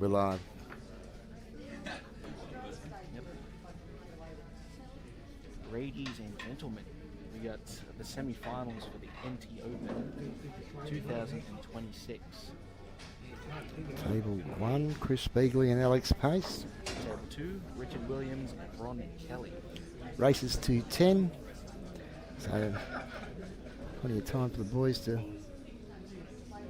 we're live. Yep. Ladies and gentlemen, we got the semi-finals for the NT Open 2026. Table 1, Chris Beagley and Alex Pace. Table 2, Richard Williams and Ron Kelly. Races to 10. So plenty of time for the boys to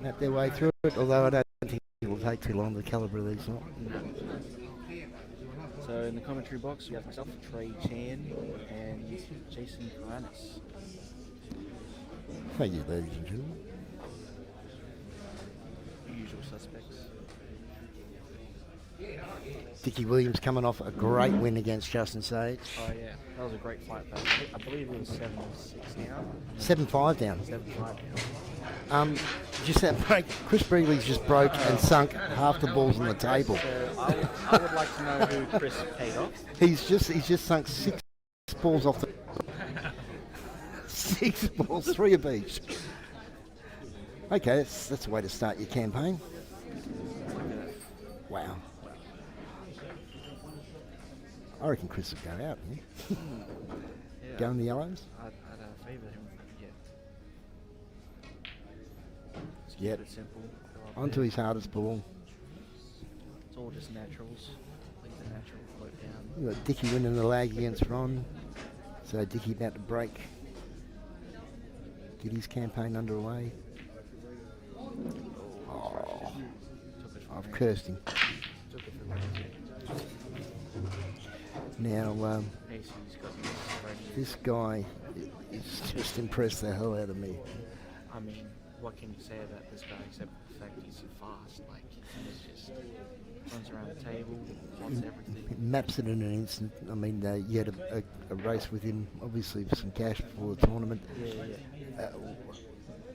map their way through it, although I don't think it will take too long to calibre these lot. No. So in the commentary box we have myself, Trey Chan, and Jason Karanis. Thank you, ladies and gentlemen. Usual suspects. Dickie Williams coming off a great win against Justin Sage. Oh yeah, that was a great fight though. I believe it was 7-6 down. 7-5 down. 7-5 down. Just that break, Chris Beagley's just broke and sunk half the balls on the table. So I would like to know who Chris paid off. He's just sunk 6 balls off the 6 balls, 3 of each. Okay, that's a way to start your campaign. Wow. I reckon Chris will go out. Yeah? Yeah. Go in the yellows. I'd favour him. Yeah. Yep. Keep it simple. Onto his hardest ball. It's all just naturals. Leave the natural float down. We've got Dickie winning the lag against Ron. So Dickie about to break. Get his campaign underway. Oh, I've cursed him. Took it for granted. Now, Casey's got this ready. this guy is just impressed the hell out of me. I mean, what can you say about this guy except for the fact he's fast? Like, he's just runs around the table, wants everything. He maps it in an instant. I mean, you had a race with him, obviously, for some cash before the tournament. Yeah.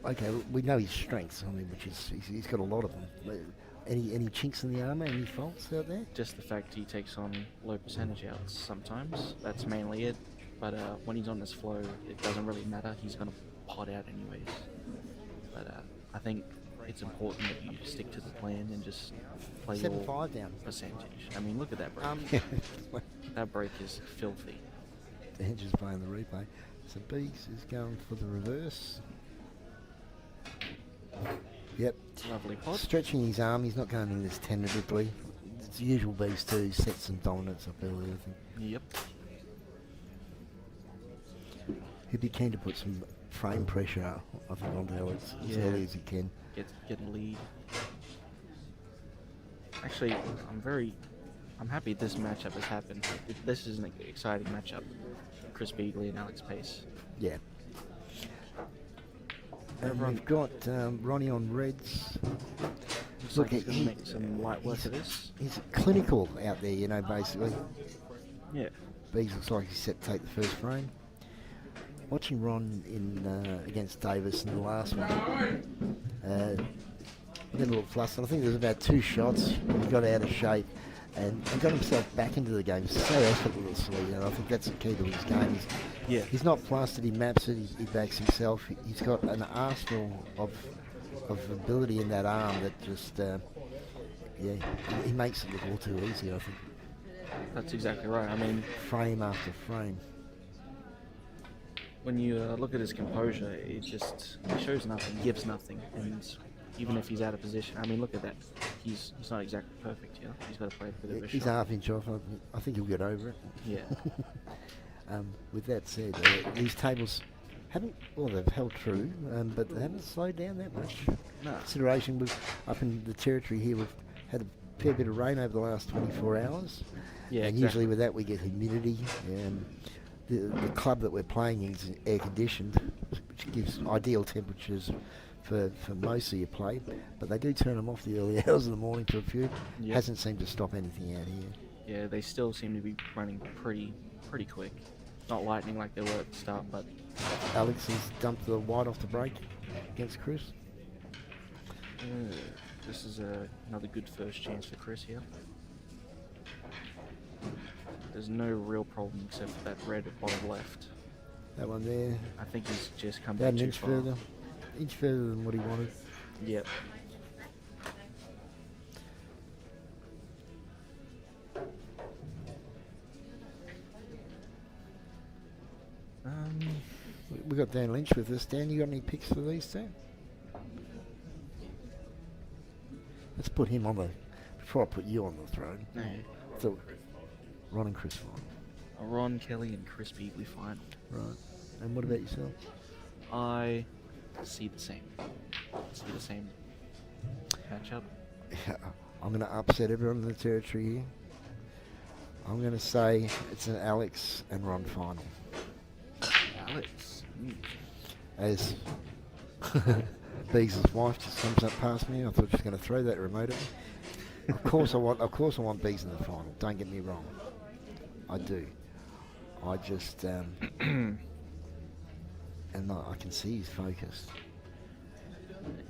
Okay, we know his strengths, I mean, which is he's got a lot of them. Any chinks in the armour, any faults out there? Just the fact he takes on low percentage outs sometimes. That's mainly it. But when he's on this flow, it doesn't really matter. He's going to pot out anyways. But I think it's important that you stick to the plan and just play your 7-5 down. percentage. I mean, look at that break. That break is filthy. The Hedge is playing the replay. So Beeks is going for the reverse. Yep. Lovely pot. Stretching his arm, he's not going in this tentatively. It's the usual Beeks too, sets some dominance up early, I think. Yep. He'd be keen to put some frame pressure, I think, onto Alex as early as he can. Get a lead. Actually, I'm happy this matchup has happened. This is an exciting matchup. Chris Beagley and Alex Pace. Yeah. And we've got Ronnie on reds. Looks like he's going to make some light work of this. He's clinical out there, you know, basically. Yeah. Bees looks like he's set to take the first frame. Watching Ron in against Davis in the last one, then a little flustered. I think there was about 2 shots. He got out of shape and got himself back into the game so effortlessly. And I think that's the key to his game. He's not flustered. He maps it. He backs himself. He's got an arsenal of ability in that arm that just he makes it look all too easy. I think. That's exactly right. I mean, frame after frame. When you look at his composure, it shows nothing, gives nothing, and even if he's out of position, I mean, look at that. He's not exactly perfect here. He's got to play a bit of a He's shot. half inch off. I think he'll get over it. Yeah. With that said, these tables they've held true, but they haven't slowed down that much. No. Consideration, up in the territory here, we've had a fair bit of rain over the last 24 hours. Yeah, and usually with that we get humidity. The club that we're playing in is air conditioned, which gives ideal temperatures for most of your play, but they do turn them off the early hours of the morning for a few. Yep. Hasn't seemed to stop anything out here. Yeah, they still seem to be running pretty quick. Not lightning like they were at the start, but Alex has dumped the white off the break against Chris. This is another good first chance for Chris here. There's no real problem except for that red at bottom left. That one there. I think he's just come about back an inch further. Inch further than what he wanted. Yep. got Dan Lynch with us. Dan, you got any picks for these two? Let's put him on the... Before I put you on the throne. No. So, Ron and Chris final. A Ron Kelly and Chris Beagley final. Right. And what about yourself? I see the same. Matchup. I'm going to upset everyone in the territory here. I'm going to say it's an Alex and Ron final. Alex. As Beags' wife just comes up past me, I thought she was going to throw that remote at me. Of course I want Beags in the final. Don't get me wrong. I do. I just and I can see he's focused.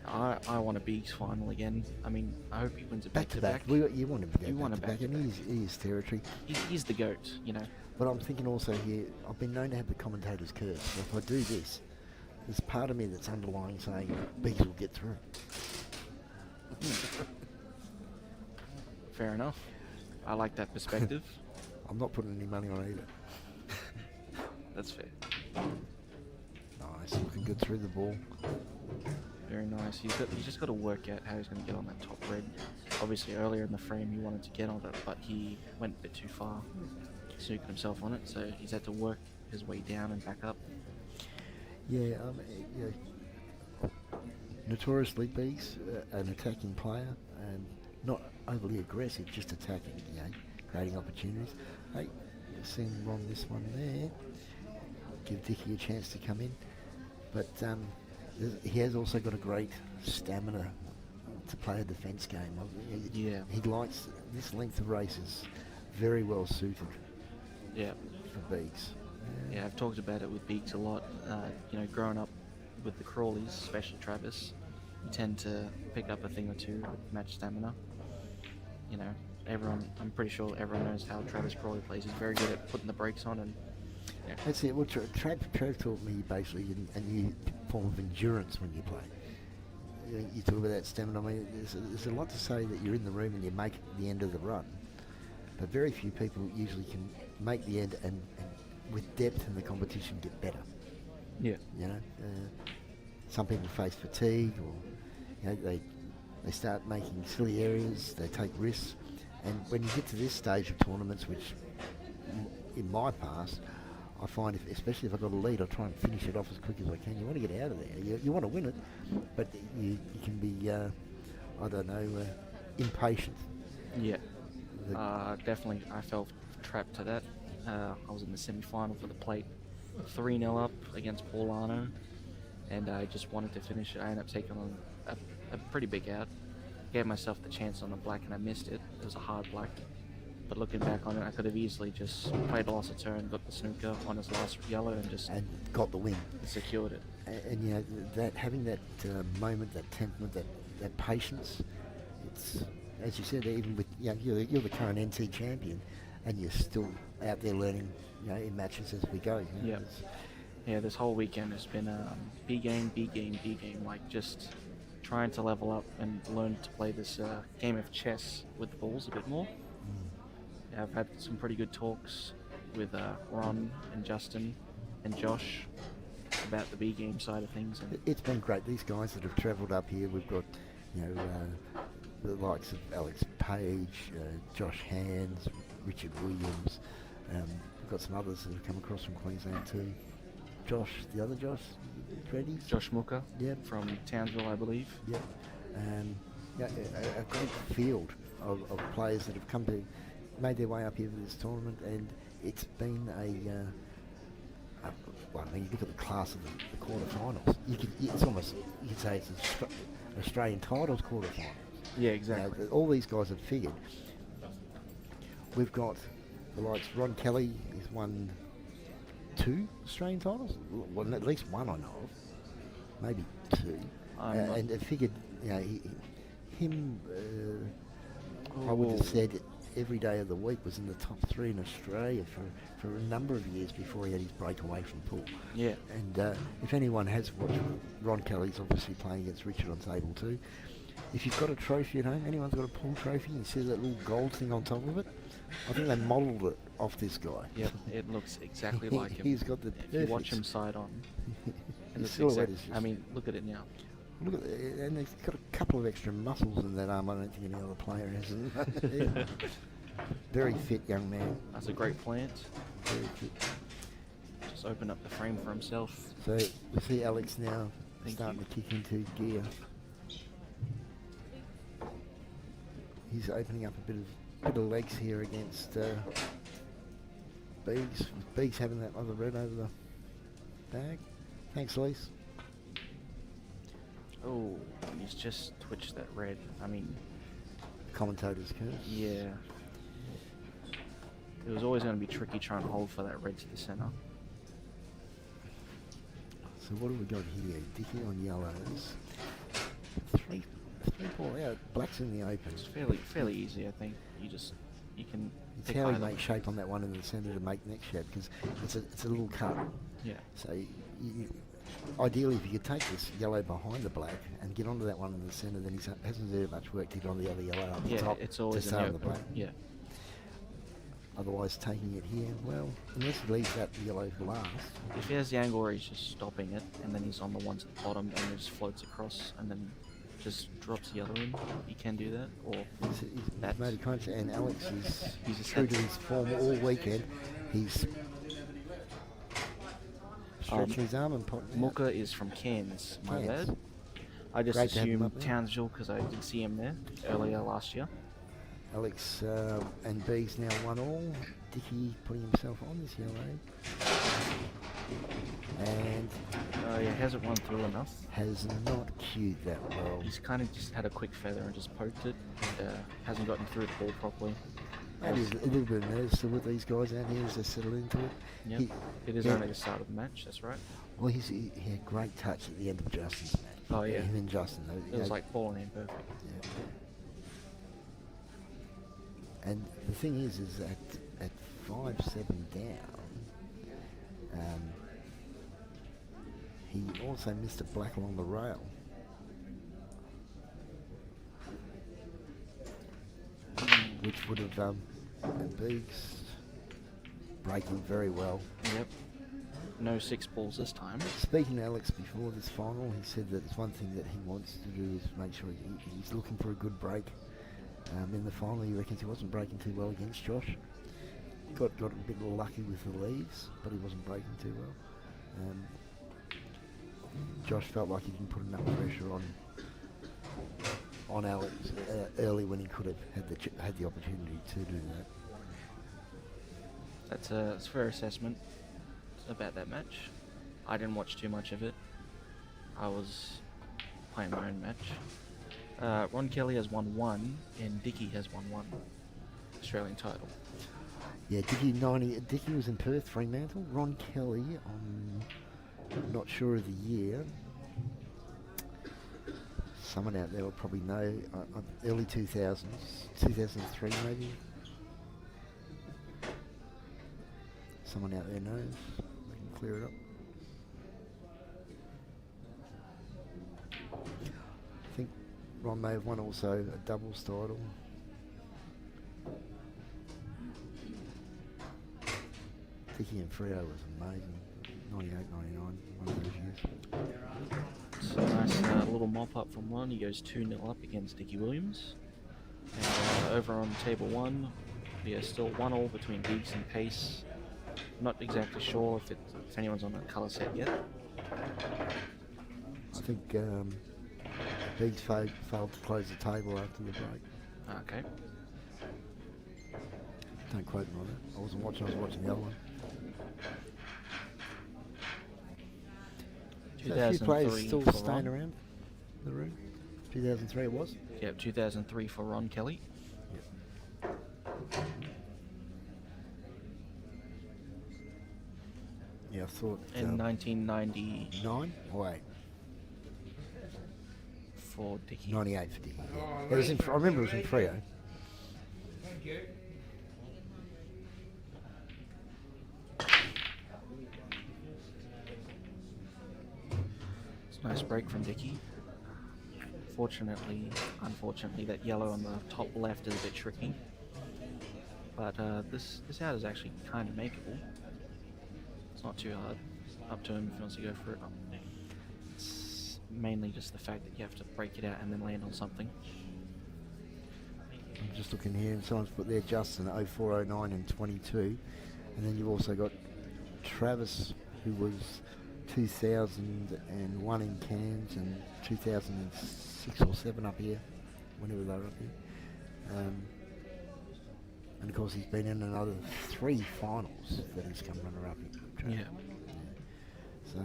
I want a Beags final again. I mean, I hope he wins it Back to back. You want him to go back to back, and he's territory. He's the GOAT, you know. But I'm thinking also here, I've been known to have the commentator's curse. So if I do this, there's part of me that's underlying saying Beags will get through. Fair enough. I like that perspective. I'm not putting any money on either. That's fair. Nice, looking good through the ball. Very nice. He's just got to work out how he's going to get on that top red. Obviously, earlier in the frame, he wanted to get on it, but he went a bit too far, snookered himself on it. So he's had to work his way down and back up. Yeah, notoriously Beags, an attacking player, and not overly aggressive, just attacking, creating opportunities. Hey, seeing Ron this one there. Give Dickie a chance to come in, but he has also got a great stamina to play a defence game. Yeah, he likes this length of races, very well suited. Yeah, for Beags. Yeah, I've talked about it with Beags a lot. Growing up with the Crawleys, especially Travis, you tend to pick up a thing or two with match stamina. I'm pretty sure everyone knows how Travis Crawley plays. He's very good at putting the brakes on and. Yeah. That's it. Well, Trav taught me basically a new form of endurance when you play. You talk about that stamina. I mean, there's a lot to say that you're in the room and you make the end of the run, but very few people usually can make the end and with depth in the competition get better. Yeah. Some people face fatigue, or they start making silly errors. They take risks, and when you get to this stage of tournaments, which in my past, I find, especially if I've got a lead, I try and finish it off as quick as I can. You want to get out of there. You want to win it, but you can be, impatient. Yeah, definitely. I fell trapped to that. I was in the semi-final for the plate, 3-0 up against Paul Arno, and I just wanted to finish it. I ended up taking on a pretty big out. Gave myself the chance on the black, and I missed it. It was a hard black. But looking back on it, I could have easily just played a loss of turn, got the snooker on his last yellow, and got the win, secured it. And that having that moment, that temperament, that patience. It's, as you said, even with you're the current NT champion, and you're still out there learning, in matches as we go. Yeah. This whole weekend has been B game, like just trying to level up and learn to play this game of chess with the balls a bit more. I've had some pretty good talks with Ron and Justin and Josh about the B game side of things. And it's been great. These guys that have travelled up here, we've got the likes of Alex Page, Josh Hands, Richard Williams. We've got some others that have come across from Queensland too. The other Josh, Reddy? Josh Mooker, yep, from Townsville, I believe. Yep. A great field of players that have made their way up here for this tournament, and it's been you look at the class of the quarterfinals. It's almost, you could say it's an Australian titles quarterfinals. Yeah, exactly. All these guys have figured. We've got the likes. Ron Kelly has won 2 Australian titles. Well, at least one I know of, maybe 2. And it figured, I would have said every day of the week was in the top 3 in Australia for a number of years before he had his breakaway from Poole. Yeah. And if anyone has watched, Ron Kelly's obviously playing against Richard on table 2. If you've got a trophy at home, anyone's got a Poole trophy, and you see that little gold thing on top of it, I think they modelled it off this guy. Yep, it looks exactly like him. He's got the If you watch him side on, And His it's silhouette is just... I mean, look at it now. Look at it, and he's got a couple of extra muscles in that arm. I don't think any other player has. Very fit young man. That's a great plant. Very fit. Just open up the frame for himself. So we see Alex now starting you. to kick into gear. He's opening up a bit of legs here against Beags. Beags having that other red over the bag. Thanks, Lise. Oh, he's just twitched that red. I mean, Commentators curse. yeah. It was always going to be tricky trying to hold for that red to the centre. So what do we got here? Dicky on yellows. Three ball out. Black's in the open. It's fairly easy, I think. You can. It's how he makes shape on that one in the centre to make next shot, because it's a little cut. Yeah. So ideally, if you could take this yellow behind the black and get onto that one in the centre, then he hasn't done much work to get on the other yellow up the top. It's always to start on the black. Yeah. Otherwise, taking it here, well, unless he leaves that yellow for last. If he has the angle where he's just stopping it, and then he's on the ones at the bottom, and it just floats across, and then just drops the yellow in, he can do that. Or He's made a conscious, and Alex is He's just true to his form all weekend. He's stretching his arm and popping out. Mooka is from Cairns, my Cairns. bad. I just Great to have him assumed up there. Townsville because I did see him there earlier last year. Alex and B's now 1-1. Dicky putting himself on this yellow. And He hasn't run through enough. has not cued that well. He's kind of just had a quick feather and just poked it. Hasn't gotten through the ball properly. Maybe a little bit of nerves still with these guys out here as they settle into it. Yep. It is only the start of the match, that's right. Well, he had great touch at the end of Justin's match. Oh, yeah. Him and Justin. It was like falling in perfect. Yeah. And the thing is at 5-7 down, he also missed a black along the rail. Which would have Beaks breaking very well. Yep. No 6 balls this time. Speaking to Alex before this final, he said that it's one thing that he wants to do is make sure he's looking for a good break. In the final, he reckons he wasn't breaking too well against Josh. Got a bit lucky with the leaves, but he wasn't breaking too well. Josh felt like he didn't put enough pressure on Alex early when he could have had the opportunity to do that. That's a fair assessment about that match. I didn't watch too much of it. I was playing my own match. Ron Kelly has won 1 and Dicky has won 1 Australian title. Yeah, Dicky was in Perth, Fremantle. Ron Kelly, I'm not sure of the year. Someone out there will probably know. Early 2000s, 2003 maybe. Someone out there knows. We can clear it up. I think Ron may have won also a doubles title. Dicky and Freo was amazing. 98, 99, one of those years. So nice little mop up from Ron. He goes 2-0 up against Dicky Williams. And over on table 1, we are still 1-1 between Beags and Pace. Not exactly sure if anyone's on the colour set yet. I think Beags failed to close the table after the break. Okay. Don't quote me on that. I wasn't watching, I was watching the other one. So a few players still for staying Ron. around the room. 2003 it was. Yep, 2003 for Ron Kelly. Yeah, I thought. In 1999 9? Oh, 8. for Dicky. 98 for Dicky. Yeah. It was I remember it was in Freo. Thank you. It's a nice break from Dicky. Unfortunately, that yellow on the top left is a bit tricky. But this out is actually kind of makeable. It's not too hard. Up to him if he wants to go for it. mainly just the fact that you have to break it out and then land on something. I'm just looking here, and someone's put there Justin 0409 and 22, and then you've also got Travis, who was 2001 in Cairns and 2006 or 7 up here, whenever they were up here. And of course he's been in another 3 finals that he's come runner-up in. Yeah. So,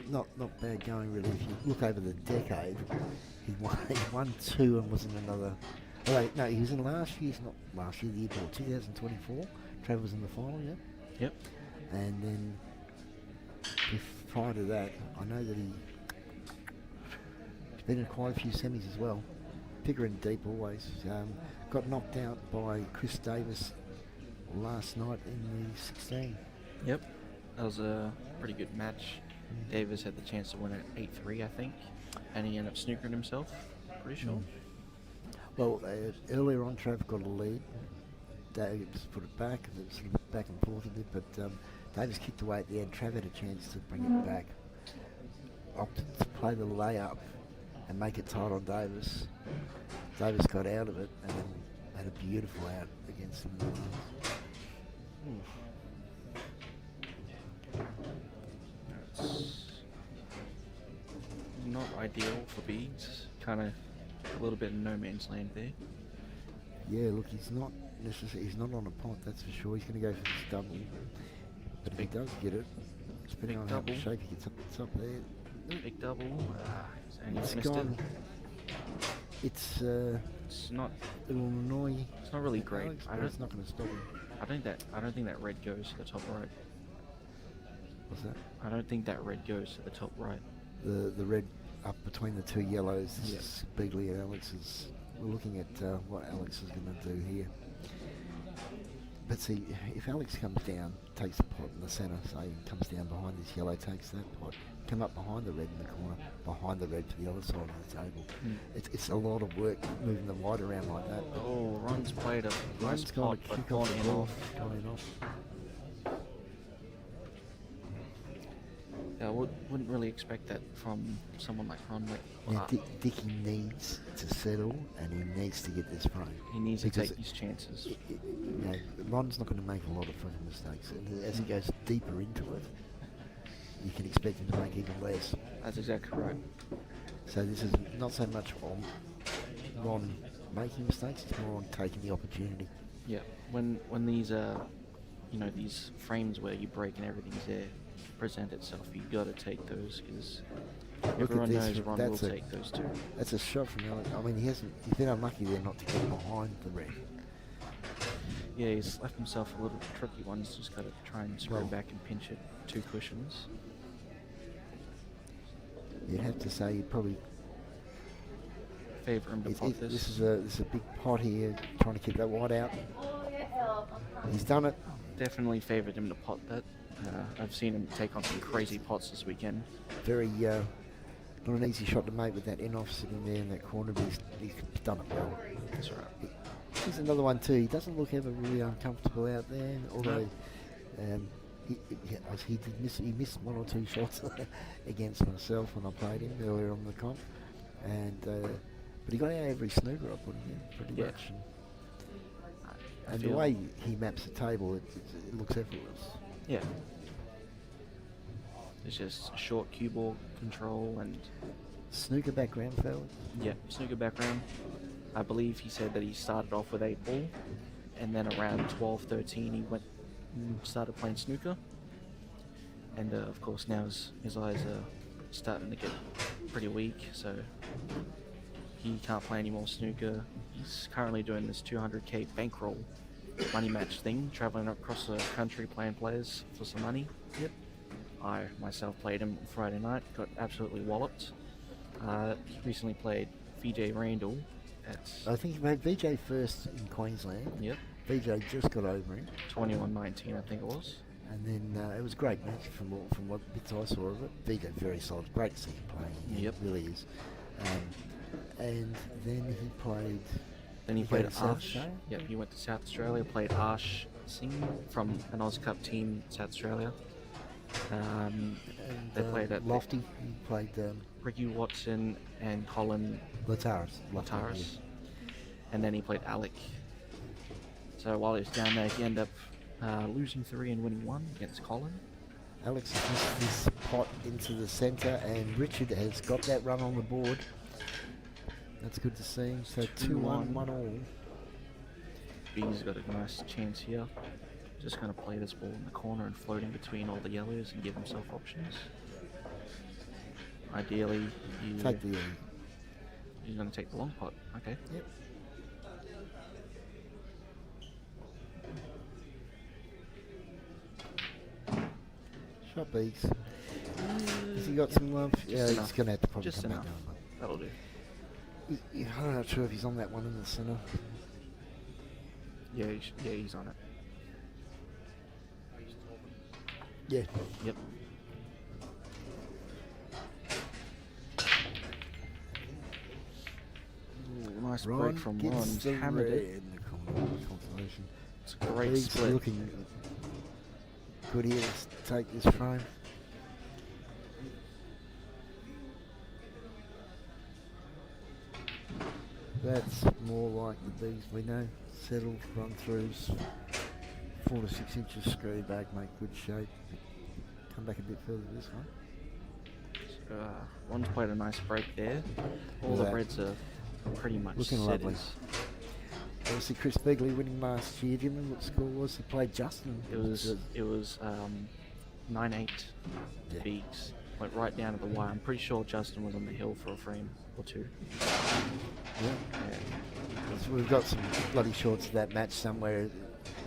not bad going really. If you look over the decade, he won 2 and was in another. Oh wait, no, he was in last year's, not last year, the year before, 2024. Trav was in the final, yeah. Yep. And then prior to that, I know that he's been in quite a few semis as well. Bigger and deep always. Got knocked out by Chris Davis last night in the 16. Yep. That was a pretty good match. Davis had the chance to win at 8-3, I think, and he ended up snookering himself. Pretty sure. Well, earlier on, Trav got a lead. Davis put it back, and it was sort of back and forth a bit, but Davis kicked away at the end. Trav had a chance to bring it back. Opted to play the layup and make it tight on Davis. Davis got out of it and then had a beautiful out against him. It's not ideal for Beags. Kind of a little bit in no man's land there. Yeah, look, he's not necessarily, he's not on a pot, that's for sure. He's going to go for this double. But if he does get it, depending on how much shape he gets up the top there. Big double. And It's he's missed gone. it. It's not. It will annoy. It's not really great. It's not going to stop him. I don't think that red goes to the top right. What's that? I don't think that red goes to the top right. The red up between the 2 yellows. This Yep. is Beagley and Alex's. We're looking at what Alex is going to do here. But see, if Alex comes down, takes the pot in the centre, say, comes down behind this yellow, takes that pot, come up behind the red in the corner, behind the red to the other side of the table. It's a lot of work moving the white around like that. Oh, Ron's played a nice Ron's gone pot, to but kick gone off the in ball. off. Gone in off. Yeah, I wouldn't really expect that from someone like Ron. Now, Dickie needs to settle and he needs to get this frame. He needs to Because take his chances. Ron's not going to make a lot of frame mistakes. And as he goes deeper into it, you can expect him to make even less. That's exactly right. So this is not so much on Ron making mistakes, it's more on taking the opportunity. Yeah, when these these frames where you break and everything's there present itself, you got to take those because everyone knows Ron will take those too. That's a shot from Alex. I mean, he's been unlucky there not to get behind the red. Yeah, he's left himself a little tricky one. He's just got to try and screw back and pinch it 2 cushions. You'd have to say you'd probably Favour him to pot this. This is a big pot here, trying to keep that white out. He's done it. Definitely favoured him to pot that. I've seen him take on some crazy pots this weekend. Very not an easy shot to make with that in-off sitting there in that corner, but he's done it well. That's right. Here's another one too. He doesn't look ever really uncomfortable out there, although he did miss. He missed 1 or 2 shots against myself when I played him earlier on the comp, and but he got out every snooker I put him in pretty much. And the way he maps the table, it looks effortless. Yeah. It's just short cue ball control and snooker background, fellas. Yeah, snooker background. I believe he said that he started off with 8 ball, and then around 12, 13 he went and started playing snooker. And of course now his eyes are starting to get pretty weak, so he can't play any more snooker. He's currently doing this 200k bankroll money match thing, traveling across the country playing players for some money. Yep. I myself played him Friday night, got absolutely walloped. He recently played VJ Randall. I think he made VJ first in Queensland. Yep. VJ just got over him. 21-19, I think it was. And then it was a great match from what bits I saw of it. VJ very solid, great to see him playing. Yep. It really is. And then he played. Then he played South Ash. Australia? Yep, he went to South Australia, played Ash Singh from an Oz Cup team, South Australia. And They played at Lofty. He played Ricky Watson and Colin Lataris. Lataris, and then he played Alec. So while he was down there, he ended up losing 3 and winning 1 against Colin. Alex has missed this pot into the centre, and Richard has got that run on the board. That's good to see. So 2-1, 1-all. B's got a nice chance here. Just going to play this ball in the corner and float in between all the yellows and give himself options. Ideally, he's going to take the long pot. Okay. Yep. Shot Beaks. Has he got some love? Yeah, he's going to have to probably Just come back enough. down. That'll do. I'm not sure if he's on that one in the centre. Yeah, he's on it. Yeah. Yep. Ooh, nice break from Ron. Gets the Hammered red it. in the compilation. It's a great Beaks split. looking good here to take this frame. That's more like the Beags we know. Settled run-throughs, 4 to 6 inches screw back, make good shape. Come back a bit further this one. Ron's played a nice break there. All Look the at that. reds are pretty much Looking set lovely. as- Obviously Chris Beagley winning last year. Do you remember what the score was? He played Justin. It was 9-8 Yeah. Beaks. Went right down to the wire. I'm pretty sure Justin was on the hill for a frame or 2. Yeah. Yeah. So we've got some bloody shorts of that match somewhere.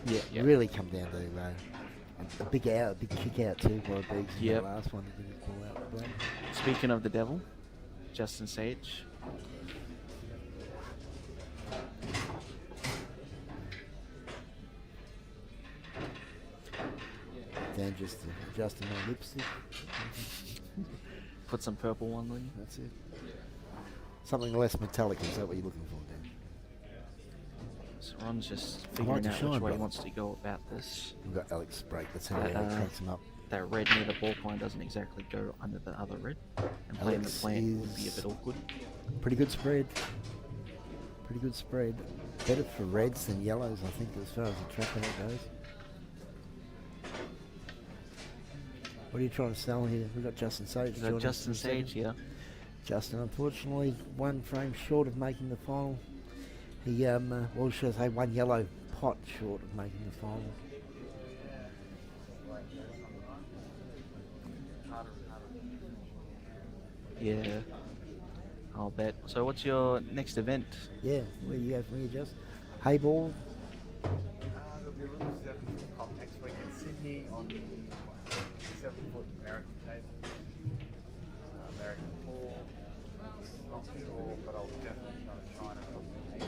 Yeah. Really come down to a big kick out too by Beags in Yep. the last one. He didn't pull out the blade. Speaking of the devil, Justin Sage. Dan just adjusting my lipstick. Put some purple on there. That's it. Something less metallic, is that what you're looking for, Dan? So Ron's just I like figuring to out shine, which way brother. he wants to go about this. We've got Alex break. That's how he cracks him up. That red near the ballpoint doesn't exactly go under the other red. And playing the Alex plant would be a is- bit awkward. Pretty good spread. Pretty good spread. Better for reds than yellows, I think, as far as the track out goes. What are you trying to sell here? We've got Justin Sage. So joining us Justin in a second. Sage here. Justin, unfortunately, 1 frame short of making the final. He, well, should I say 1 yellow pot short of making the final. Yeah. I'll bet. So what's your next event? Yeah, where you go from here, Just? Hay ball. There'll be a little 7-foot comp next week in Sydney on the 7-foot American table. American pool. Not sure, but I'll definitely try to shine it on the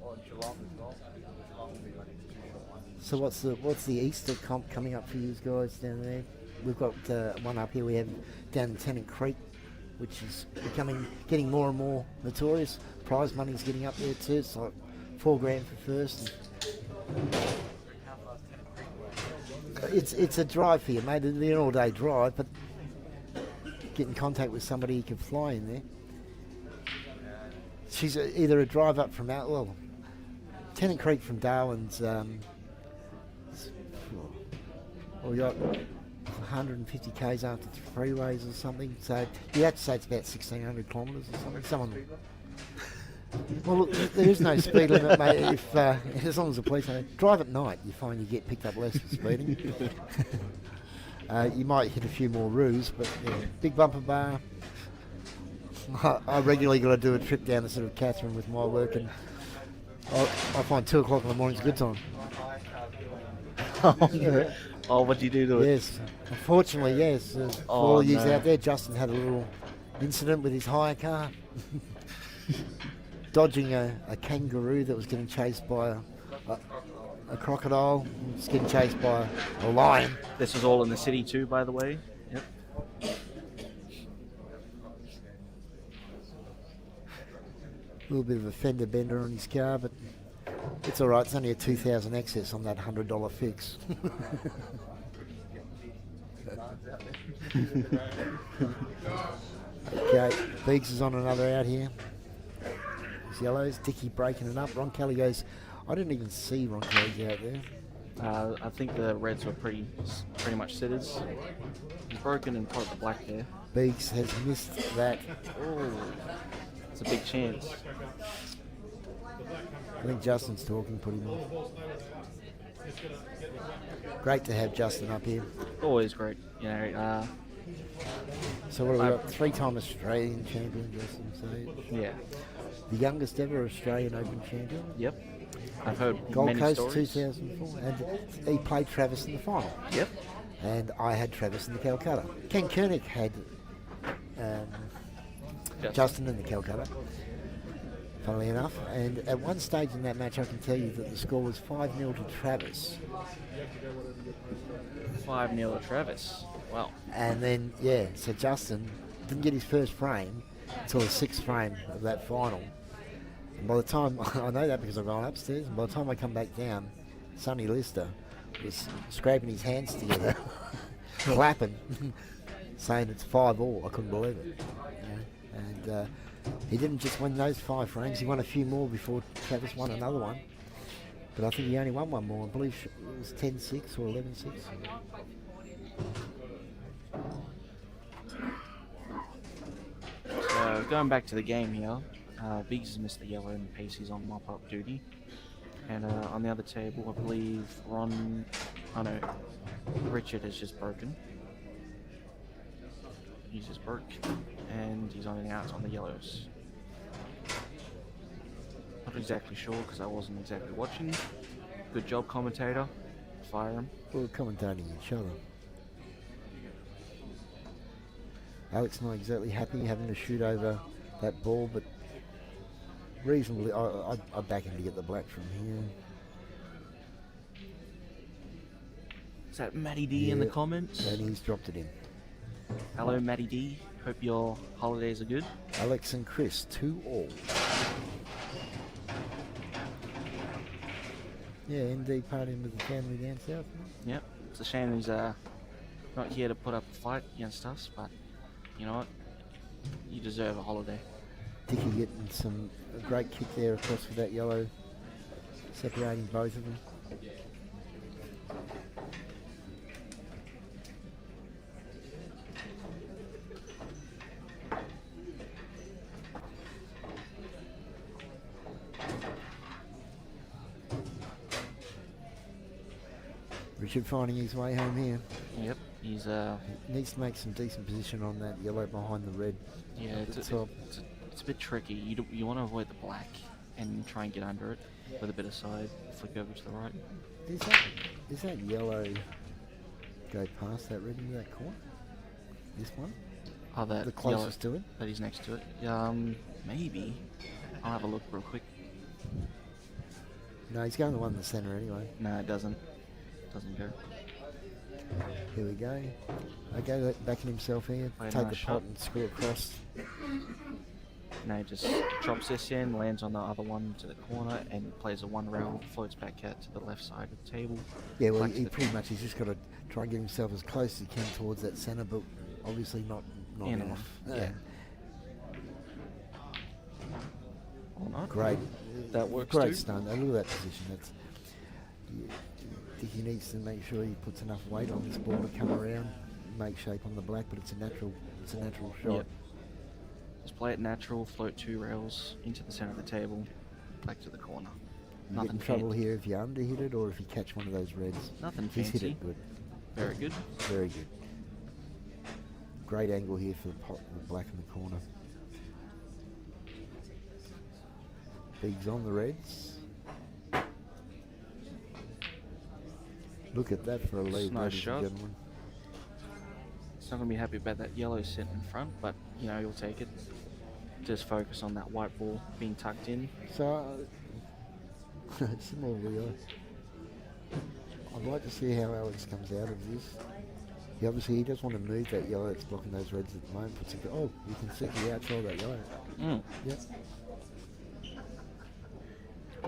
or Geelong as well. Geelong will be my next 2 short ones. So what's the Easter comp coming up for you guys down there? We've got one up here. We have down in Tennant Creek, which is getting more and more notorious. Prize money's getting up there too. It's like $4 grand for first. It's a drive for you, mate. It's an all-day drive, but get in contact with somebody you can fly in there. She's either a drive up from Tennant Creek from Darwin's. We got 150 k's after 3 ways or something. So you have to say it's about 1,600 kilometres or something. Well, look, there is no speed limit, mate. If as long as the police drive at night, you find you get picked up less for speeding. You might hit a few more roos, but yeah, big bumper bar. I regularly got to do a trip down to sort of Catherine with my work, and I find 2 o'clock in the morning is a good time. Oh, what do you do to it? Yes, unfortunately, yes. For all of you out there, Justin had a little incident with his hire car, dodging a kangaroo that was getting chased by a crocodile, was getting chased by a lion. This was all in the city too, by the way. Yep. A little bit of a fender bender on his car, but It's all right. It's only a 2,000 excess on that $100 fix. Okay, Beeks is on another out here. His yellows. Dicky breaking it up. Ron Kelly goes. I didn't even see Ron Kelly out there. I think the reds were pretty much sitters. He's broken and caught the black there. Beeks has missed that. Oh, it's a big chance. I think Justin's talking, put him off. Great to have Justin up here. Always great. You know, So what have we got? 3-time Australian champion, Justin Sage. yeah. The youngest ever Australian Open champion. Yep. I've heard Gold many Coast stories. 2004. And he played Travis in the final. Yep. And I had Travis in the Calcutta. Ken Koenig had Justin in the Calcutta, funnily enough. And at one stage in that match, I can tell you that the score was 5-0 to Travis. 5-0 to Travis. Wow. And then, yeah, so Justin didn't get his first frame until the 6th frame of that final. And by the time, I know that because I've gone upstairs, and by the time I come back down, Sonny Lister was scraping his hands together, clapping, saying it's 5-all. I couldn't believe it. You know? And he didn't just win those 5 frames, he won a few more before Travis won another one. But I think he only won one more. I believe it was 10-6 or 11-6. So going back to the game here, Biggs has missed the yellow and Pacey's on mop-up duty. And on the other table, I believe Richard has just broken. He's just broke, and he's on and out on the yellows. Not exactly sure because I wasn't exactly watching. Good job, commentator. Fire him. We're commentating each other. Alex not exactly happy having to shoot over that ball, but reasonably, I back him to get the black from here. Is that Matty D in the comments? And he's dropped it in. Hello, Matty D. Hope your holidays are good. Alex and Chris, 2-all. Yeah, ND partying with the family down south. Yep. It's a shame he's not here to put up a fight against us, but you know what? You deserve a holiday. Dicky getting a great kick there across with that yellow, separating both of them. Richard finding his way home here. Yep. He's He needs to make some decent position on that yellow behind the red. yeah. at It's the top. a bit tricky. You want to avoid the black and try and get under it with a bit of side flick over to the right. Is that yellow go past that red into that corner? This one? Oh, that The yellow closest to it? that he's next to it. Maybe. I'll have a look real quick. No, he's going the one in the centre anyway. No, it doesn't. Doesn't go. Here we go. Okay, backing himself here. Play a Take nice the shot. pot and screw across. No, he just drops this in, lands on the other one to the corner, and plays a 1 round, floats back out to the left side of the table. Yeah, well, Black's he the- pretty much, he's just got to try and get himself as close as he can towards that centre, but obviously not In enough. off, yeah. Or not. Great. That works Great too. stunt. Look at that position. That's. He needs to make sure he puts enough weight on this ball to come around, make shape on the black, but it's a natural shot. Yep. Just play it natural, float 2 rails into the centre of the table, back to the corner. You get in Nothing trouble fancy. here if you underhit it or if you catch one of those reds. Nothing He's hit fancy. it good. Very good. Very good. Great angle here for the pot, the black in the corner. Biggs on the reds. Look at that for a lead, Nice ladies shot. and gentlemen. He's not going to be happy about that yellow sitting in front, but, you know, he'll take it. Just focus on that white ball being tucked in. So, similarly, I'd like to see how Alex comes out of this. He does want to move that yellow that's blocking those reds at the moment. Oh, you can see the outside of that yellow. Mm. Yep.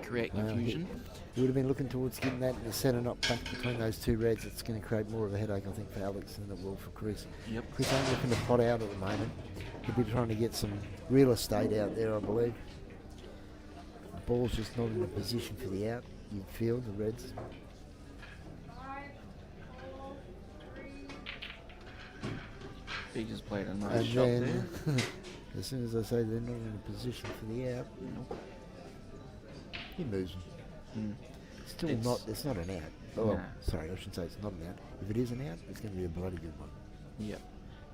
create Well, confusion. he would have been looking towards getting that in the centre, not back between those two reds. It's going to create more of a headache, I think, for Alex than it will for Chris. Yep. Chris ain't looking to pot out at the moment. He'll be trying to get some real estate out there, I believe. The ball's just not in a position for the out. You'd feel the reds. He just played a nice And shot there. then, as soon as I say they're not in a position for the out, Nope. he moves them. Mm. Still It's- not. It's not an out. Oh, well, Nah. sorry, I should say it's not an out. If it is an out, it's going to be a bloody good one. Yep.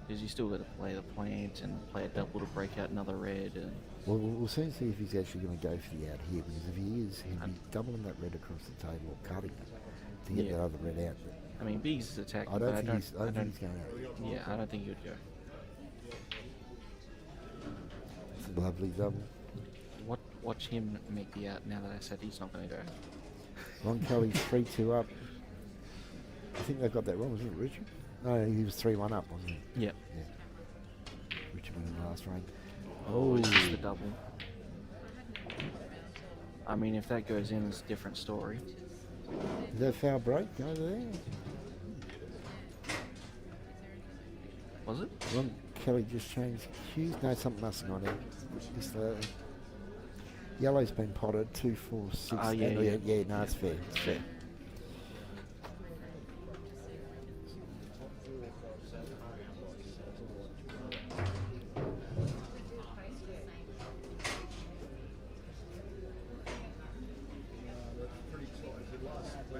Because you still got to play the plant and play a double to break out another red. And Well, we'll soon see if he's actually going to go for the out here, because if he is, he'd be And- doubling that red across the table or cutting it to get Yeah. that other red out. But I mean, Biggs is attacking, I but don't I think don't. he's. I don't think he's going out. Yeah, I don't think he would go. It's a lovely double. Watch him make the out now that I said he's not going to go. Ron Kelly's 3-2 up. I think they've got that wrong, wasn't it, Richard? No, he was 3-1 up, wasn't he? Yep. Yeah. Richard won in the last round. Oh, it's just the double. I mean, if that goes in, it's a different story. Is that foul break over there? Was it? Ron Kelly just changed cues. No, something must have gone out. Just, yellow's been potted. 2, 4, 6. Oh, yeah, and- yeah. yeah. No, it's fair. It's fair.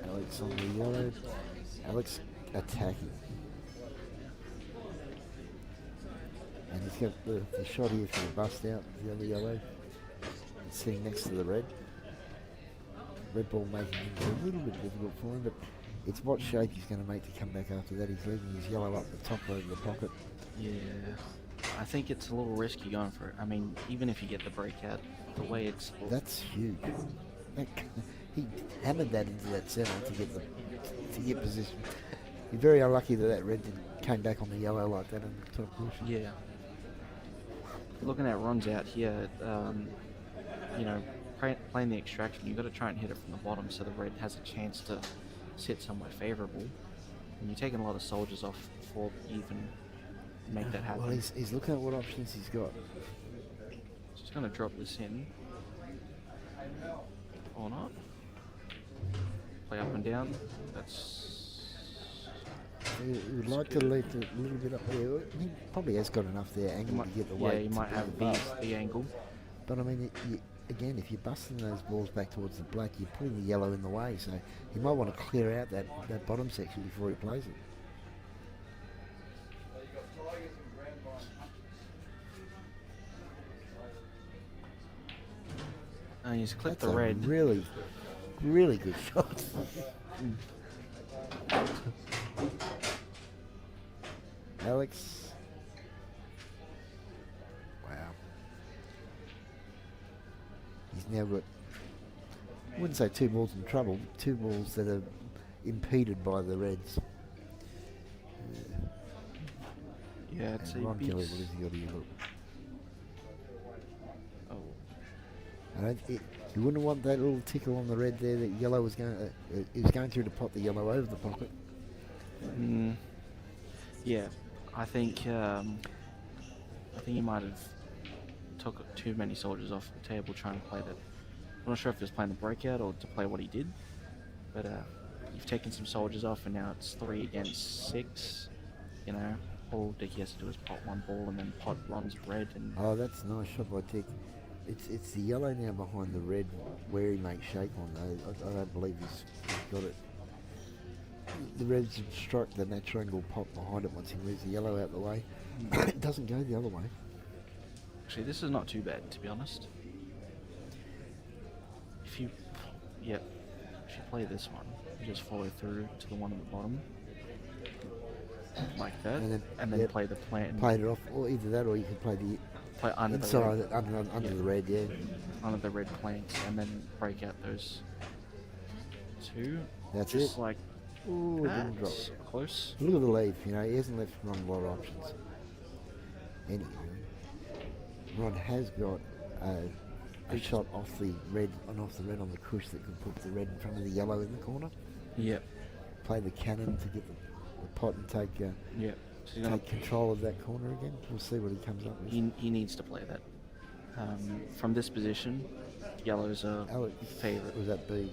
Alex on the yellow. Alex attacking. And he's got the shot here for the bust out, the other yellow. It's sitting next to the red. Red ball making it a little bit difficult for him, but it's what shape he's going to make to come back after that. He's leaving his yellow up the top over the pocket. Yeah. I think it's a little risky going for it. I mean, even if you get the breakout, the way it's... That's huge. He hammered that into that center to get position. You're very unlucky that red came back on the yellow like that in the top position. Yeah. Looking at runs out here, you know, playing the extraction, you've got to try and hit it from the bottom so the red has a chance to sit somewhere favourable. And you're taking a lot of soldiers off before you even make that happen. Well, he's looking at what options he's got. Just going to drop this in. Or not. Play up and down. That's... He would like to leave it a little bit up there. He probably has got enough there angle to get the weight. Yeah, you might to have the bust. the angle. But I mean, again, if you're busting those balls back towards the black, you're putting the yellow in the way. So you might want to clear out that bottom section before he plays it. He's clipped That's the a red. really, really good shot. Alex. Wow. He's now got, I wouldn't say 2 balls in trouble, 2 balls that are impeded by the reds. Yeah, it's And a Ron Kelly, beats. what has he got here? Look. Oh, You wouldn't want that little tickle on the red there that yellow was going. It was going through to pot the yellow over the pocket. yeah. I think he might have took too many soldiers off the table trying to play that. I'm not sure if he was playing the breakout or to play what he did, but you've taken some soldiers off, and now it's 3 against 6. You know, all Dick has to do is pot 1 ball and then pot Ron's red, and Oh, that's a nice shot by Dick. It's the yellow now behind the red where he makes shape on though. I don't believe he's got it. The red's struck the natural angle pop behind it once he moves the yellow out the way. It doesn't go the other way. actually this is not too bad, to be honest. If you play this one, you just follow through to the one at the bottom, like that, and then yep, play the plant. Played it off, or either that, or you could play the Play under the inside red, under Yeah. the red, yeah. under the red plants, and then break out those 2. That's just it. like Ooh, it didn't drop. that. Close. Look at the lead, you know, he hasn't left Ron a lot of options. Anyway, Ron has got a a shot off the red on the cush that could put the red in front of the yellow in the corner. Yep. Play the cannon to get the pot and take Yep. So he's gonna, take control of that corner again. We'll see what he comes up with. he needs to play that. From this position, yellows are Alex, favourite. was that B?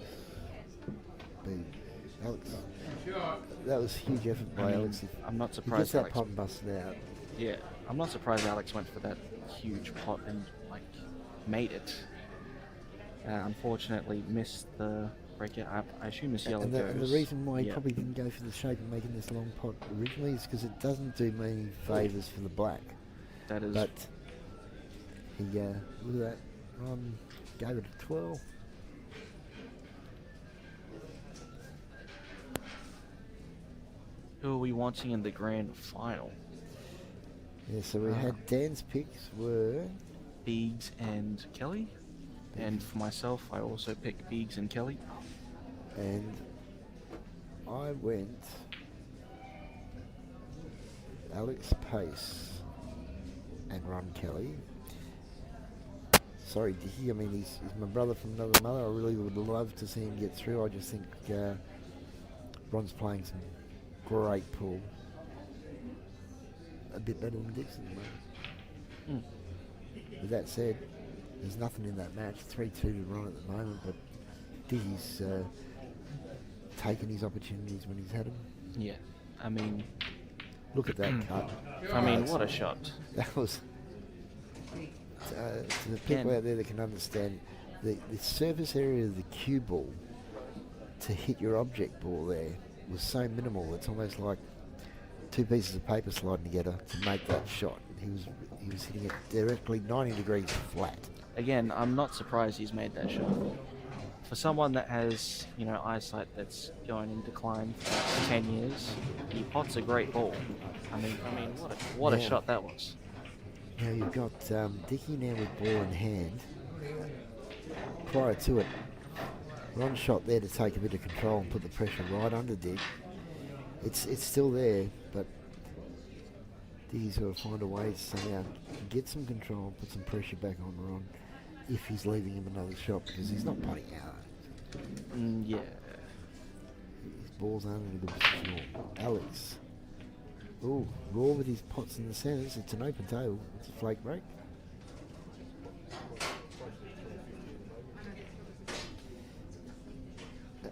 Alex. That was a huge effort by Alex. I'm not He gets surprised that Alex. pot and busted out. Yeah, I'm not surprised Alex went for that huge pot and like made it. Unfortunately, missed the breaker. I assume this yellow And goes. the reason why he Yeah. probably didn't go for the shape of making this long pot originally is because it doesn't do me any favours for the black. That is. But he, look at that, Ron gave it a 12. Who are we wanting in the grand final? Yeah, so we had Dan's picks were Beegs and Kelly. And for myself, I also picked Beegs and Kelly. and I went Alex Pace and Ron Kelly. Sorry, Dickie, I mean, he's my brother from another mother. I really would love to see him get through. I just think Ron's playing some great pool. A bit better than Dixon at the moment. With that said, there's nothing in that match. 3-2 to Ron at the moment, but Dickie's taken his opportunities when he's had them. Yeah, I mean, Look at that cut. what a shot. That was to the people out there that can understand the surface area of the cue ball to hit your object ball there was so minimal. It's almost like two pieces of paper sliding together to make that shot. He was hitting it directly 90 degrees flat. Again, I'm not surprised he's made that shot. For someone that has, eyesight that's going in decline for 10 years, he pots a great ball. I mean, what a shot that was. Now you've got Dickie now with ball in hand. Prior to it, Ron shot there to take a bit of control and put the pressure right under Dick. It's still there, but Dickie's got to find a way to somehow get some control, put some pressure back on Ron if he's leaving him another shot, because he's not putting out. Yeah. His balls aren't in a good position. Alex. Ooh, raw with his pots in the centres. It's an open table. It's a flake break.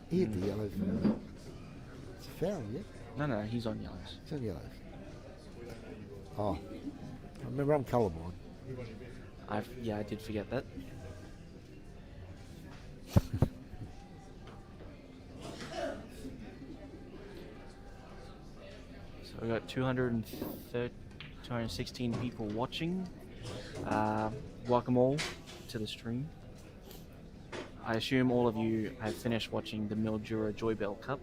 He hit the yellow first. It's a foul, yeah? No, he's on yellows. It's on yellows. Oh. Remember, I'm colourblind. I did forget that. So we got 216 people watching. Welcome all to the stream. I assume all of you have finished watching the Mildura Joybell Cup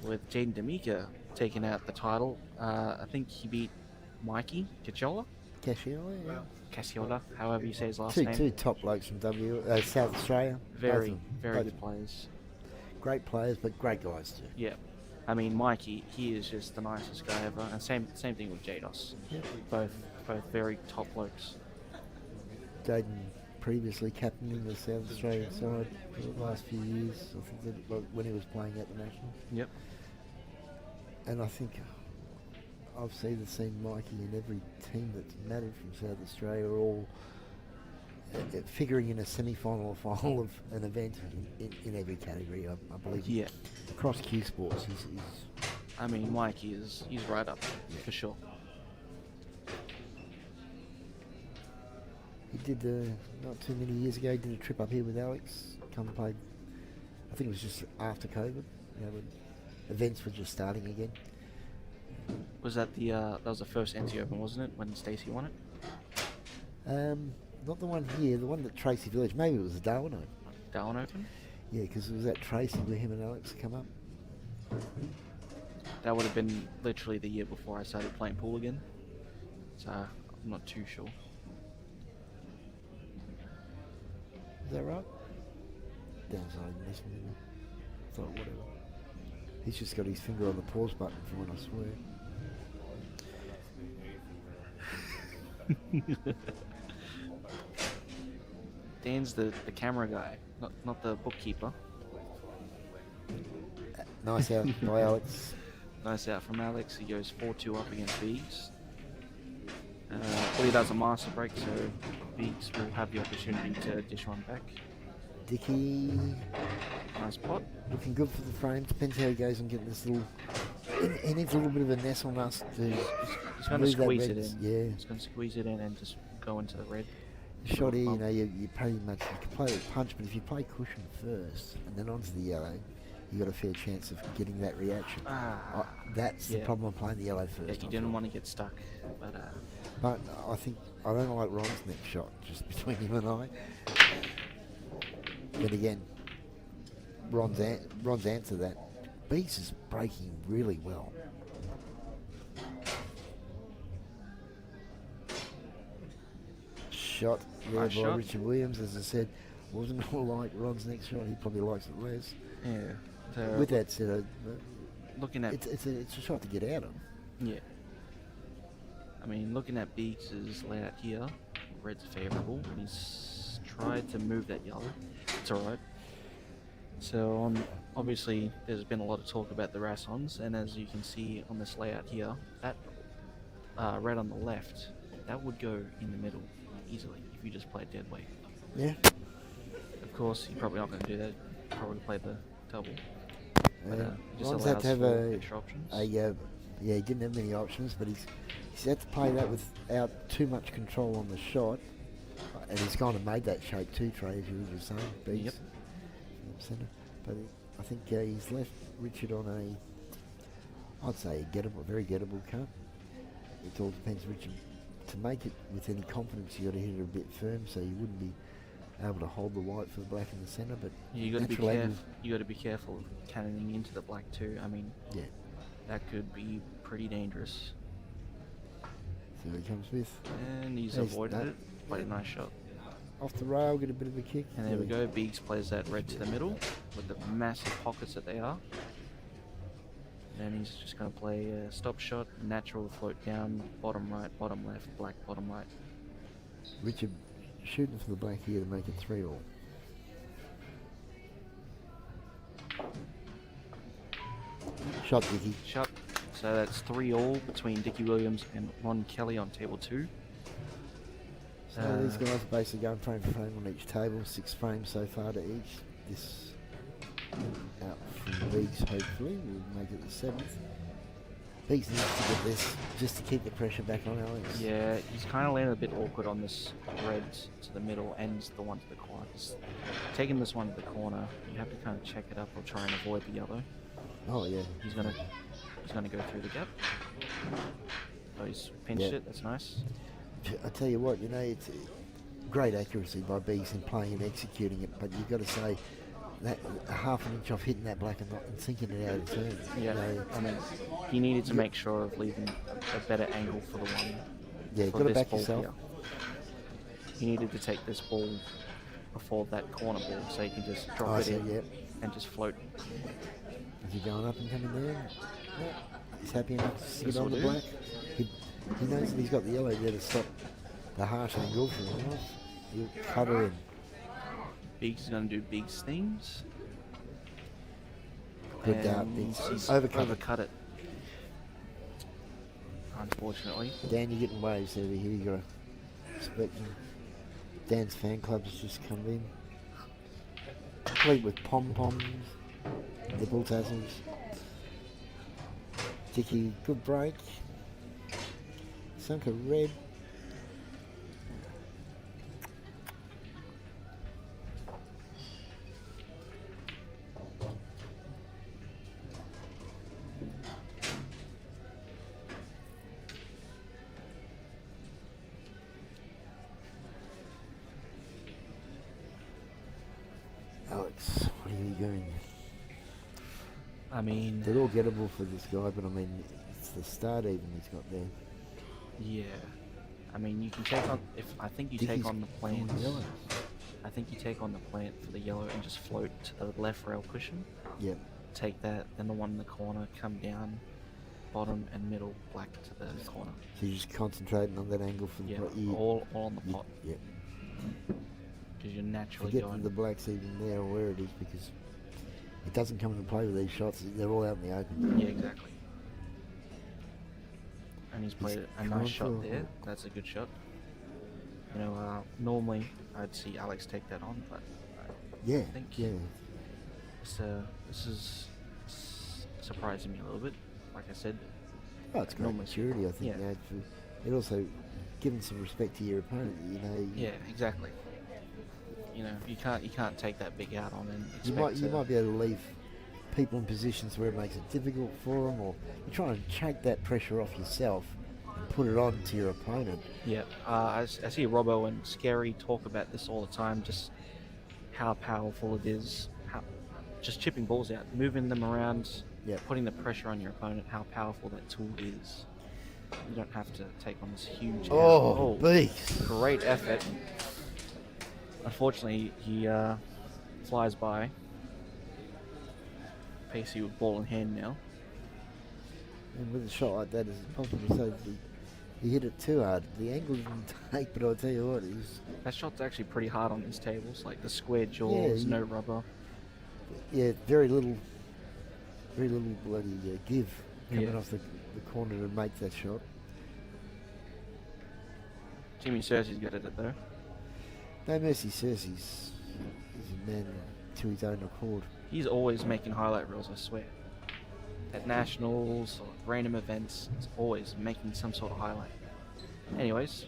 with Jaden D'Amica taking out the title. I think he beat Mikey Cacciola. Cassiola, however you say his last name. Two top blokes from South Australia. Very both good players. Great players, but great guys too. Yeah. I mean, Mikey, he is just the nicest guy ever. And same thing with Jados. Yep. Both very top blokes. Jaden previously captaining the South Australian side for the last few years. I think that when he was playing at the Nationals. Yep. And I think I've seen Mikey in every team that's mattered from South Australia, all figuring in a semi-final or final of an event in every category, I believe. Yeah. Across Q Sports, he's I mean, Mikey he's right up there, for sure. he did not too many years ago. He did a trip up here with Alex. Come and played. I think it was just after COVID. When events were just starting again. Was that that was the first NT Open, wasn't it, when Stacey won it? Not the one here. The one at Tracy Village. Maybe it was the Darwin Open. Darwin Open? Yeah, because it was at Tracy where him and Alex come up. That would have been literally the year before I started playing pool again. So I'm not too sure. Is that right? Downside listening. Thought whatever. He's just got his finger on the pause button for when I swear. Dan's the camera guy, not the bookkeeper. Nice out by Alex. Nice out from Alex. He goes 4-2 up against Beags. Well, he does a master break, so Beags will have the opportunity to dish one back. Dicky Nice pot. looking good for the frame. Depends how he goes on getting this little. He needs a little bit of a nestle nest to. He's going to move that squeeze red. it in. Yeah. He's going to squeeze it in and just go into the red. Shot here, you know, you pretty much you can play with punch, but if you play cushion first and then onto the yellow, you got a fair chance of getting that reaction. That's the Yeah. problem of playing the yellow first. Yeah, I you feel. didn't want to get stuck, but But I think I don't like Ron's next shot, just between him and I. But again, Ron's answer that. Beats is breaking really well. Shot there Nice by shot. Richard Williams, as I said, wasn't all like Ron's next shot. He probably likes it less. yeah. So With that said, looking at it's a shot to get out of. yeah. I mean, looking at Beags' layout here, red's favourable. He's tried to move that yellow. It's alright. So obviously there's been a lot of talk about the Rassons, and as you can see on this layout here, that red on the left, that would go in the middle easily if you just played dead weight. Yeah. Of course, you're probably not going to do that. Probably play the double. But just Ron's allows had to have for extra options. yeah, he didn't have many options, but he's had to play that without too much control on the shot, and he's kind of made that shape too, Trey, as you were just saying. Beats Yep. Centre. But I think he's left Richard on I'd say a very gettable cut. It all depends, Richard. To make it with any confidence, you got to hit it a bit firm, so you wouldn't be able to hold the white for the black in the centre. But You got to be natural careful. angle- You got to be careful of cannoning into the black too. I mean, Yeah. that could be pretty dangerous. See what he comes with. And he's There's avoided that. it. Played a nice shot. Off the rail, get a bit of a kick. And there we go. Beags plays that red to the middle with the massive pockets that they are. Then he's just going to play a stop shot, natural float down, bottom right, bottom left, black, bottom right. Richard shooting for the black here to make it 3-all. Shot, Dicky. Shot. So that's 3-all between Dickie Williams and Ron Kelly on table 2. So these guys are basically going frame for frame on each table, 6 frames so far to each. This out from Beags, hopefully. We'll make it the 7th. Beags needs to get this just to keep the pressure back on Alex. Yeah, he's kind of landed a bit awkward on this red to the middle and the one to the corner. He's taking this one to the corner, you have to kind of check it up or try and avoid the yellow. Oh, yeah. He's gonna go through the gap. Oh, he's pinched Yeah. it. That's nice. I tell you what, it's great accuracy by Beags in playing and executing it, but you've got to say that a half an inch off hitting that black and sinking it out of turn. Yeah, I mean, he needed to make sure of leaving a better angle for the one. Yeah, you've for got to this back ball yourself. here. He needed to take this ball before that corner ball, so he can just drop it in yeah. and just float. Is he going up and coming down? Yeah. He's happy enough to sit This'll on the do. black. He knows that he's got the yellow there to stop the harsh angle from him. He'll cut her in. Beags is going to do Beags things. Good dart, and Beags. he's Overcut it. Unfortunately. Dan, you're getting waves over here. You got to respect him. Dan's fan club has just come in. Complete with pom-poms, nipple tassels. Dicky, good break. Sunk a red. Alex, what are you doing? I mean, They're all gettable for this guy, but I mean, it's the start even he's got there. yeah. I mean, you can take on. I think you Dicky's take on the going plants. yellow. I think you take on the plant for the yellow and just float to the left rail cushion. Yeah. Take that, then the one in the corner, come down, bottom and middle, black to the corner. So you're just concentrating on that angle for the Yeah, pot. all on the pot. Yeah. because you're naturally Forget going. that the black's even there or where it is, because it doesn't come into play with these shots. They're all out in the open. Yeah, exactly. And he's played a nice shot there. That's a good shot. You know, normally I'd see Alex take that on, but Yeah, I think yeah. this is surprising me a little bit. Like I said, Oh, it's great normally- maturity, I think. yeah. You know, it also giving some respect to your opponent. You know, Yeah, exactly. You know, you can't take that big out on and you expect might be able to leave people in positions where it makes it difficult for them, or you try and take that pressure off yourself and put it on to your opponent. Yeah, I see Robbo and Scary talk about this all the time, just how powerful it is, how just chipping balls out, moving them around, Yep. putting the pressure on your opponent, how powerful that tool is. You don't have to take on this huge Oh, beast! great effort. Unfortunately, he flies by. Pacey with ball in hand now. And with a shot like that, it's possible to say that he hit it too hard. The angle didn't take, but I'll tell you what, That shot's actually pretty hard on these tables, like the square jaws, Yeah, no rubber. yeah, very little bloody give coming Yeah. off the corner to make that shot. Jimmy Cersei's good at it though. No mercy, Cersei's a man to his own accord. He's always making highlight reels, I swear. At nationals or random events, he's always making some sort of highlight. Anyways,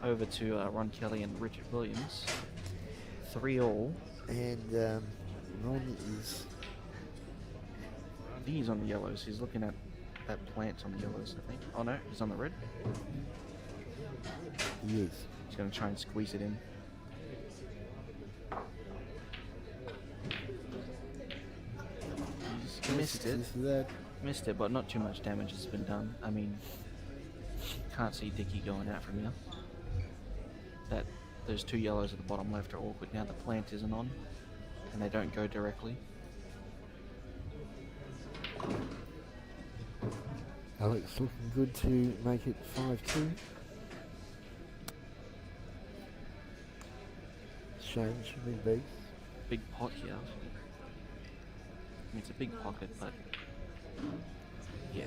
over to Ron Kelly and Richard Williams. 3-all. And Ron is I think he's on the yellows. He's looking at that plant on the yellows, I think. Oh no, he's on the red. he is. He's going to try and squeeze it in. He's missed it. This is that. Missed it, but not too much damage has been done. I mean, can't see Dicky going out from here. Those two yellows at the bottom left are awkward now. The plant isn't on, and they don't go directly. Alex looking good to make it 5-2. Shame should be big. Big pot here. I mean, it's a big pocket, but yeah.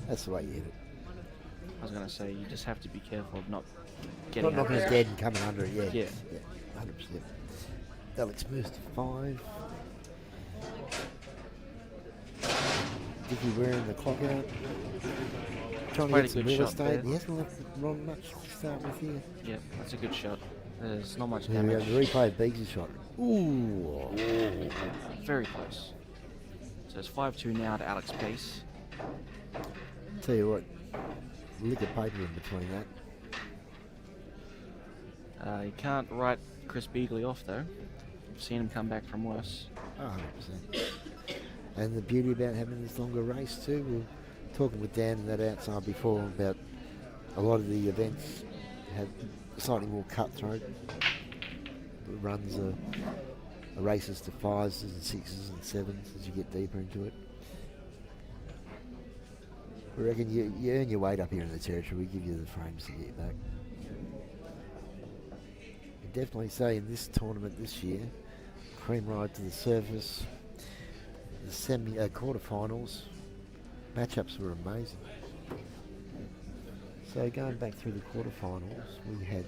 That's the way you hit it. I was gonna say you just have to be careful of not Not getting knocking out it dead and coming under it, yeah. Yeah. 100%. Alex moves to 5. Dicky wearing the clock out. Trying to Quite get a some good real shot estate. there. He hasn't left Ron much to start with here. Yeah, that's a good shot. There's not much There we go, damage. the replay of Beagley's shot. Ooh. Very close. So it's 5-2 now to Alex Pace. Tell you what, lick of paper in between that. You can't write Chris Beagley off though. I've seen him come back from worse. Oh, 100%. And the beauty about having this longer race too, we were talking with Dan and that outside before about a lot of the events have slightly more cutthroat. The runs are races to 5s and 6s and 7s as you get deeper into it. I reckon you earn your weight up here in the territory. We give you the frames to get you back. I'd definitely say in this tournament this year, cream ride to the surface, the quarterfinals, matchups were amazing. So going back through the quarterfinals, we had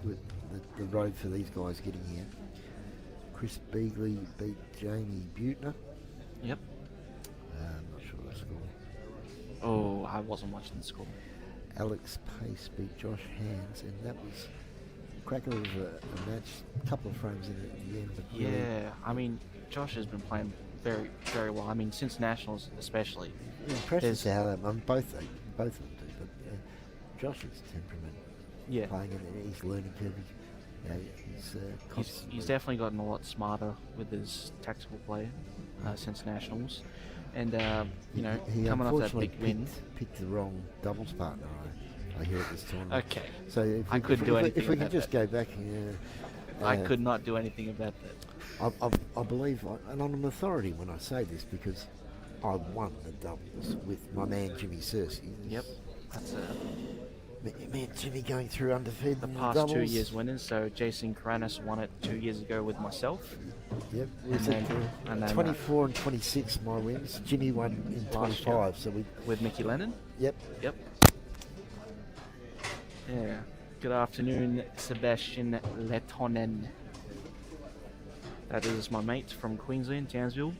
the road for these guys getting here. Chris Beagley beat Jamie Butner. Yep. Not sure the score. Oh, I wasn't watching the score. Alex Pace beat Josh Hands, and that was cracker of a match. A couple of frames in it at the end. But really Yeah, I mean, Josh has been playing very, very well. I mean, since Nationals especially. impressive There's- to how that. I mean, both of them do, but Josh's temperament, Yeah, playing in his learning curve. He's he's definitely gotten a lot smarter with his tactical play since Nationals. And, you know, he coming off that unfortunately big win. picked the wrong doubles partner. I hear at this tournament. Okay. So if I we, couldn't do anything if we can about just that. go back, I could not do anything about that. I believe, and I'm an authority when I say this because I won the doubles with my man Jimmy Cersei. Yep. That's Me and Jimmy going through undefeated The in past doubles. 2 years winners. So Jason Karanis won it 2 years ago with myself. Yep, we And said then, 24 and 26 my wins. Jimmy won in Last 25, so we. with Mickey Lennon. Yep. Yep. Yeah. Good afternoon, Sebastian Letonen. That is my mate from Queensland, Townsville.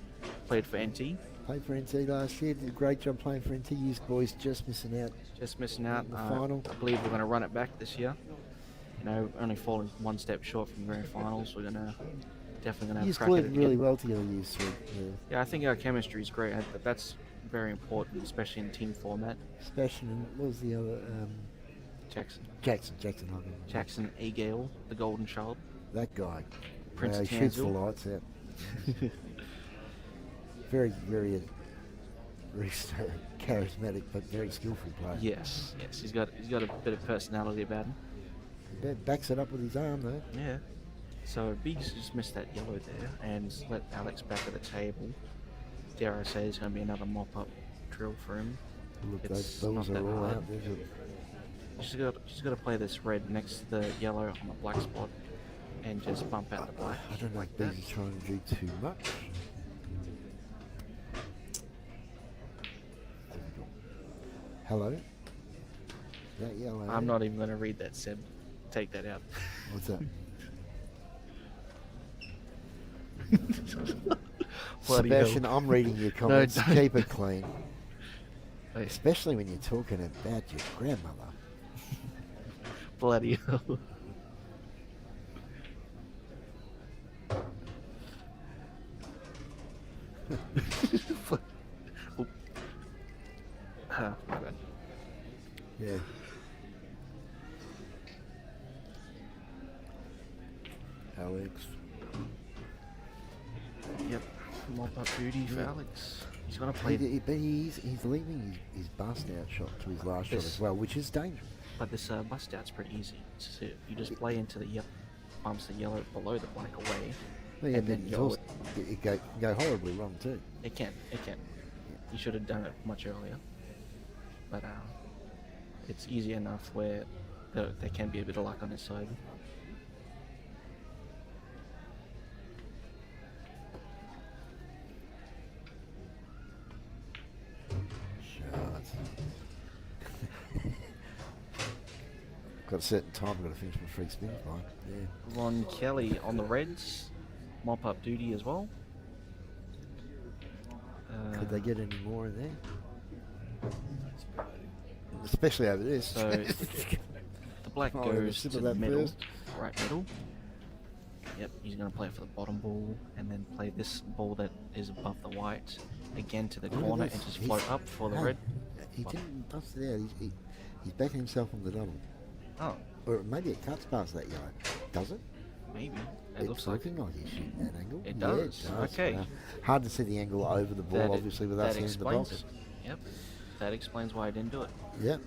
Played for NT. Played for NT last year. Did a great job playing for NT. You boys just missing out. Just missing out. In the final. I believe we're going to run it back this year. You know, only falling one step short from grand finals. We're gonna definitely gonna You have a crack at it glued really again. well together, you three. Yeah. Yeah, I think our chemistry is great. But that's very important, especially in team format. Especially, what was the other? Jackson Jackson. Jackson Agale, the golden child. That guy. Prince He of shoots the Townsville. lights out. very, very charismatic, but very skillful player. Yes, he's got a bit of personality about him. Backs it up with his arm, though. Yeah. So Biggs just missed that yellow there and let Alex back at the table. Dare I say, it's going to be another mop-up drill for him. Look, It's those balls not are that all hard. out. There's She's got to play this red next to the yellow on the black spot and just bump out the black. I don't like That- Beagley trying to do too much. Hello? That yellow. I'm not even going to read that, Seb. Take that out. What's that? Bloody hell. Sebastian, I'm reading your comments. don't. Keep it clean. Hey, Especially when you're talking about your grandmother. bloody hell. Oh. Ah, my bad. Yeah. Alex. Yep. Mop up duty for Alex. He's going to But play. he's leaving his bust out shot to his last shot This- as well, which is dangerous. But this bust out's pretty easy. So you just play into the bumps the yellow below the black away. Well, yeah, And but then it's go also, it can go horribly wrong too. It can. You should have done it much earlier. But it's easy enough where there can be a bit of luck on his side. Shots. Got a certain time I've got to finish my free spins by. Yeah. Ron Kelly on the Reds. Mop up duty as well. Could they get any more in there? Especially over this. So the black Oh, yeah, goes sip to of the that middle, first. right middle. Yep, he's going to play for the bottom ball and then play this ball that is above the white again to the Look at corner this. and just He's- float up for the hey, red. He didn't bust it out. He's backing himself on the double. Oh, Or maybe it cuts past that yellow. Does it? maybe. It It's looks like looking like he's shooting that angle. It Yeah, does. Okay. Hard to see the angle over the ball, That- obviously, with us that in the explains box. it. Yep, that explains why I didn't do it. Yep.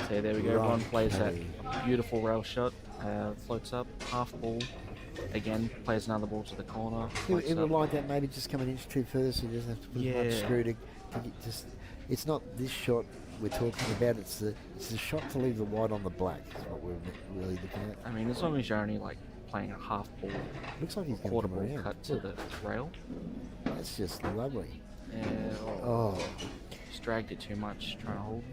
So there we go. Ron plays that Okay. beautiful rail shot, floats up, half ball. Again, plays another ball to the corner. floats It would up. like that maybe just come an inch too further so he doesn't have to put as much Yeah. screw to get just. It's not this shot we're talking about. It's the shot to leave the white on the black. Is what we're really looking at. I mean, as long as you're only like playing a half ball, Looks like he's going quarter to ball come around. cut to the rail. That's just lovely. And Oh, just dragged it too much, trying to hold.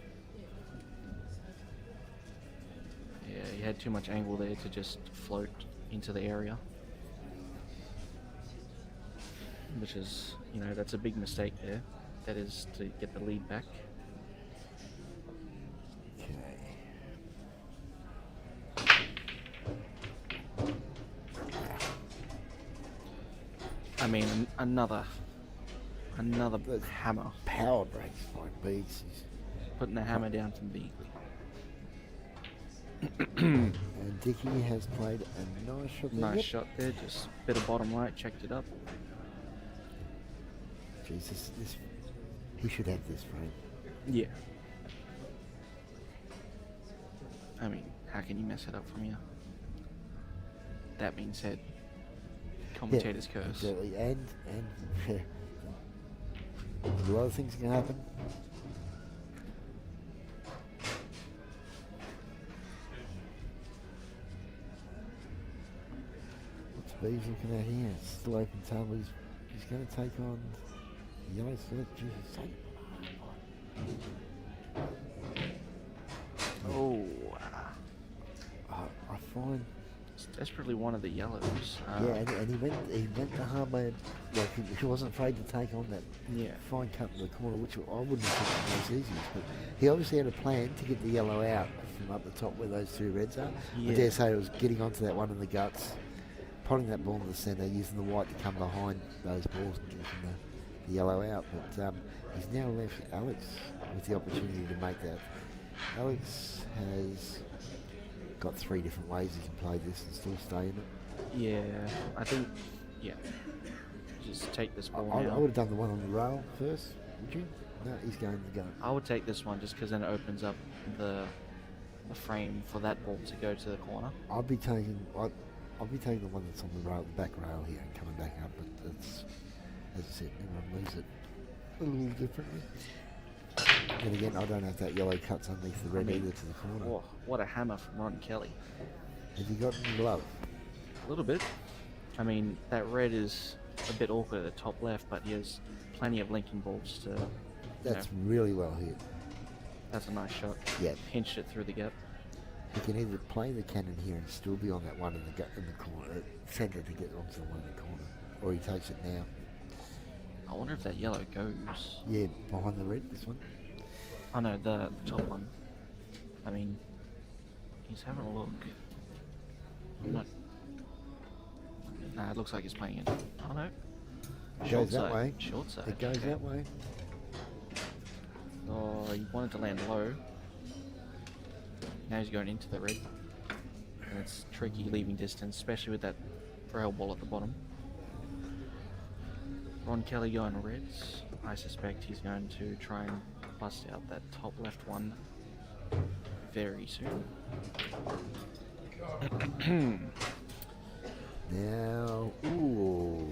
Yeah, he had too much angle there to just float into the area. Which is, that's a big mistake there. That is to get the lead back. okay. I mean, another That's hammer. Power breaks by Beats. Putting the hammer down from Beagley. And Dickey has played a nice shot there. Nice Yep. shot there, just bit of bottom right, checked it up. Jesus, he should have this frame. Yeah. I mean, how can you mess it up from here? That being said, commentator's curse. Exactly. And a lot of things can happen. Bees looking at here. Still open table. He's going to take on yellow slip. Jesus, take. Oh, I find. it's desperately one of the yellows. Yeah, and he went the hard way. Like he wasn't afraid to take on that Yeah. fine cut in the corner, which I wouldn't have thought was the easiest. But he obviously had a plan to get the yellow out from up the top where those two reds are. Yeah. I dare say it was getting onto that one in the guts, potting that ball in the centre, using the white to come behind those balls and getting the yellow out. But he's now left Alex with the opportunity to make that. Alex has got 3 different ways he can play this and still stay in it. Yeah, I think, yeah. Just take this ball I now. would have done the one on the rail first, would you? No, he's going to go. I would take this one just because then it opens up the frame for that ball to go to the corner. I'll be taking the one that's on the rail, the back rail here, and coming back up. But it's, as I said, everyone leaves it a little differently. And again, I don't know if that yellow cuts underneath the red either to the corner. Oh, what a hammer from Ron Kelly. Have you got any glove? A little bit. I mean, that red is a bit awkward at the top left, but he has plenty of linking balls to. That's really well hit. That's a nice shot. Yeah. Pinched it through the gap. He can either play the cannon here and still be on that one in the corner, centre to get onto the one in the corner, or he takes it now. I wonder if that yellow goes. Yeah, behind the red, this one. Oh no, the top one. I mean, he's having a look. I'm not. Nah, it looks like he's playing it. Oh no. It Short goes that side. way. Short side. It goes okay. that way. Oh, he wanted to land low. Now he's going into the red. And it's tricky leaving distance, especially with that rail ball at the bottom. Ron Kelly going reds. I suspect he's going to try and bust out that top left one very soon. Now, ooh.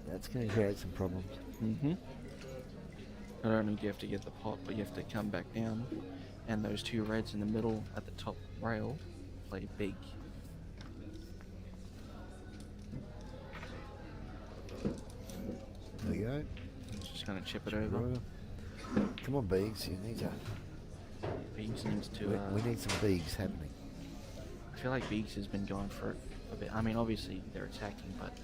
That's going to create some problems. Not only do you have to get the pot, but you have to come back down. And those 2 reds in the middle at the top rail play big. There you go. Just going to chip it over. Come on, Beags. You need to. Beags needs to. We need some Beags happening. I feel like Beags has been going for it a bit. I mean, obviously they're attacking, but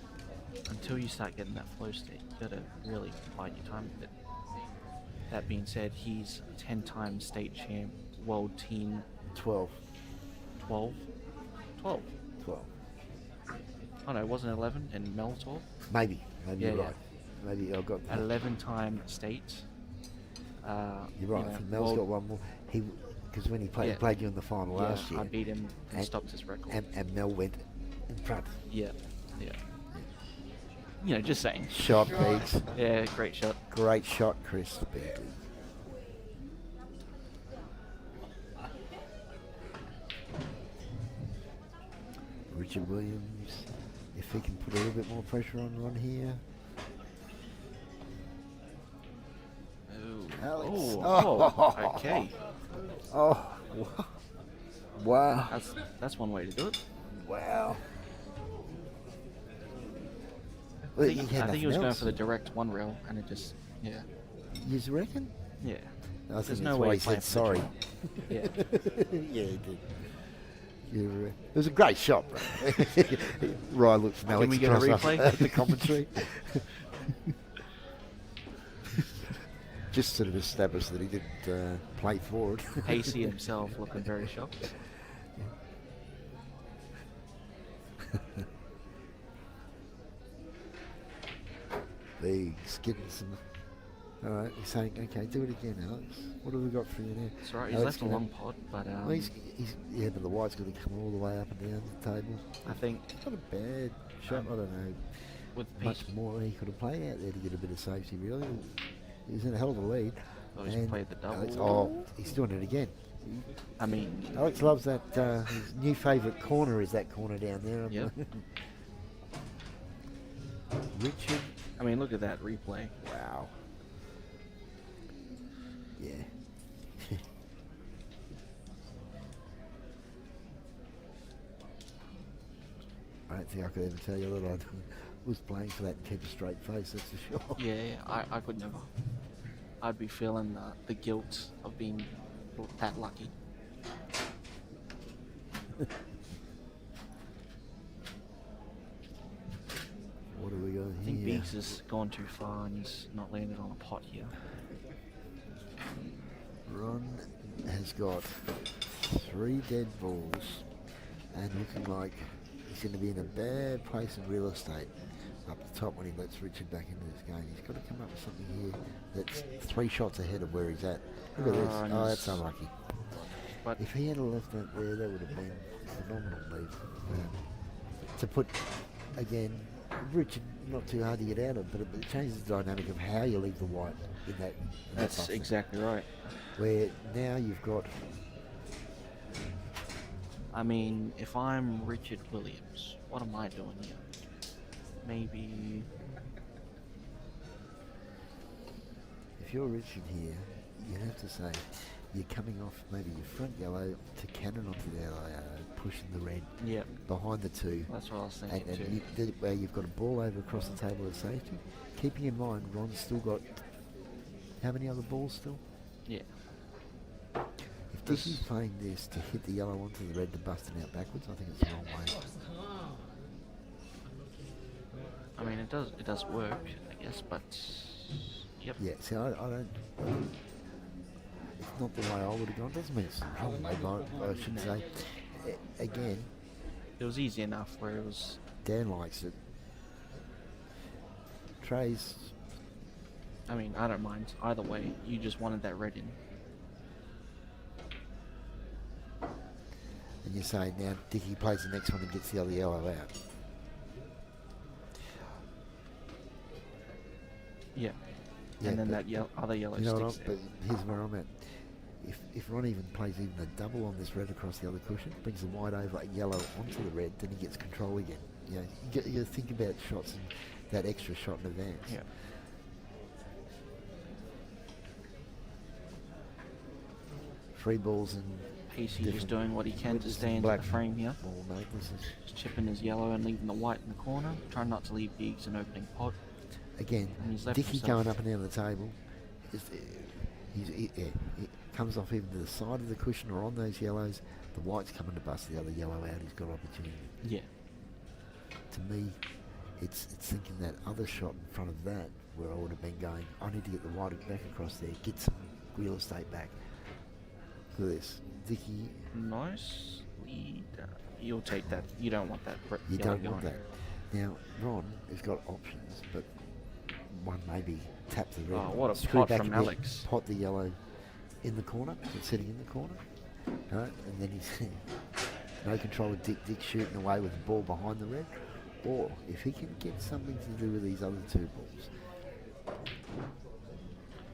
until you start getting that flow state, you gotta really bide your time with it. That being said, he's 10-time state champ, world team 12. 12. 12. 12. Oh no, it wasn't 11 and Mel 12? Maybe Yeah, you're yeah. right. Maybe I've got. 11-time state. You're right. I think Mel's got one more. Because when he played you in the final last year. I beat him and stopped his record. And Mel went in front. Yeah. You know, just saying. Shot, Beags. Yeah, great shot. Great shot, Chris Beagley. Richard Williams, if he can put a little bit more pressure on here. Alex. Oh, okay. Oh, wow. That's one way to do it. Wow. I think he was going for the direct one rail, and it just, yeah. You reckon? Yeah. I think There's that's no why way he said sorry. Yeah. Yeah, he did. It was a great shot, bro. Ryan looks from Alex we get a across replay? at the commentary. Just sort of established that he didn't play forward. Hasty himself looking very shocked. He's getting some. All right, he's saying, okay, do it again, Alex. What have we got for you now? That's right, he's Alex left a long pot, but well, he's, yeah, but the white's got to come all the way up and down the table. I think It's not a bad shot. I don't know. with Much Pete, more he could have played out there to get a bit of safety, really. He was in a hell of a lead. oh, he's And played the double. Alex, he's doing it again. I mean, Alex loves that. His new favourite corner is that corner down there. Yep. Richard. I mean, look at that replay. Wow. Yeah. think I could ever tell you that I was playing for that and keep a straight face, that's for sure. Yeah, I could never. I'd be feeling the guilt of being that lucky. What do we got I think here? Beaks has gone too far and he's not landed on a pot here. Ron has got 3 dead balls and looking like he's going to be in a bad place in real estate up the top when he lets Richard back into this game. He's got to come up with something here that's 3 shots ahead of where he's at. Look at this. Oh, that's unlucky. But If he had left that there, that would have been a phenomenal lead. To put, again, Richard, not too hard to get out of, but it changes the dynamic of how you leave the white in that. that's buffer. exactly right. Where now you've got, I mean, if I'm Richard Williams, what am I doing here? Maybe... if you're Richard here, you have to say, you're coming off maybe your front yellow to cannon onto the yellow, pushing the red Yep, behind the 2. that's what I was And, thinking too. where you've got a ball over across the table of safety. Keeping in mind, Ron's still got how many other balls still? Yeah. If Dickie's playing this to hit the yellow onto the red to bust it out backwards, I think it's the wrong way. I mean, it does work, I guess, but... Yep. Yeah, see, I don't... It's not the way I would have gone. Doesn't mean it's the wrong way, I should say. Again, It was easy enough where it was... Dan likes it. Trey's... I mean, I don't mind. Either way, you just wanted that red in. And you say now Dickie plays the next one and gets the other yellow out. Yeah. Yeah, And then but that other yellow you know what sticks I'm, there. but here's where I'm at. If Ron even plays even a double on this red across the other cushion, brings the white over yellow onto the red, then he gets control again. You know, you got to think about shots and that extra shot in advance. Yeah. Three balls and PC just different doing what he can to witnesses stay and into the black frame here. ball, mate. This is Just chipping his yellow and leaving the white in the corner. Trying not to leave Biggs an opening pot. again, And he's left Dickie himself. going up and down the table. He comes off even to the side of the cushion or on those yellows. The white's coming to bust the other yellow out. He's got opportunity. Yeah. To me, it's thinking that other shot in front of that where I would have been going, I need to get the white back across there, get some real estate back. Look at this. Dickie, Nice lead. You'll take that. You don't want that. you yellow don't want going. that. Now, Ron has got options, but one maybe tap the red. Oh, what a screw pot back from a bit, Alex. Pot the yellow in the corner, it's sitting in the corner. Right? And then he's no control of Dick shooting away with the ball behind the red. Or if he can get something to do with these other 2 balls.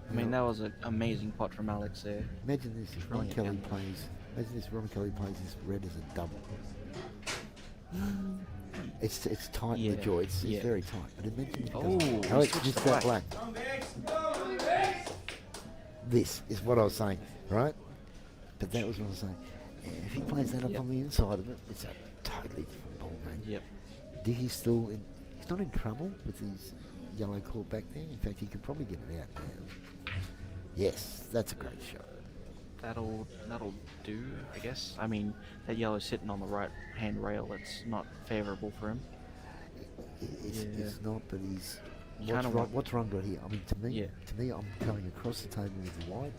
I mean, that was an amazing pot from Alex there. Imagine this if Ron Brilliant Kelly gamble. plays. Imagine this if Ron Kelly plays this red as a double. It's tight in the Yeah, jaw. It's yeah. very tight. But imagine if Oh, he Alex switched just to that black. black. This is what I was saying, right? But that was what I was saying. If he plays that up Yep. on the inside of it, it's a totally different ball game. Yep. Dickie's still in. He's not in trouble with his yellow court back there. In fact, he could probably get it out now. Yes, that's a great shot. That'll do, I guess. I mean, that yellow's sitting on the right hand rail. It's not favourable for him. It's not, but he's. You kinda want- What's Ron got here? I mean, Yeah. to me, I'm coming across the table with the white.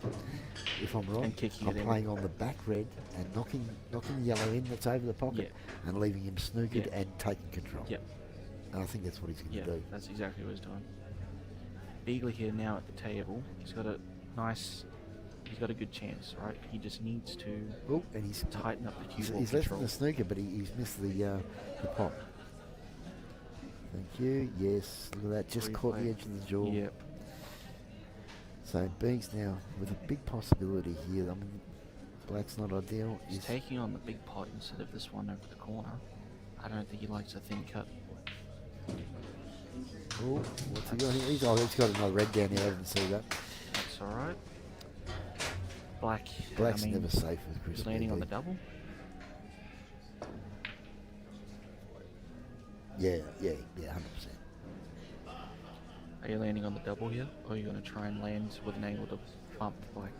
If I'm Ron, And kicking I'm it in. playing on the back red and knocking the yellow in that's over the pocket and leaving him snookered Yeah. and taking control. Yep. And I think that's what he's going Yeah, to do. that's exactly what he's doing. Beagley here now at the table. He's got a nice. He's got a good chance, right? He just needs to Oh, and he's tighten up the cue he's ball left in control. the snooker, but he's missed the pot. Thank you. Yes, look at that. Just caught the Replay. edge of the jaw. Yep. So Beags now with a big possibility here. I mean, black's not ideal. He's taking on the big pot instead of this one over the corner. I don't think he likes a thin cut. Oh, what's he got here? He's got another red down here. I didn't see that. That's all right. Black. Black's I mean, never safe with Chris he's landing on the Beagley. double. Yeah, 100%. Are you landing on the double here, or are you going to try and land with an angle to bump the black?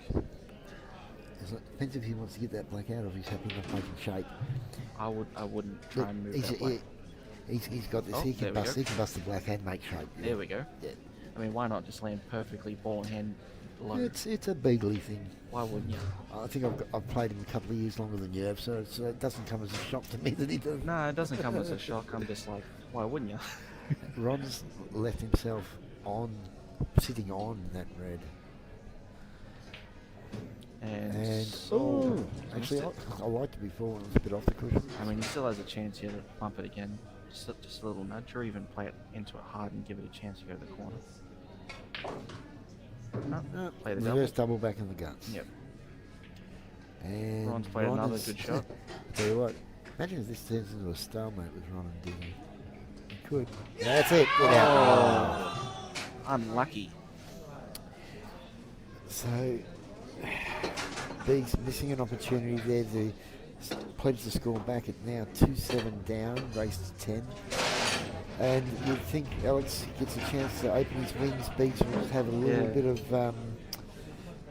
Depends if he wants to get that black out or if he's happy enough making shape. I wouldn't try and move He's, that black. he's got this. Oh, He can there we go. bust the black and make shape. Yeah. There we go. Yeah. I mean, why not just land perfectly ball in hand low? It's a Beagley thing. Why wouldn't you? I think I've played him a couple of years longer than you have, so it doesn't come as a shock to me that he does. No, it doesn't come as a shock. I'm just like, why wouldn't you? Ron's left himself sitting on that red. And Actually, I liked it before when it was a bit off the cushion. I mean, he still has a chance here to bump it again. Just a little nudge, or even play it into it hard and give it a chance to go to the corner. No, play the Reverse double back in the guts. Yep. And Ron's played another good shot. Tell you what, imagine if this turns into a stalemate with Ron and Diggy. He could. That's it. Oh, unlucky. So, B's missing an opportunity there to pledge the score back at now 2-7 down, race to 10. And you'd think Alex gets a chance to open his wings. B's will have a little bit of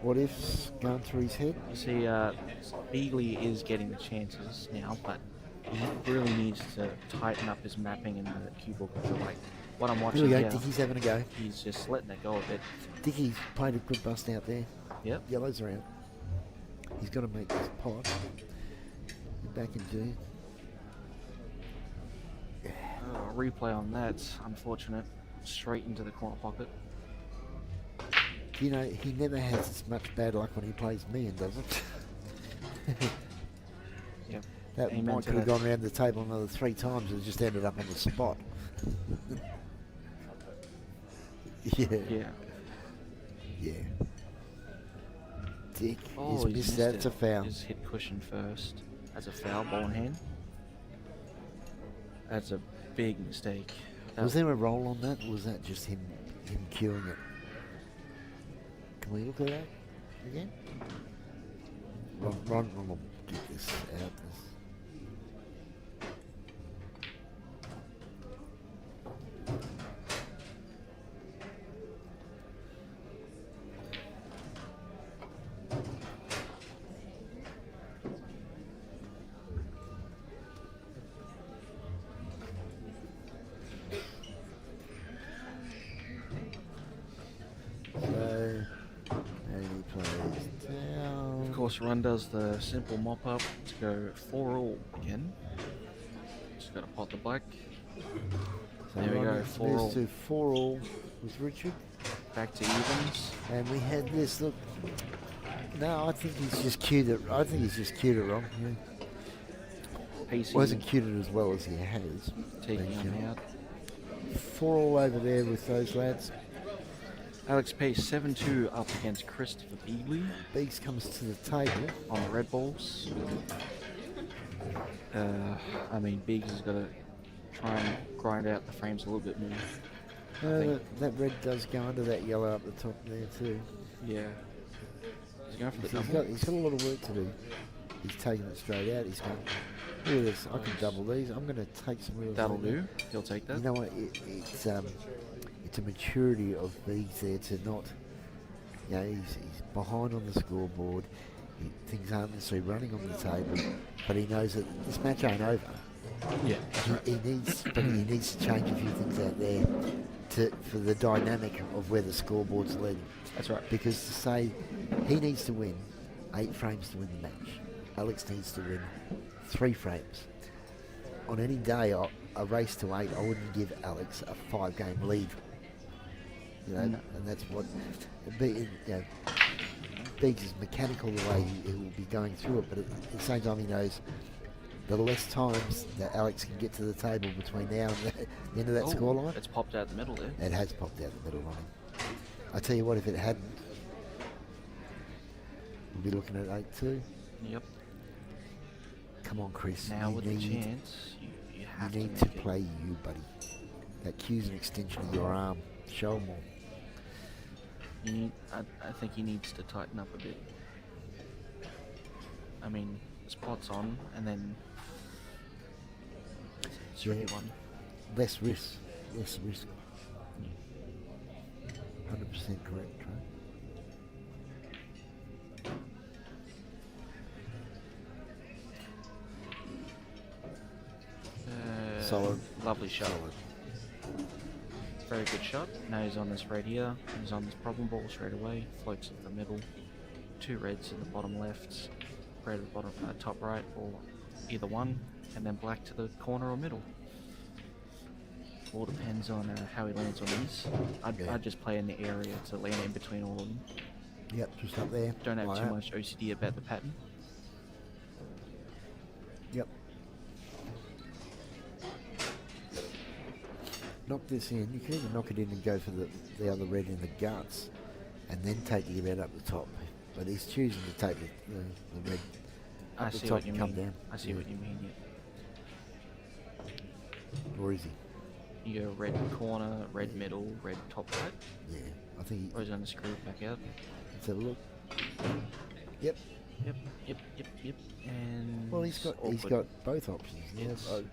what ifs going through his head. See, Beagley is getting the chances now, but he really needs to tighten up his mapping and the cue ball control. Like what I'm watching Here we go, here, Dickie's having a go. he's just letting it go a bit. Dickie's played a good bust out there. Yep. Yellow's around. He's got to make this pot. Back in G. Replay on that, unfortunate. Straight into the corner pocket. You know, he never has as much bad luck when he plays me and doesn't. Yep. That Amen might to could have that. gone around the table another 3 times and just ended up on the spot. Yeah. Yeah. Dick, Oh, he's missed that. It's a foul. Just hit cushion first. That's a foul, ball in hand. That's a big mistake. Was there a roll on that, or was that just him cueing it? Can we look at that again? Ron will get this out. Of course, Ron does the simple mop up to go 4-all again. Just got to pot the black. So There we go, 4-all. moves to 4-all with Richard. Back to evens. And we had this look. No, I think he's just cued it. I think he's just cued it wrong. Yeah. Pacey Wasn't cued it as well as he has. taking Thank him you. out. 4-all over there with those lads. Alex Pace 7-2 up against Christopher Beagley Beaks comes to the table. on the red balls. I mean, Biggs has got to try and grind out the frames a little bit more. That red does go under that yellow up the top there too. Yeah. He's going for the So double. he's got a lot of work to do. He's taking it straight out. He's going, look at this, I can double these. I'm going to take some real That'll do. He'll take that. You know what? It's a maturity of Biggs there to not. You know, he's behind on the scoreboard. Things aren't necessarily running on the table, but he knows that this match ain't over. Yeah. He needs to change a few things out there for the dynamic of where the scoreboard's leading. That's right. Because to say he needs to win 8 frames to win the match, Alex needs to win 3 frames. On any day, a race to 8, I wouldn't give Alex a 5-game lead. You know, No. and that's what. Biggs is mechanical the way he will be going through it, but at the same time, he knows the less times that Alex can get to the table between now and the end of that scoreline. It's popped out the middle there. It has popped out the middle on him. I tell you what, if it hadn't, we'll be looking at 8-2. Yep. Come on, Chris. Now you with need, the chance, you have you need to to make it. play you, buddy. That cue's an extension of your arm. Show 'em all. You need. I think he needs to tighten up a bit. I mean, the spot's on, and then it's a tricky one. less risk. Less risk. 100% correct, right? Solid. Lovely shot. Solid. Very good shot. Now he's on this red here. He's on this problem ball straight away. Floats at the middle. 2 reds in the bottom left. Red at the bottom top right, or either one, and then black to the corner or middle. All depends on how he lands on these. I'd just play in the area to land in between all of them. Yep, just up there. Don't have like too that. much OCD about the pattern. Yep. Knock this in. You can even knock it in and go for the other red in the guts, and then take the red up the top. But he's choosing to take the red I up the see top what you and come mean. down. I see what you mean. Yeah. Or is he? You go red corner, red middle, red top right. Yeah, I think Or he's going to screw it back out. let's have a look. Yep. Yep. And Well, he's got both options. Yeah.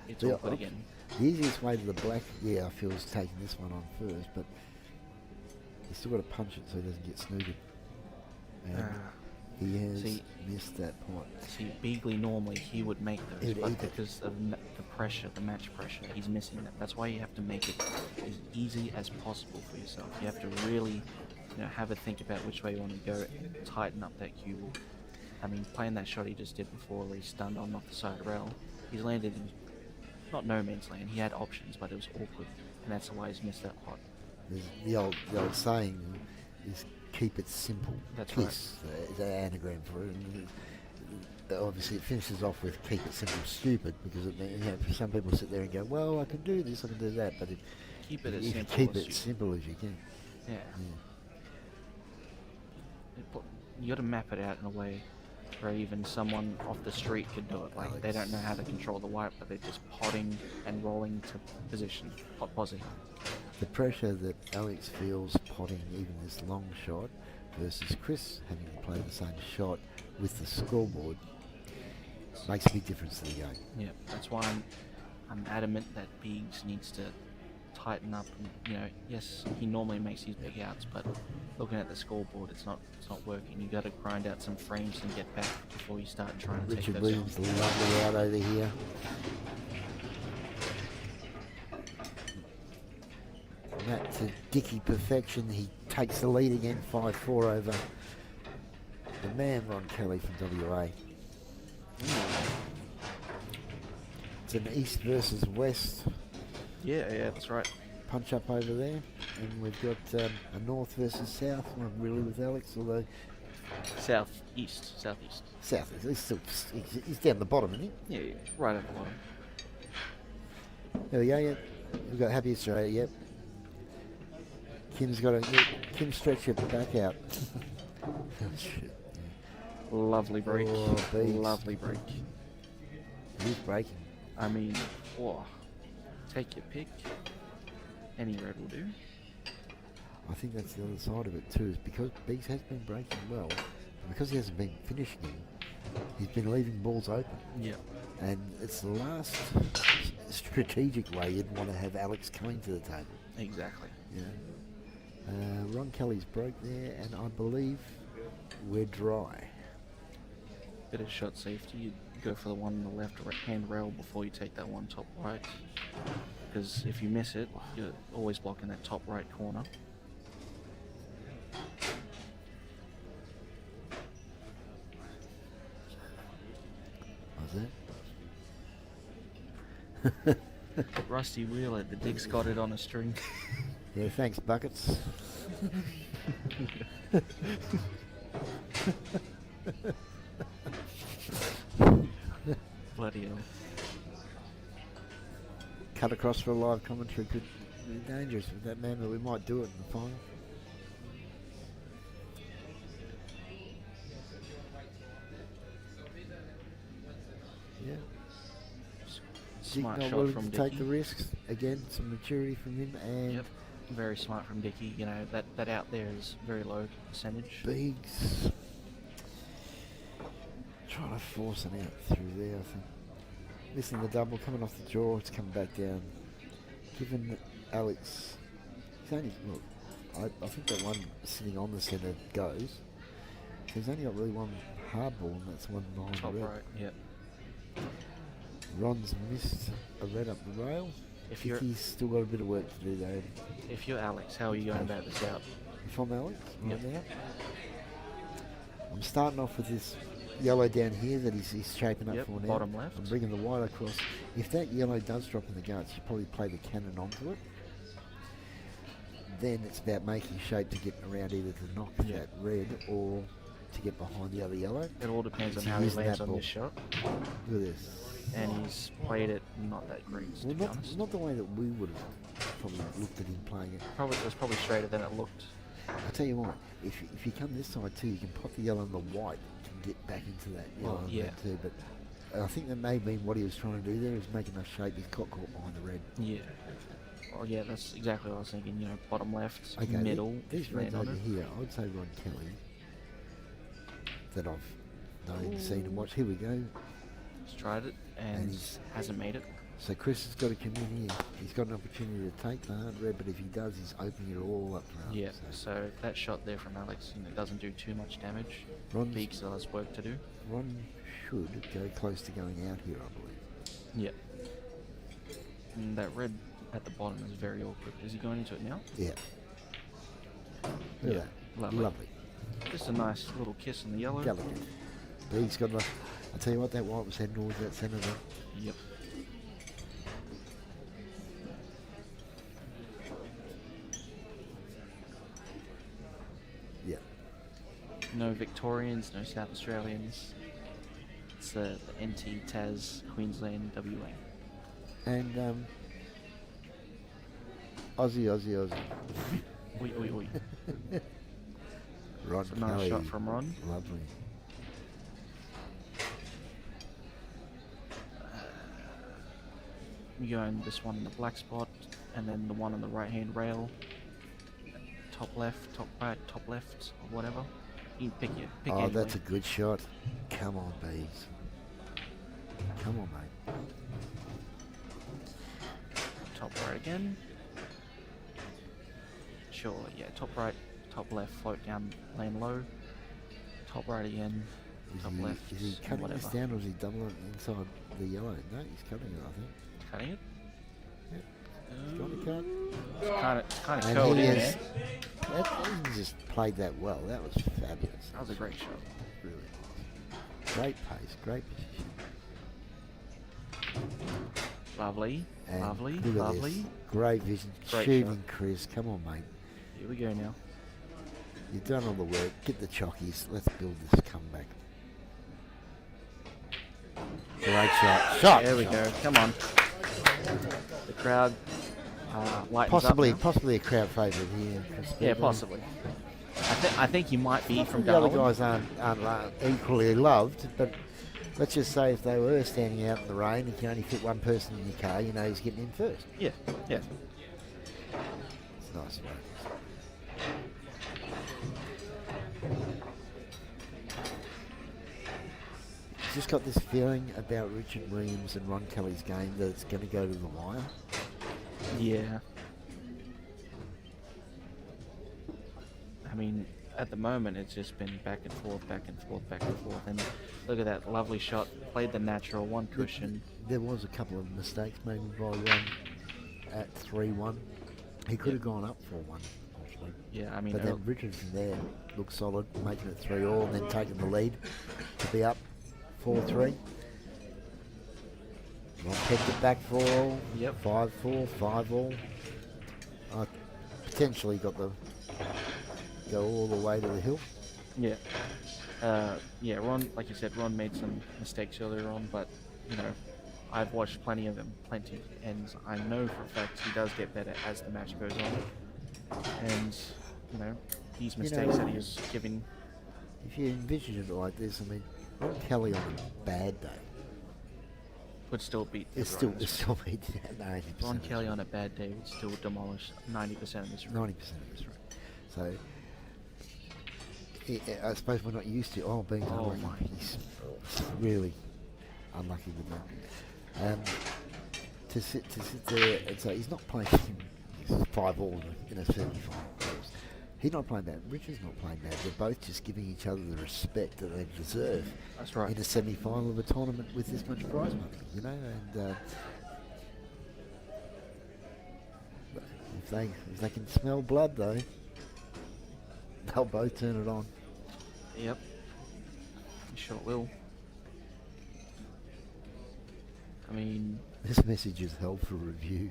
It's The awkward again. The easiest way to the black, I feel, is taking this one on first, but he's still got to punch it so he doesn't get snooted. And he has missed that point. See, Beagley normally he would make those, He would but eat it. because of the pressure, the match pressure, he's missing that. That's why you have to make it as easy as possible for yourself. You have to really, have a think about which way you want to go and tighten up that cue ball. I mean, playing that shot he just did before where he stunned on off the side rail, he's landed in not no man's land. He had options, but it was awkward, and that's why he's missed that pot. There's the old saying is keep it simple. That's KISS, is an anagram for it. And obviously, it finishes off with keep it simple, stupid, because some people sit there and go, well, I can do this, I can do that, but Keep it as if you simple keep as it you- simple as you can. Yeah. You got to map it out in a way where even someone off the street could do it. Like they don't know how to control the white, but they're just potting and rolling to position, pot posing. The pressure that Alex feels potting even this long shot versus Chris having to play the same shot with the scoreboard makes a big difference to the game. Yeah, that's why I'm adamant that Biggs needs to tighten up. And, yes, he normally makes these big outs, but looking at the scoreboard, it's not working. You got to grind out some frames and get back before you start trying to Richard take those Williams, lovely out over here. And that to Dicky perfection. He takes the lead again, 5-4 over the man Ron Kelly from WA. It's an east versus west Yeah, that's right. punch up over there, and we've got a north versus south one really with Alex, although Southeast. south he's down the bottom, isn't he? Yeah, right at the bottom. There we go. Yep, we've got Happy Australia. Yep. Kim stretch your back out. Oh, shit. Lovely break. Oh, beast. Lovely break. He's breaking. I mean, take your pick. Any red will do. I think that's the other side of it too, is because Beags has been breaking well, but because he hasn't been finishing them, he's been leaving balls open. Yeah. And it's the last strategic way you'd want to have Alex coming to the table. Exactly. Yeah. Ron Kelly's broke there, and I believe we're dry. Bit of shot safety. You go for the one on the left hand rail before you take that one top right. Because if you miss it, you're always blocking that top right corner. Was that? Rusty Wheeler, the dig's got it on a string. Yeah, thanks, Buckets. Bloody hell. Cut across for a live commentary could be dangerous with that man, but we might do it in the final. Yeah. Smart not shot willing from to take Dickey. the risks. Again, some maturity from him, and Yep. Very smart from Dickey. That out there is very low percentage. Biggs trying to force it out through there, I think. Missing the double, coming off the jaw, it's coming back down. given that Alex, he's only, look, I think that one sitting on the centre goes. So he's only got really one hard ball, and that's one behind Top the red. right, yeah. Ron's missed a red up the rail. If you're He's still got a bit of work to do though. if you're Alex, how are you going about this out? If I'm Alex, right Yep. now, I'm starting off with this yellow down here that he's shaping up Yep, for now. bottom left. I'm bringing the white across. If that yellow does drop in the guts, you probably play the cannon onto it. Then it's about making shape to get around either to knock Yeah. that red or to get behind the other yellow. It all depends on So how he using lands that on ball. this shot, Look at this. and he's played it not that great, to Well, be honest. not the way that we would have probably looked at him playing it. It was probably straighter than it looked. I tell you what, if you come this side too, you can pop the yellow and the white and get back into that yellow and yeah. red too. But I think that may have been what he was trying to do there, is make enough shape. He's caught behind the red. Yeah. Well, yeah, that's exactly what I was thinking. You know, bottom left, Okay, middle, these land reds on over it. here, I would say Ron Kelly, that I've known, seen and watched. Here we go. He's tried it and he's- hasn't made it. So Chris has got to come in here. He's got an opportunity to take the hard red, but if he does, he's opening it all up for us. Yeah. So So that shot there from Alex, you know, doesn't do too much damage. Ron's- Beak still has work to do. Ron should go close to going out here, I believe. Yeah. And that red at the bottom is very awkward. Is he going into it now? Yeah. Look Yeah, at that. lovely. Lovely. Just a nice little kiss in the yellow. Delicate. But he's got enough. I'll tell you what, that white was heading towards that centre there. Yep. Yeah. No Victorians, no South Australians. It's the NT, Tas, Queensland, WA. And Aussie. Oi, oi, oi. Ron It's a nice Kelly. shot from Ron. Lovely. You go in this one in the black spot, and then the one on the right hand rail. Top left, top right, top left, or whatever. You can pick Oh, anyway. that's a good shot. Come on, Bees. Come on, mate. Top right again. Sure, yeah, top right, top left, float down, land low. Top right again, top left, Is he cutting whatever. this down or is he doubling it inside the yellow? No, he's cutting it, I think. Cutting it? He's got to cut. It's kind of And curled he in has- there. he just played that well. That was fabulous. That was a great shot. Really was. Great pace, great position. Lovely, And lovely, look at lovely. this. Great vision. Great Shooting, Chris. Come on, mate. Here we go now. You've done all the work. Get the chockies. Let's build this comeback. Great shot. Shot. There we shot. go. Come on. The crowd lightens up now. Possibly a crowd favourite here. Chris Yeah, Beagley. possibly. I think he might be from The other Darwin. guys aren't equally loved, but let's just say if they were standing out in the rain, if you only fit one person in your car, you know he's getting in first. Yeah, yeah. It's nice work. Just got this feeling about Richard Williams and Ron Kelly's game that it's going to go to the wire. Yeah. I mean, at the moment, it's just been back and forth, back and forth, back and forth. And look at that lovely shot. Played the natural, one cushion. There was a couple of mistakes made by Ron at 3-1. He could have gone up 4-1, possibly. Yeah, I mean, But then Richardson there looked solid, making it 3-all, and then taking the lead to be up 4-3. Ron kept it back 4-all. Yep. 5-4, 5-all. Potentially got the go all the way to the hill. yeah. Yeah, Ron, like you said, Ron made some mistakes earlier on, but, you know, I've watched plenty of him, and I know for a fact he does get better as the match goes on. And, you know, these mistakes that he was giving. If you envision it like this, I mean, Ron Kelly on a bad day Would still beat it's everyone still in this room. beat 90%. Ron of Kelly this on a bad day would still demolish 90% of this room. 90% of this room. So I suppose we're not used to being Oh unlucky. my. He's really unlucky with that. to sit there and say he's not playing 5-all in a semi-final. He's not playing bad. Richard's not playing bad. They're both just giving each other the respect that they deserve. That's right. In a semi-final of a tournament with this much prize money, you know. And if they can smell blood, though, they'll both turn it on. Yep. You sure will. I mean, This message is held for review.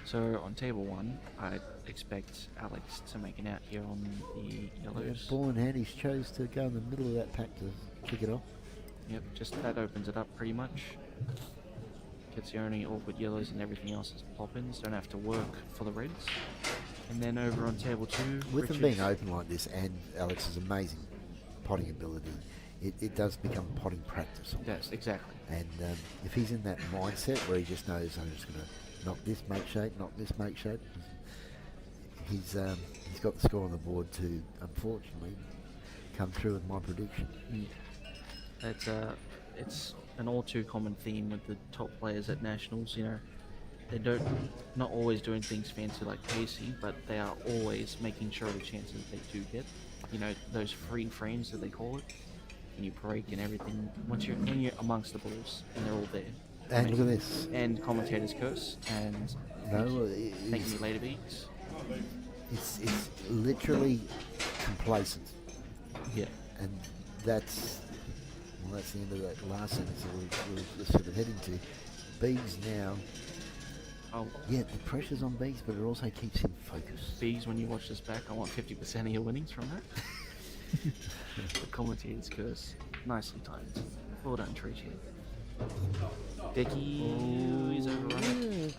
so on table 1, I expect Alex to make an out here on the yellows. Ball in hand, he chose to go in the middle of that pack to kick it off. Yep, just that opens it up pretty much. Gets the only awkward yellows and everything else is pop-ins. Don't have to work for the reds. And then over on table 2, With them being open like this and Alex's amazing potting ability, it does become potting practice. Yes, exactly. And if he's in that mindset where he just knows, I'm just going to knock this, make shape, knock this, make shape, he's got the score on the board to, unfortunately, come through with my prediction. It's an all too common theme with the top players at nationals. You know, they're not always doing things fancy like pacing, but they are always making sure the chances they do get. You know, those free frames that they call it, and you break and everything. When you're amongst the balls and they're all there. And look at this. And commentators curse and making me later beats. It's literally complacent. Yeah. And that's the end of that last sentence that we're sort of heading to. Beags now. Oh, Yeah, the pressure's on Beags, but it also keeps him focused. Bees, when you watch this back, I want 50% of your winnings from that. The commentator's curse. Nicely timed. Well done, Treaty. Dicky is overrunning.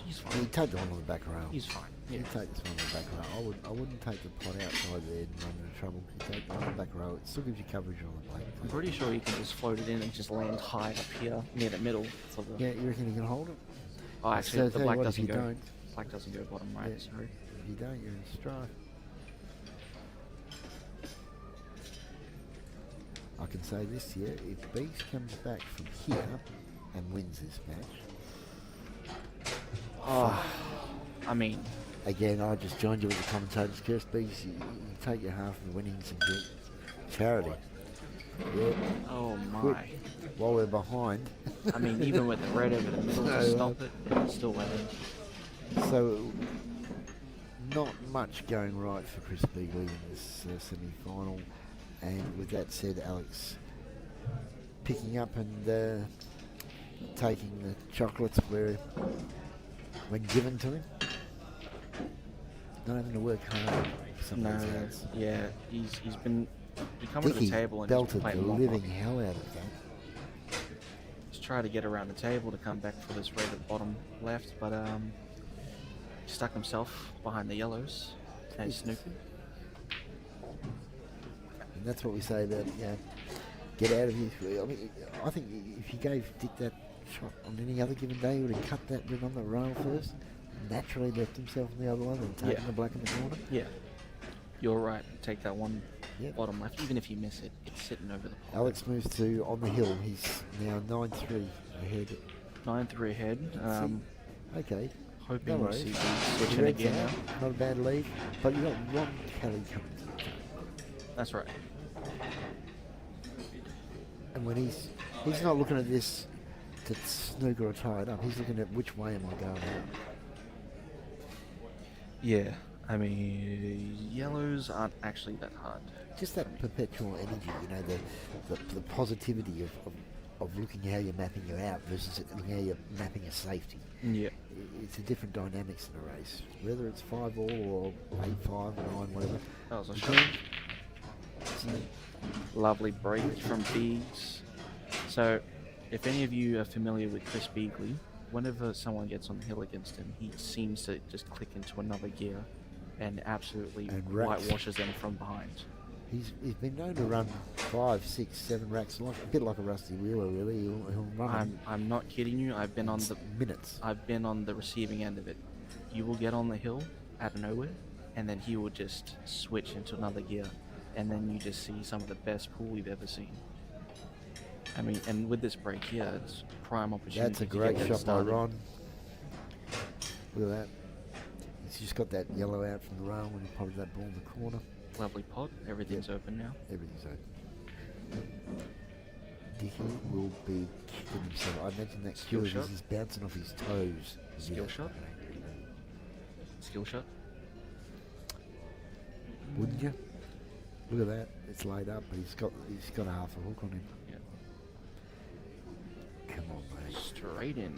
He's fine. He'd take the one on the back rail. He's fine. Yeah. He'd take this one on the back rail. I wouldn't take the pot outside there and run into trouble. He'd take the one on the back rail. It still gives you coverage on the plate. I'm pretty sure you can just float it in and just land high up here near the middle. For the Yeah, you reckon you can hold it? Oh, actually, So the tell you black what, if doesn't you go. don't, Black doesn't go bottom right. Yeah. Sorry. if you don't, you're in strife. I can say this here, if Beags comes back from here and wins this match, Oh, I mean, again, I just joined you with the commentators. Curse Beags, you take your half of the winnings and get charity. Yeah. oh Quick, my. while we're behind. I mean, even with the red over the middle to stop it, it's still winning. So, not much going right for Chris Beagley in this semi-final. And with that said, Alex picking up and taking the chocolates when given to him. Not having to work hard for some of these outs. Yeah, he come to the Dicky table and belted just the played living hell out of that. Just try to get around the table to come back for this red at the bottom left, but he stuck himself behind the yellows and snooping. And that's what we say about, get out of here. I mean, I think if you gave Dick that shot on any other given day, he would have cut that red on the rail first, naturally left himself on the other one, and taken the black in the corner. Yeah. You're right. Take that one Yep. bottom left. Even if you miss it, it's sitting over the pot. Alex moves to on the hill. He's now 9-3 ahead. 9-3 ahead. Okay. Hoping No we see worries. them switching Red's again out, now. not a bad lead, but you got Ron Kelly coming to the table. That's right. And when he's not looking at this to snooker or tie it up, he's looking at which way am I going out. Yeah. I mean, yellows aren't actually that hard. Just that perpetual energy, the positivity of looking how you're mapping you out versus looking how you're mapping a safety. Yeah. It's a different dynamics in a race, whether it's 5-all or 8-5, 9, whatever. That was a shot. Lovely break from Beags. So, if any of you are familiar with Chris Beagley, whenever someone gets on the hill against him, he seems to just click into another gear and absolutely whitewashes them from behind. He's been known to run 5, 6, 7 racks, a bit like a Rusty Wheeler, really. He'll run I'm not kidding you. I've been on the minutes. I've been on the receiving end of it. You will get on the hill out of nowhere, and then he will just switch into another gear, and then you just see some of the best pool we've ever seen. I mean, and with this break here, it's prime opportunity. That's a to great get that shot by started. Ron. Look at that. He's just got that yellow out from the rail when he potted that ball in the corner. Lovely pot. Everything's open now. Everything's open. Dicky will be kicking himself. I mentioned that Skill skill shot. he's bouncing off his toes. Skill shot. Skill shot. Wouldn't you? Look at that. It's laid up, but he's got a half a hook on him. Yeah. Come on, mate. Straight in.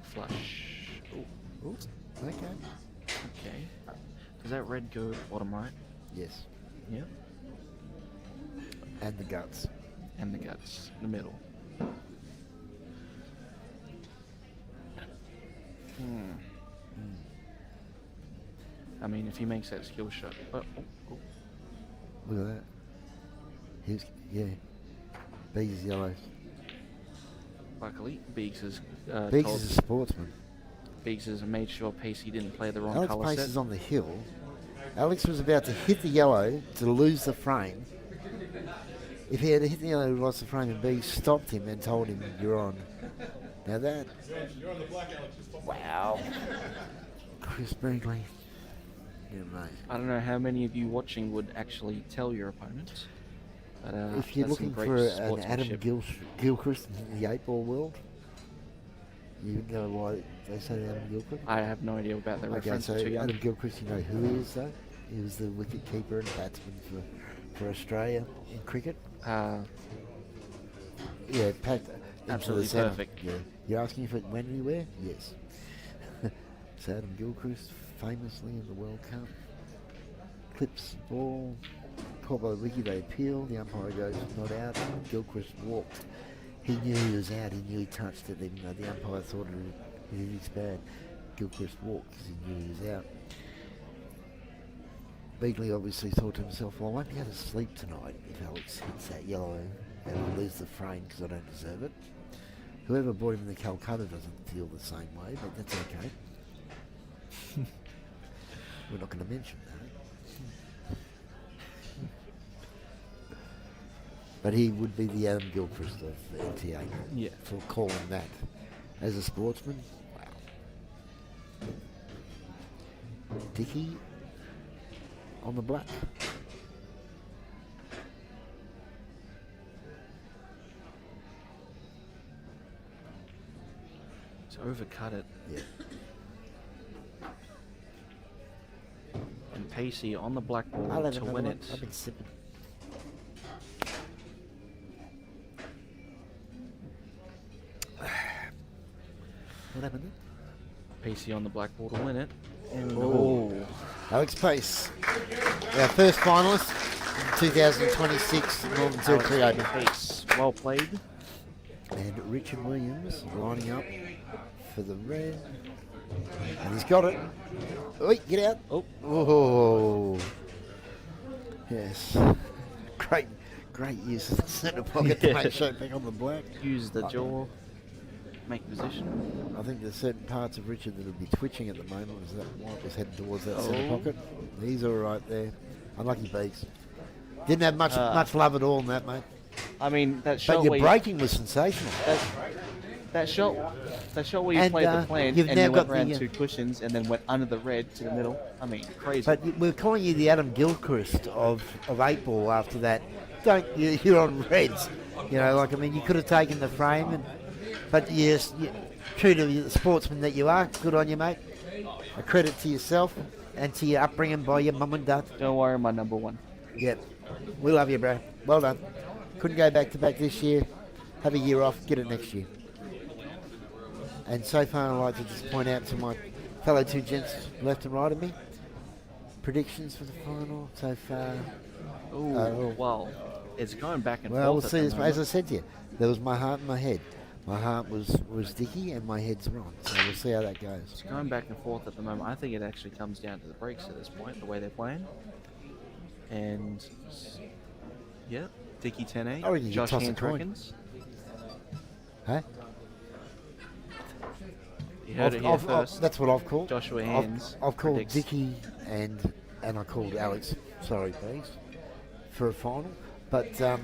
Flush. Oh, Ooh, okay. okay. Does that red go bottom right? Yes. Yeah. And the guts. And the guts. The middle. I mean, if he makes that skill shot. Oh. Look at that. Yeah. Beags is yellow. Luckily, Beags has Beags told is a sportsman. Beags has made sure Pacey didn't play the wrong Alex colour Pace set. is on the hill. Alex was about to hit the yellow to lose the frame. If he had hit the yellow, lost the frame, and Beags stopped him and told him, "You're on." Now that. You're on the black, Alex. Wow. Chris Beagley. Yeah, mate. I don't know how many of you watching would actually tell your opponents. But, If you're that's some looking great for an Adam sportsmanship. Gilchrist in the 8-ball world, you know why they say Adam Gilchrist? I have no idea about the Okay, reference so to young. Adam Gilchrist, you know who he is, though? He was the wicket keeper and batsman for Australia in cricket. Yeah, packed into Absolutely the centre. perfect. Yeah. You're asking if it went anywhere? Yes. So Adam Gilchrist, famously in the World Cup, clips the ball, caught by the wicket, they appeal, the umpire goes not out, Gilchrist walked. He knew he was out, he knew he touched it, even though the umpire thought it was bad. Gilchrist walked because he knew he was out. Beagley obviously thought to himself, well, I won't be able to sleep tonight if Alex hits that yellow and I lose the frame because I don't deserve it. Whoever bought him in the Calcutta doesn't feel the same way, but that's okay. We're not going to mention that. But he would be the Adam Gilchrist of the NTA Yeah. for calling that. As a sportsman, wow. Dicky on the black. He's overcut it. Yeah. And Pacey on the black ball I'll have to another win one. it. I've been sipping. What happened Pacey on the black ball to win it. And Oh. Alex Pace, our first finalist in 2026 Northern Territory Alex Open. Pace, well played. And Richard Williams lining up for the red. And he's got it. Oi, get out. Oh. Yes. Great use of the centre pocket to make sure back on the black. Use the jaw, make position. I think there's certain parts of Richard that would be twitching at the moment as that white was heading towards that centre Oh. pocket. He's all right there. Unlucky Beaks. Didn't have much love at all in that, mate. I mean, that shot But your where breaking was sensational. that shot where you And, played the plant you've and now then went got around the, 2 cushions and then went under the red to the middle. I mean, crazy. But we're calling you the Adam Gilchrist of 8-ball after that. You're on reds. You know, like, I mean, you could have taken the frame, but yes, true to the sportsman that you are, good on you, mate. A credit to yourself and to your upbringing by your mum and dad. Don't worry, my number one. Yep. We love you, bro. Well done. Couldn't go back to back this year. Have a year off. Get it next year. And so far, I'd like to just point out to my fellow two gents left and right of me. Predictions for the final so far. Ooh, well, it's going back and Well, we'll forth. see at this. the As I moment. said to you, there was my heart and my head. My heart was Dicky and my head's Ron. So we'll see how that goes. It's going back and forth at the moment. I think it actually comes down to the breaks at this point, the way they're playing. And yeah, Dicky 10A, I reckon you Josh toss a Hands coin. reckons. Huh? You heard it here first. That's what I've called. Joshua Hands I've called predicts. Dicky and I called Alex. Sorry, please, for a final. But I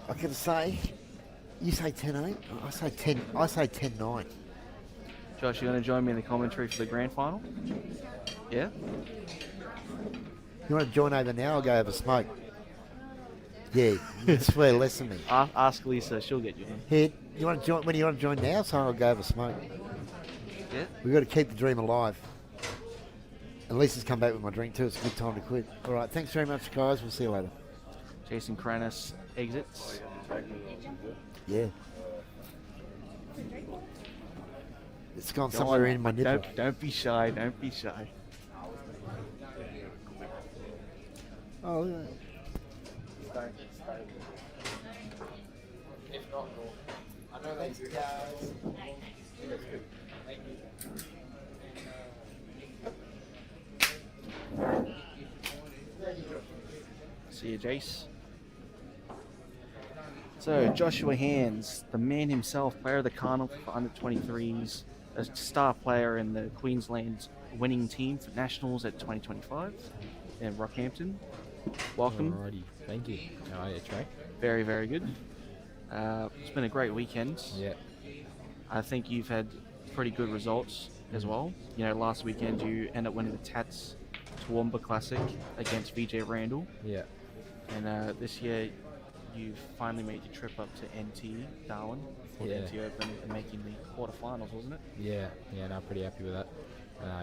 gotta say, You say 10-8? I say 10. I say 10-9. Josh, you going to join me in the commentary for the grand final? Yeah? You want to join over now or go over smoke? Yeah, you can swear less than me. Ask Lisa, she'll get you in. Here, you want to join? When you want to join now, so I'll go over smoke. Yeah? We've got to keep the dream alive. And Lisa's come back with my drink too. It's a good time to quit. All right, thanks very much, guys. We'll see you later. Jason Kranis exits. Yeah. It's gone somewhere in my nipple. Don't be shy. Don't be shy. Oh, look at that. If not, no. I know that's guys. That's good. Thank you. See you, Jace. So, Joshua Hands, the man himself, player of the Carnival for under-23s, a star player in the Queensland winning team for Nationals at 2025 in Rockhampton. Welcome. Alrighty, thank you. How are you, Trey? Very, very good. It's been a great weekend. Yeah. I think you've had pretty good results as well. You know, last weekend you ended up winning the Tats Toowoomba Classic against VJ Randall. Yeah. And this year you've finally made your trip up to NT Darwin for the Yeah. NT Open and making the quarterfinals, wasn't it? Yeah, no, pretty happy with that.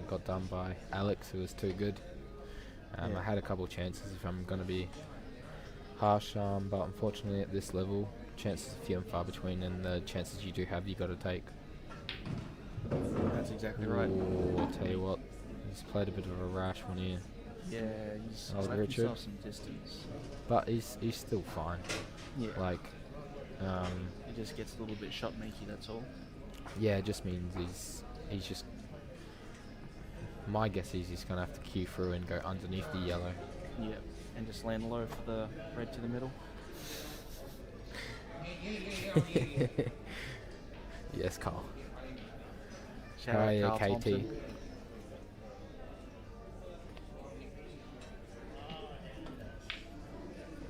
Got done by Alex, who was too good. Yeah. I had a couple chances if I'm going to be harsh, but unfortunately at this level, chances are few and far between, and the chances you do have, you got to take. That's exactly right. Ooh, I'll tell you what, he's played a bit of a rash one here, Yeah, he's Oh, left Richard. himself some distance. but he's still fine. Yeah, Like, he just gets a little bit shot makey, that's all. yeah, it just means he's just. My guess is he's going to have to queue through and go underneath the yellow. Yeah, and just land low for the red to the middle. Yes, Carl. Shout How out are you, Carl KT? Thompson.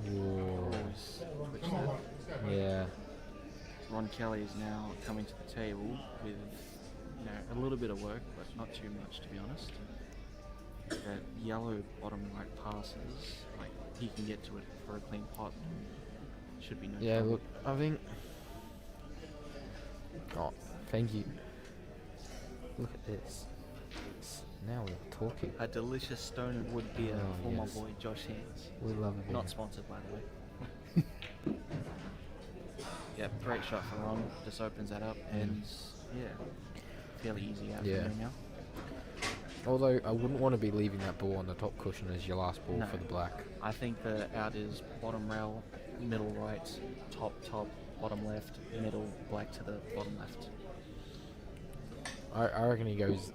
Whoa. Oh, he's twitched it. Yeah. Ron Kelly is now coming to the table with, you know, a little bit of work, but not too much, to be honest. That yellow bottom right passes, like he can get to it for a clean pot. Should be no Yeah, problem. look, I think. Oh, thank you. Look at this. Now we're talking. A delicious stone and wood beer Oh, for yes. my boy Josh Hands. We love it. Not sponsored, by the way. Yeah, great shot for Ron. Just opens that up, and yeah, fairly easy out Yeah. for him now. Although I wouldn't want to be leaving that ball on the top cushion as your last ball No. for the black. I think the out is bottom rail, middle right, top, bottom left, middle, black to the bottom left. I reckon he goes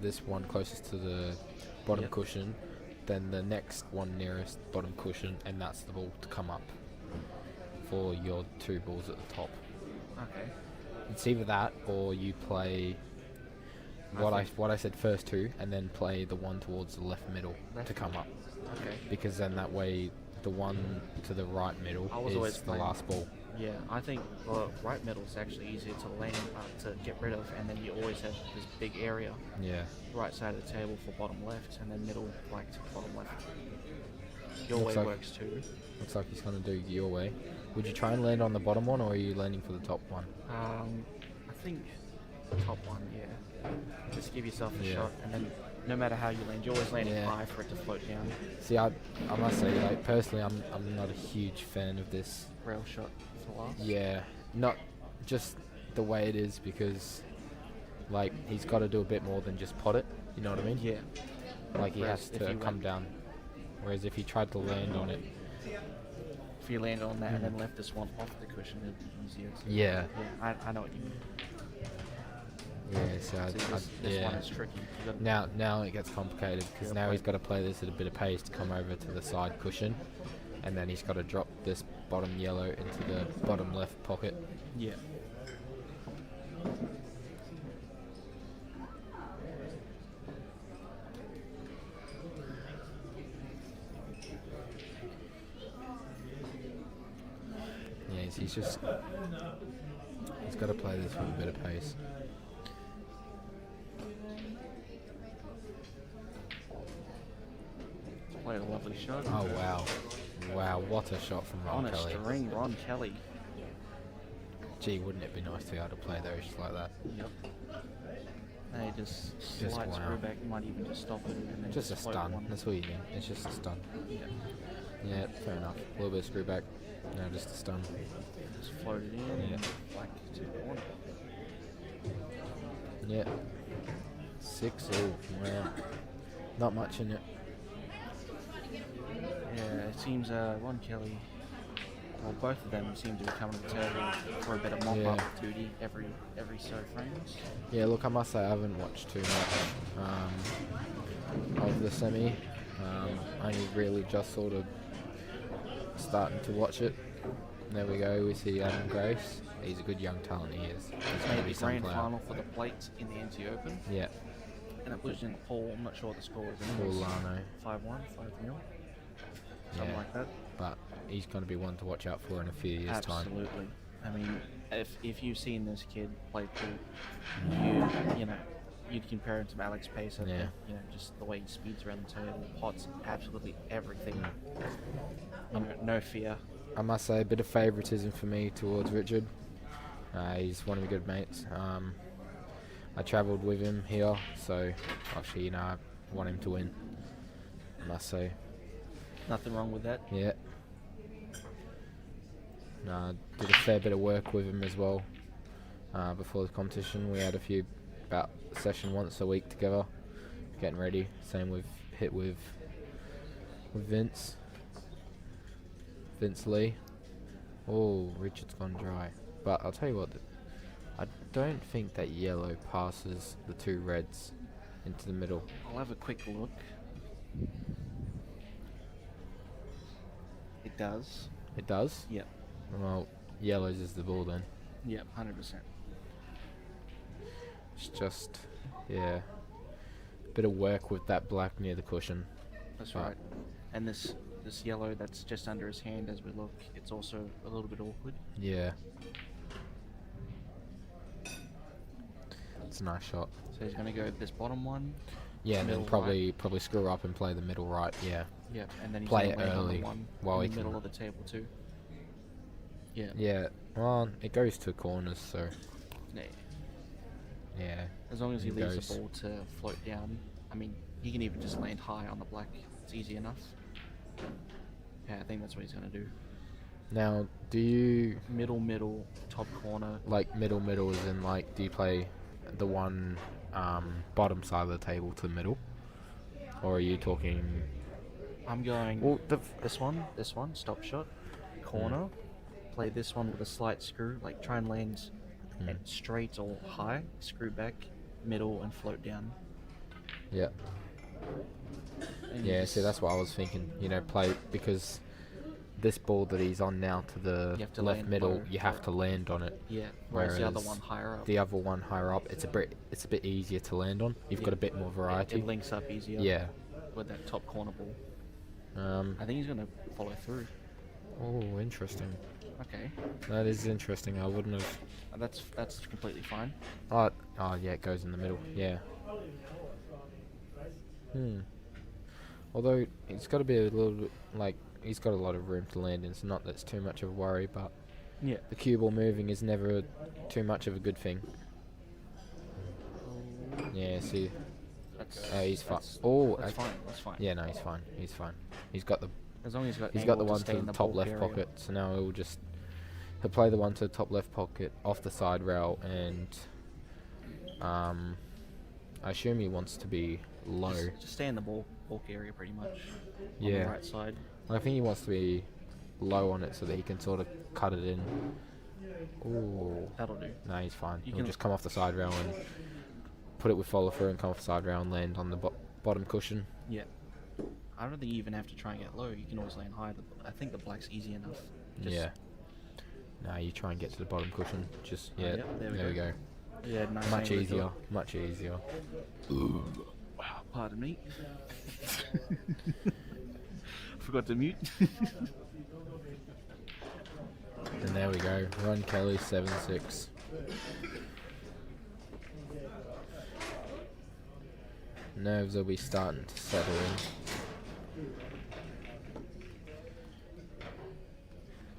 this one closest to the bottom Yep. cushion, then the next one nearest bottom cushion, and that's the ball to come up for your two balls at the top. Okay. It's either that or you play what I said first two, and then play the one towards the left middle Left to come up, Okay. because then that way the one to the right middle I was always is the playing- last ball. Yeah, I think right middle is actually easier to land to get rid of, and then you always have this big area, Yeah. right side of the table for bottom left, and then middle black to bottom left. Your Looks way like- works too. Looks like he's going to do your way. Would you try and land on the bottom one, or are you landing for the top one? I think top one, yeah. Just give yourself a Yeah. shot, and then no matter how you land, you're always landing Yeah. high for it to float down. See, I must say, like, personally, I'm not a huge fan of this. Rail shot for last. Yeah, not just the way it is, because, like, he's got to do a bit more than just pot it. You know what I mean? Yeah. Like, he Whereas has if to you come went- down. Whereas if he tried to land on it, If you land on that and Mhm. then left this one off the cushion, it'd be easier. To, Yeah. Yeah, I know what you mean. yeah. So, So this yeah. one is tricky. You gotta- Now it gets complicated, because Yeah, now he's play- got to play this at a bit of pace to come over to the side cushion, and then he's got to drop this bottom yellow into the bottom left pocket. Yeah. Yeah, he's He's got to play this with a bit of pace. Played a lovely shot. Oh wow, wow! What a shot from Ron On Kelly. a string, Ron Kelly. Gee, wouldn't it be nice to be able to play those like that? Yep. And he just Just slides wow. through back. You might even just stop it and then Just a float stun. one. That's all you need. It's just a stun. Yeah. Yeah, fair enough. A little bit of screw back. No, just a stun. Just float it in. Yeah. And black to the corner. Yeah. 6 all. Wow. Not much in it. Yeah, it seems Ron Kelly, well, both of them seem to be coming to the table for a bit of mop-up duty every so frames. Yeah, look, I must say I haven't watched too much of the semi. Only really just sort of starting to watch it. There we go, we see Adam Grace. He's a good young talent, he is. He's going to Made be the some grand player. final for the plate in the NT Open, Yeah, and it was in the poll. I'm not sure what the score was. Paul Lano. 5-1, 5-0, something Yeah. like that. But he's going to be one to watch out for in a few years' time. Absolutely. I mean, if you've seen this kid play pool, you know, you'd compare him to Alex Pace. Yeah. You know, just the way he speeds around the table, pots absolutely everything. You know, no fear. I must say, a bit of favouritism for me towards Richard. He's one of my good mates. I travelled with him here, so actually, you know, I want him to win. I must say. Nothing wrong with that. Yeah. Did a fair bit of work with him as well. Before the competition, we had about a session once a week together, getting ready. Same with Vince Lee. Oh, Richard's gone dry. But I'll tell you what, I don't think that yellow passes the 2 reds into the middle. I'll have a quick look. It does. It does? Yep. Well, yellows is the ball then. Yep, 100%. It's just, yeah, bit of work with that black near the cushion. That's But- right. And this yellow that's just under his hand as we look, it's also a little bit awkward. Yeah. It's a nice shot. So he's going to go this bottom one. Yeah, and then Middle probably screw up and play the middle right. Yeah. Yep, and then he's Play gonna it land on early the one while in he the middle can- of the table too. Yeah. Yeah. Well, it goes to corners, so Yeah. yeah. As long as he It leaves goes. the ball to float down. I mean, he can even just land high on the black. It's easy enough. Yeah, I think that's what he's going to do. Now, do you Middle, top corner. like middle as in like do you play the one bottom side of the table to the middle, or are you talking? I'm going Well, this one, stop shot, corner. Play this one with a slight screw, like try and land at straight or high, screw back, middle, and float down. Yeah. And you Yeah, just- see, that's what I was thinking. You know, play because this ball that he's on now to the You have to left land middle, low. you have to land on it. Yeah, whereas the other Whereas one higher up. The other one higher up, it's a bit easier to land on. You've got Yeah. a bit more variety. It links up easier. Yeah. With that top corner ball. Um. I think he's going to follow through. Oh, interesting. Okay. That is interesting. I wouldn't have. That's completely fine. Oh, yeah, it goes in the middle. Yeah. Although it's got to be a little bit like he's got a lot of room to land in. It's not that's too much of a worry, but Yeah. the cue ball moving is never too much of a good thing. Yeah. See. That's He's fine. that's- Oh, that's fine. That's fine. Yeah, no, he's fine. He's fine. He's got the As long as he's got angle the one stay to in the top bulk left area. pocket. So now he'll play the one to the top left pocket off the side rail, and I assume he wants to be low. Just stay in the bulk area pretty much. On Yeah. the right side. I think he wants to be low on it so that he can sort of cut it in. Ooh. That'll do. No, he's fine. You He'll can- just come off the side rail and put it with follow through and come off the side rail and land on the bottom cushion. Yeah. I don't think you even have to try and get low. You can always land high. I think the black's easy enough. Just- Yeah. No, you try and get to the bottom cushion. Just Oh, yeah. yeah, there we we go. go. Yeah, nice Much angle to easier. it. Much easier. Wow, pardon me. Forgot to mute. And there there we go. Ron Kelly, 7-6. Nerves will be starting to settle in.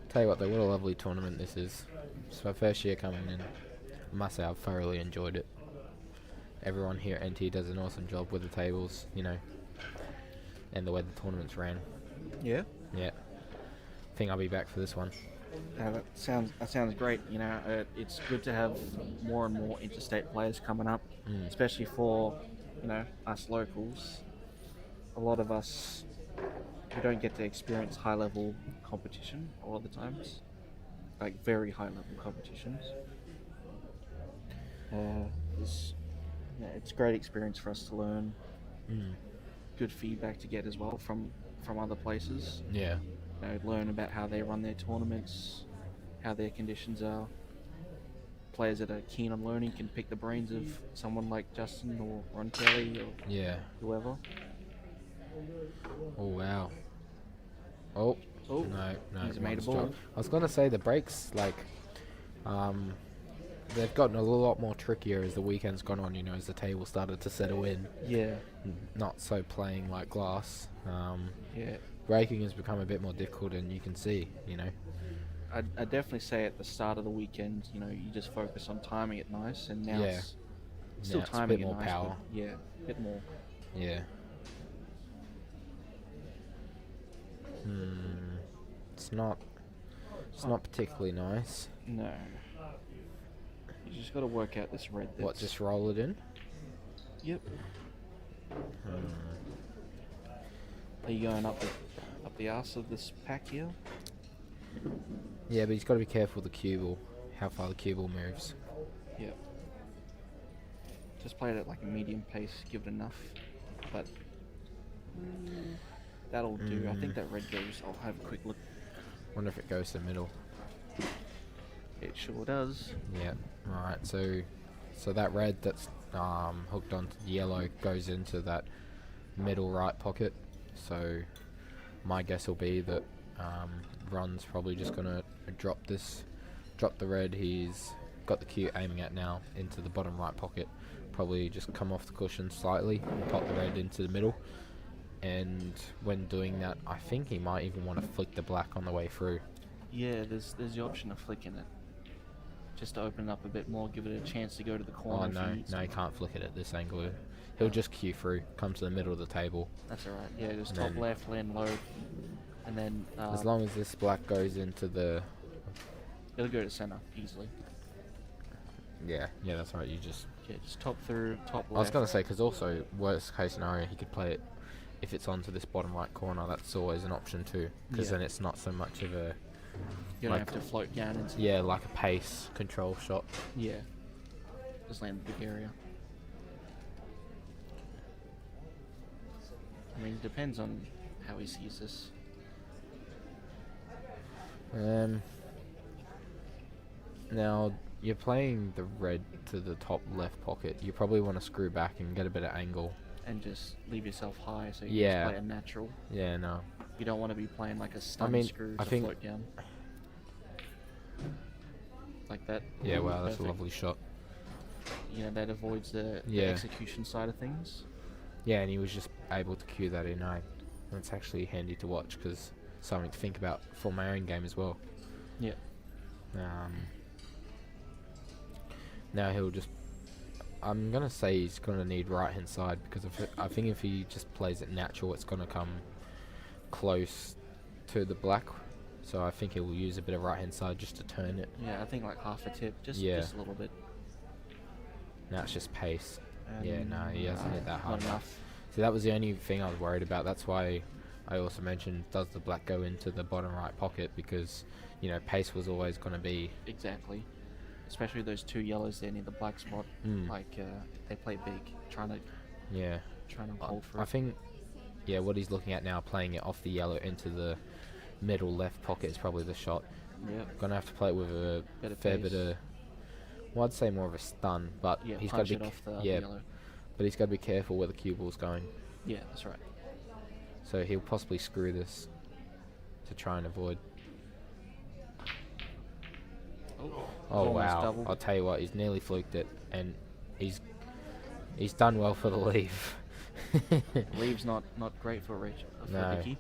Tell you what though, what a lovely tournament this is. It's my first year coming in. I must say I've thoroughly enjoyed it. Everyone here at NT does an awesome job with the tables, you know, and the way the tournaments ran. Yeah. Yeah. I think I'll be back for this one. That sounds great. You know, it's good to have more and more interstate players coming up, especially for, you know, us locals. A lot of us, we don't get to experience high level competition a lot of the times, like very high level competitions. It's a great experience for us to learn. Good feedback to get as well from other places. Yeah. You know, learn about how they run their tournaments, how their conditions are. Players that are keen on learning can pick the brains of someone like Justin or Ron Kelly or whoever. Oh wow. Oh Oh, no, he's made a one's ball. dropped. I was gonna say the breaks, like, they've gotten a lot more trickier as the weekend's gone on. You know, as the table started to settle in. Yeah. Not so playing like glass. Yeah. Breaking has become a bit more difficult, and you can see, you know. I'd definitely say at the start of the weekend, you know, you just focus on timing it nice, and now it's still Now it's a timing bit more it nice, power. but yeah, a bit more. Yeah. It's not particularly nice. No. You just got to work out this red. What, just roll it in? Yep. Are you going up the arse of this pack here? Yeah, but he's got to be careful with the cue ball, how far the cue ball moves. Yep. Just play it at like a medium pace, give it enough, but that'll do. I think that red goes. I'll have a quick look. Wonder if it goes to the middle. It sure does. Yeah. Alright, so that red that's hooked onto the yellow goes into that middle right pocket. So my guess will be that Ron's probably just gonna drop the red he's got the cue aiming at now into the bottom right pocket. Probably just come off the cushion slightly and pop the red into the middle. And when doing that, I think he might even want to flick the black on the way through. Yeah, there's the option of flicking it, just to open it up a bit more, give it a chance to go to the corner. Oh no, he can't flick it at this angle. He'll just cue through, come to the middle of the table. That's alright. Yeah, just And top then- left, land low, and then As long as this black goes into the... it'll go to center easily. Yeah, that's right, you just... Yeah, just top through, top left. I was going to say, because also, worst case scenario, he could play it, if it's onto this bottom right corner, that's always an option too, because then it's not so much of a... You don't like- have to float down into. Yeah, like a pace control shot. Yeah. Just land the big area. I mean, it depends on how he sees this. Now, you're playing the red to the top left pocket. You probably want to screw back and get a bit of angle. And just leave yourself high so you can Yeah. just play a natural. Yeah, no. You don't want to be playing like a stun mean, screw I to think- float down. Like that. Yeah, wow, that's a Perfect. lovely shot. You know, that avoids the Yeah. execution side of things. Yeah, and he was just able to cue that in. It's actually handy to watch, because something to think about for my own game as well. Yeah. Now he'll just... I'm going to say he's going to need right hand side, because I think if he just plays it natural, it's going to come close to the black. So I think he'll use a bit of right hand side just to turn it. Yeah, I think like half a tip, just Yeah. just a little bit. Now it's just pace. Yeah, no, he hasn't hit that hard Not enough. enough. So that was the only thing I was worried about. That's why I also mentioned, does the black go into the bottom right pocket, because, you know, pace was always going to be... Exactly. Especially those two yellows there near the black spot. Like, they play big, trying to hold for I it. think, yeah, what he's looking at now, playing it off the yellow into the middle left pocket, is probably the shot. Yeah. Gonna have to play it with a Bit of fair pace. bit of... Well, I'd say more of a stun, but Yeah, he's got punch to it be... off the yeah, yellow. but he's got to be careful where the cue ball's going. Yeah, that's right. So he'll possibly screw this to try and avoid. Oh Almost wow! double. I'll tell you what, he's nearly fluked it, and he's done well for the leave. Leave's not great for No. Dicky.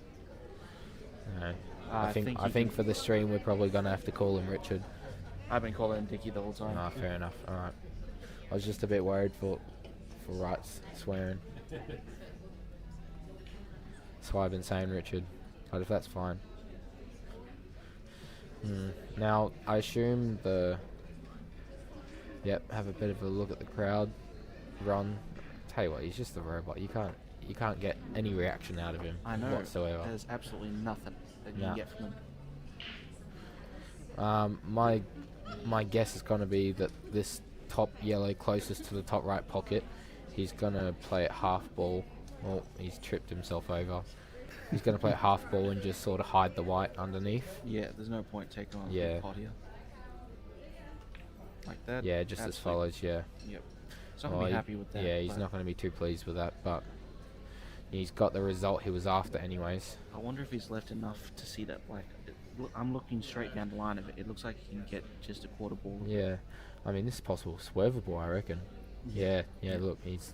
No. I I think for the stream we're probably gonna have to call him Richard. I've been calling him Dicky the whole time. Ah, fair enough. All right. I was just a bit worried for rights swearing. That's why I've been saying Richard. But if that's fine. Now I assume Yep. Have a bit of a look at the crowd. Ron. Tell you what, he's just a robot. You can't get any reaction out of him I know. whatsoever. There's absolutely nothing that you Nah. can get from him. My guess is going to be that this top yellow closest to the top right pocket, he's going to play it half ball. Oh, he's tripped himself over. He's going to play it half ball and just sort of hide the white underneath. Yeah, there's no point taking on a Yeah. big pot here. Like that. Yeah, just as follows, yeah. Yep. He's not going to be happy with that. Yeah, he's but not going to be too pleased with that, but he's got the result he was after anyways. I wonder if he's left enough to see that black. I'm looking straight down the line of it. It looks like he can get just a quarter ball. Yeah. I mean, this is possible. Swervable, I reckon. Yeah, look, he's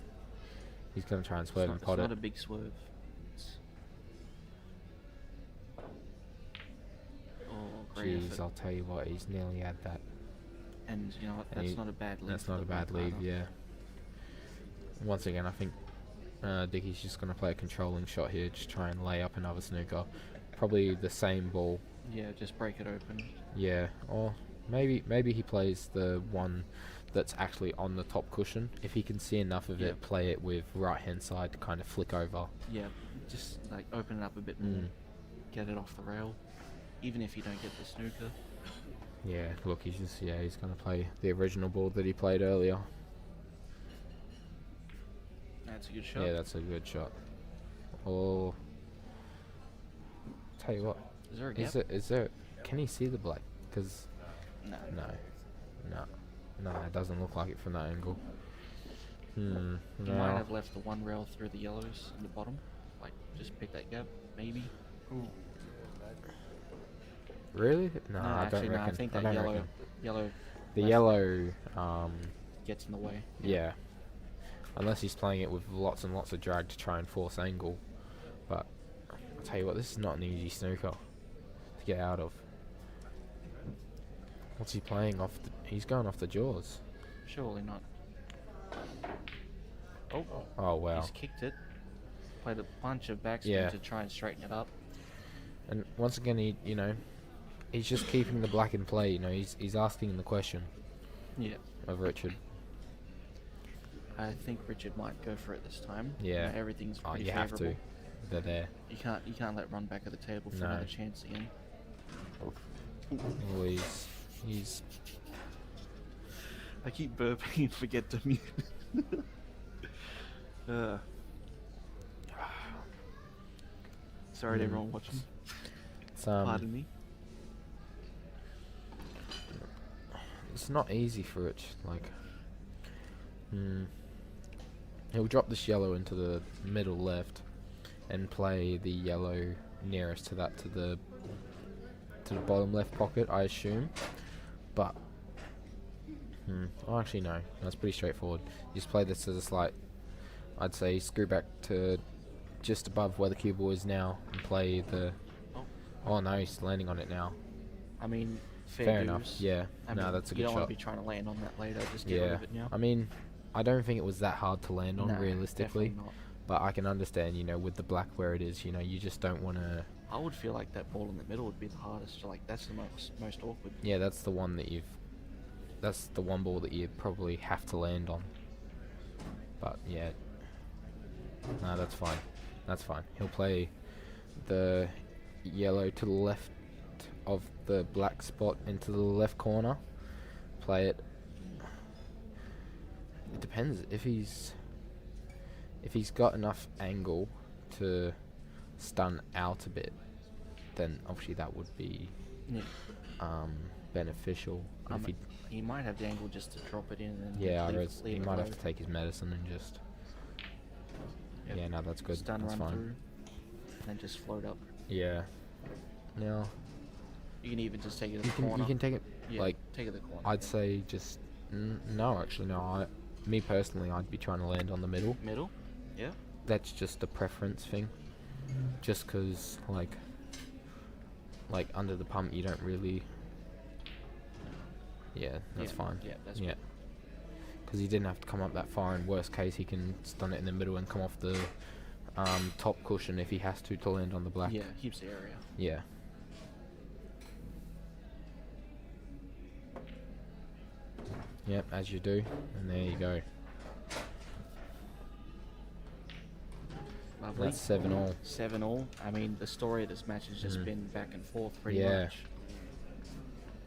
going to try and swerve and pot It's not it. a big swerve. Oh, great Jeez, effort. I'll tell you what, he's nearly had that. And you know what? And That's not a bad lead. That's for not the a bad black lead, either. yeah. Once again, I think Dicky's just going to play a controlling shot here, just try and lay up another snooker. Probably the same ball. Yeah, just break it open. Yeah, or maybe he plays the one that's actually on the top cushion. If he can see enough of it, play it with right hand side to kind of flick over. Yeah, just like open it up a bit more. Get it off the rail. Even if you don't get the snooker. Yeah, look, he's going to play the original ball that he played earlier. That's a good shot. Yeah, that's a good shot. Oh, tell you what. Is there a gap? Is there? Can he see the black? Because No. no, it doesn't look like it from that angle. He No. might have left the one rail through the yellows in the bottom. Like, just pick that gap, maybe. Really? No, No, I actually, don't no, reckon. I think I that don't reckon. yellow The left yellow, gets in the way. yeah. Unless he's playing it with lots and lots of drag to try and force angle. But I'll tell you what, this is not an easy snooker to get out of. What's he playing off? He's going off the jaws. Surely not. Oh wow. He's kicked it. Played a bunch of backspin Yeah. to try and straighten it up. And once again, he's just keeping the black in play. He's asking the question Yeah. of Richard. I think Richard might go for it this time. Yeah. Everything's Oh, pretty you have favourable. to. They're there. You can't let run back of the table for No. another chance again. Oh, he's. I keep burping and forget to mute. Sorry to everyone watching. Pardon me. It's not easy for Rich. He'll drop this yellow into the middle left, and play the yellow nearest to that to the bottom left pocket, I assume. But oh, actually no, that's pretty straightforward. You just play this as a slight, I'd say, screw back to just above where the cue ball is now, and play the. Oh no, he's landing on it now. I mean, Fair enough. dues. Yeah. I No, mean, that's a you good don't want shot. to be trying to land on that later. Just get rid Yeah. of it now. I mean, I don't think it was that hard to land on No, realistically, definitely not. but I can understand, with the black where it is, you just don't want to. I would feel like that ball in the middle would be the hardest. Like that's the most awkward. Yeah, that's the one that that's the one ball that you probably have to land on. But yeah, no, that's fine. That's fine. He'll play the yellow to the left of the black spot into the left corner. Play it. It depends if he's got enough angle to stun out a bit, then obviously that would be Yeah. beneficial. If He might have the angle just to drop it in and he leave it might have low. to take his medicine and just. Yep. Yeah, no, that's good. Stun That's run fine. through, and then just float up. Yeah. Now, You can even just take it to You the can corner. you can take it Yeah, like take it to the corner. I'd say just no, actually no. Me personally, I'd be trying to land on the middle. Middle. Yeah. That's just a preference thing. Just 'cause like under the pump you don't really. Yeah, that's Yeah, fine. yeah, that's yeah. Because he didn't have to come up that far. In worst case, he can stun it in the middle and come off the top cushion if he has to land on the black. Yeah, keeps the area. Yeah. Yep, as you do, and there you go. Lovely. That's 7-all. 7-all. I mean, the story of this match has just been back and forth pretty Yeah. much.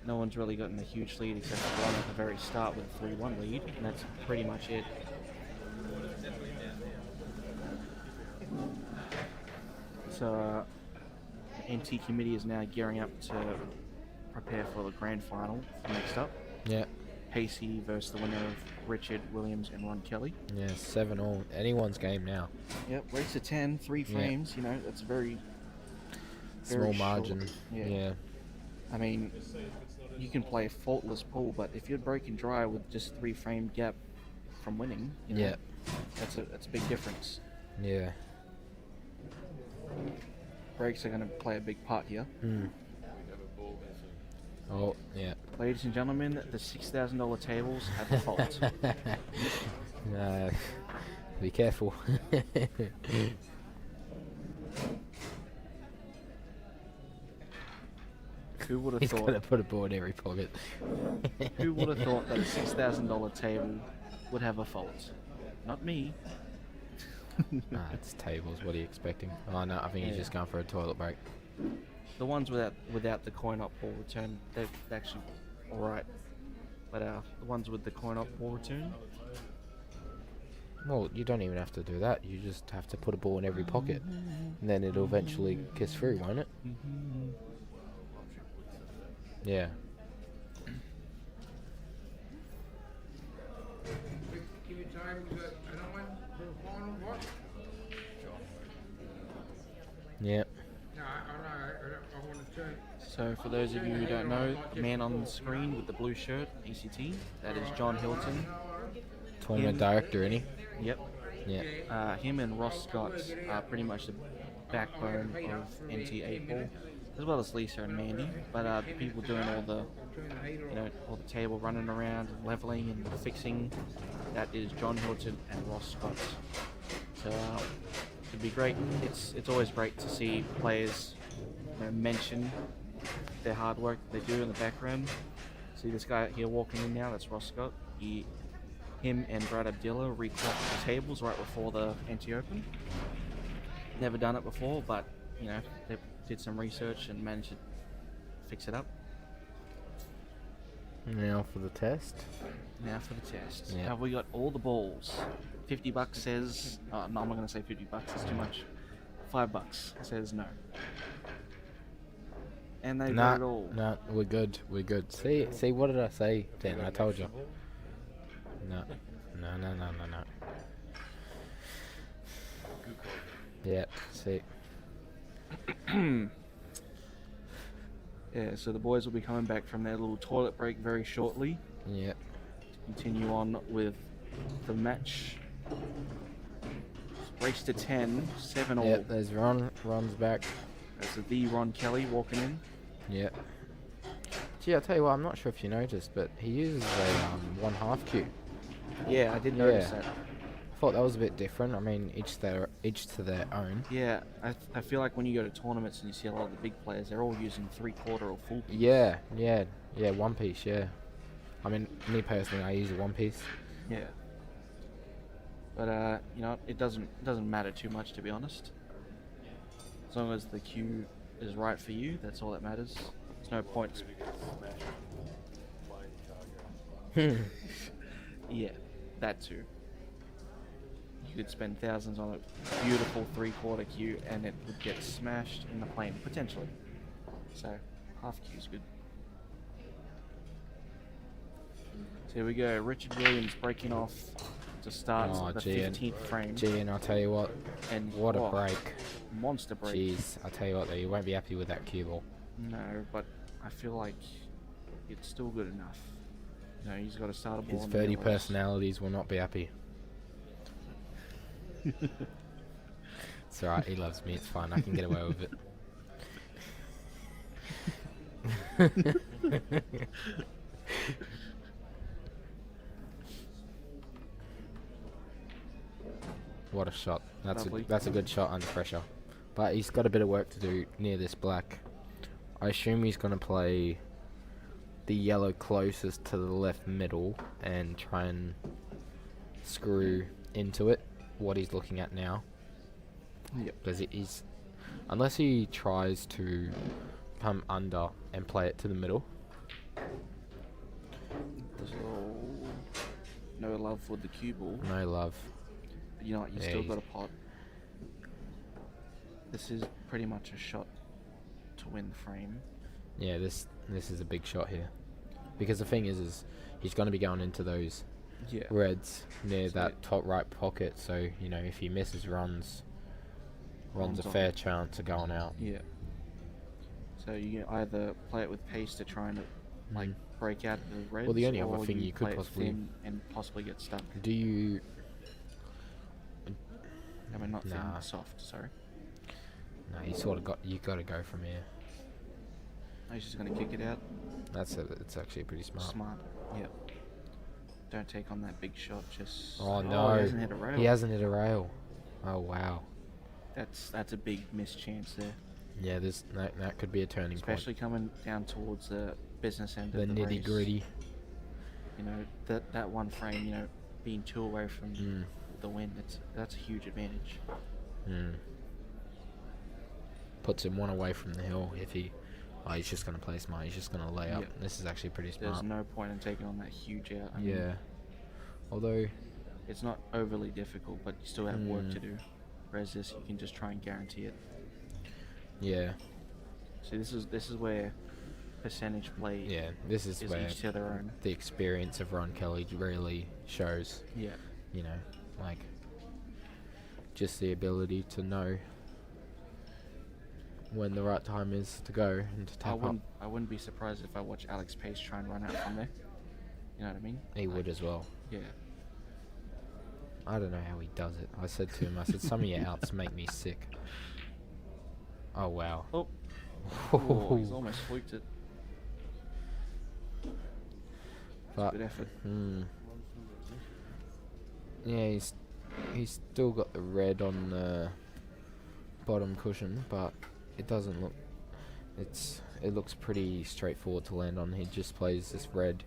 No one's really gotten a huge lead except for one at the very start with a 3-1 lead, and that's pretty much it. So, the NT committee is now gearing up to prepare for the grand final next up. Yeah. Pacey versus the winner of Richard Williams and Ron Kelly. Yeah, 7-all. Anyone's game now. Yep, race to 10, 3 Yeah. frames, you know, that's very Small short. margin. Yeah. Yeah. I mean, you can play a faultless pool, but if you're breaking dry with just 3 frame gap from winning, you know, Yeah. that's a big difference. Yeah. Breaks are going to play a big part here. Oh, yeah. Ladies and gentlemen, the $6,000 tables have a fault. Be careful. Who would have He's gonna thought? put a board in every pocket. Who would have thought that a $6,000 table would have a fault? Not me. It's tables. What are you expecting? Oh no, I think he's Yeah. just going for a toilet break. The ones without the coin op ball return, they're actually all right. But the ones with the coin op ball return, Well, you don't even have to do that. You just have to put a ball in every pocket, and then it'll eventually kiss through, won't it? Yeah. Give you time to get another one for the final, what? Yeah. No, I want to turn. So for those of you who don't know, the man on the screen with the blue shirt, ECT, that is John Hilton. Tournament director, any? Yep. Yeah. Him and Ross Scott are pretty much the backbone of NT8 ball, as well as Lisa and Mandy. But the people doing all the, all the table running around, and leveling and fixing, that is John Hilton and Ross Scott. So it'd be great. It's always great to see players mention their hard work they do in the background. See this guy here walking in now, that's Ross Scott. Him and Brad Abdillah reclocked the tables right before the NT Open. Never done it before, but they did some research and managed to fix it up. Now for the test. Now for the test. Yeah. Have we got all the balls? $50 says no, I'm not going to say $50. It's too much. $5 says no. And they got it all. No, we're good. We're good. See, what did I say, Dan? I told you. No. Yeah, see. Yeah, so the boys will be coming back from their little toilet break very shortly. Yeah. Continue on with the match. Race to 10, 7-all. Yeah, there's Ron. Ron's back. There's the Ron Kelly walking in. Yeah. Gee, I'll tell you what, I'm not sure if you noticed, but he uses a 1/2 cue. Yeah, I did notice Yeah. that. I thought that was a bit different. I mean, each to their own. Yeah, I feel like when you go to tournaments and you see a lot of the big players, they're all using 3/4 or full piece. Yeah, 1 piece, yeah. I mean, me personally, I use a 1 piece. Yeah. But it doesn't matter too much, to be honest. As long as the cue is right for you, that's all that matters. There's no point. Yeah, that too. You could spend thousands on a beautiful 3/4 cue and it would get smashed in the plane, potentially. So, half cue is good. So here we go, Richard Williams breaking off to start the 15th frame. Gee, and I'll tell you what, And what a oh, break. Monster break. Jeez, I'll tell you what though, you won't be happy with that cue ball. No, but I feel like it's still good enough. You know, he's got to start a ball. His on the 30 yellows. personalities will not be happy. It's alright, he loves me, it's fine, I can get away with it. What a shot. Lovely. That's a good shot under pressure. But he's got a bit of work to do near this black. I assume he's going to play the yellow closest to the left middle and try and screw into it, what he's looking at now. Yep. Because he's, unless he tries to come under and play it to the middle. There's a little no love for the cue ball. No love. But you know what? You Yeah, still he's- got a pot. This is pretty much a shot to win the frame. Yeah, this is a big shot here. Because the thing is he's going to be going into those Yeah. reds near So that top right pocket. So, you know, if he misses runs a Runs on. fair chance of going out. Yeah. So you can either play it with pace to try and like break out the reds. Well, the only or other thing you could play it possibly- thin and possibly get stuck. Do you... I mean, not thin, Nah. soft. Sorry. No, you got to go from here. He's just gonna kick it out. It's actually pretty smart. Smart. Yep. Don't take on that big shot. Just. Oh no, He hasn't hit a rail. He hasn't hit a rail. Oh wow. That's a big mischance there. Yeah, that could be a turning Especially coming down towards the business end point. of The the nitty race. gritty. You know, that one frame, you know, being 2 away from Mm. the win, that's a huge advantage. Mm. Puts him 1 away from the hill if he... Oh, he's just going to play smart. He's just going to lay up. Yep. This is actually pretty There's smart. no point in taking on that huge out. I mean, Yeah. Although... it's not overly difficult, but you still have work to Mm. do. Whereas this, you can just try and guarantee it. Yeah. See, this is where percentage play Yeah. This is is where each to their own. the experience of Ron Kelly really shows. Yeah. You know, like... Just the ability to know when the right time is to go and to tap up. I wouldn't be surprised if I watch Alex Pace try and run out from there. You know what I mean? He would as well. Yeah. I don't know how he does it. I said to him, I said, some of your outs make me sick. Oh, wow. Oh. Oh, he's almost fluked it. But, Good effort. yeah, he's still got the red on the bottom cushion, but it doesn't look... It looks pretty straightforward to land on. He just plays this red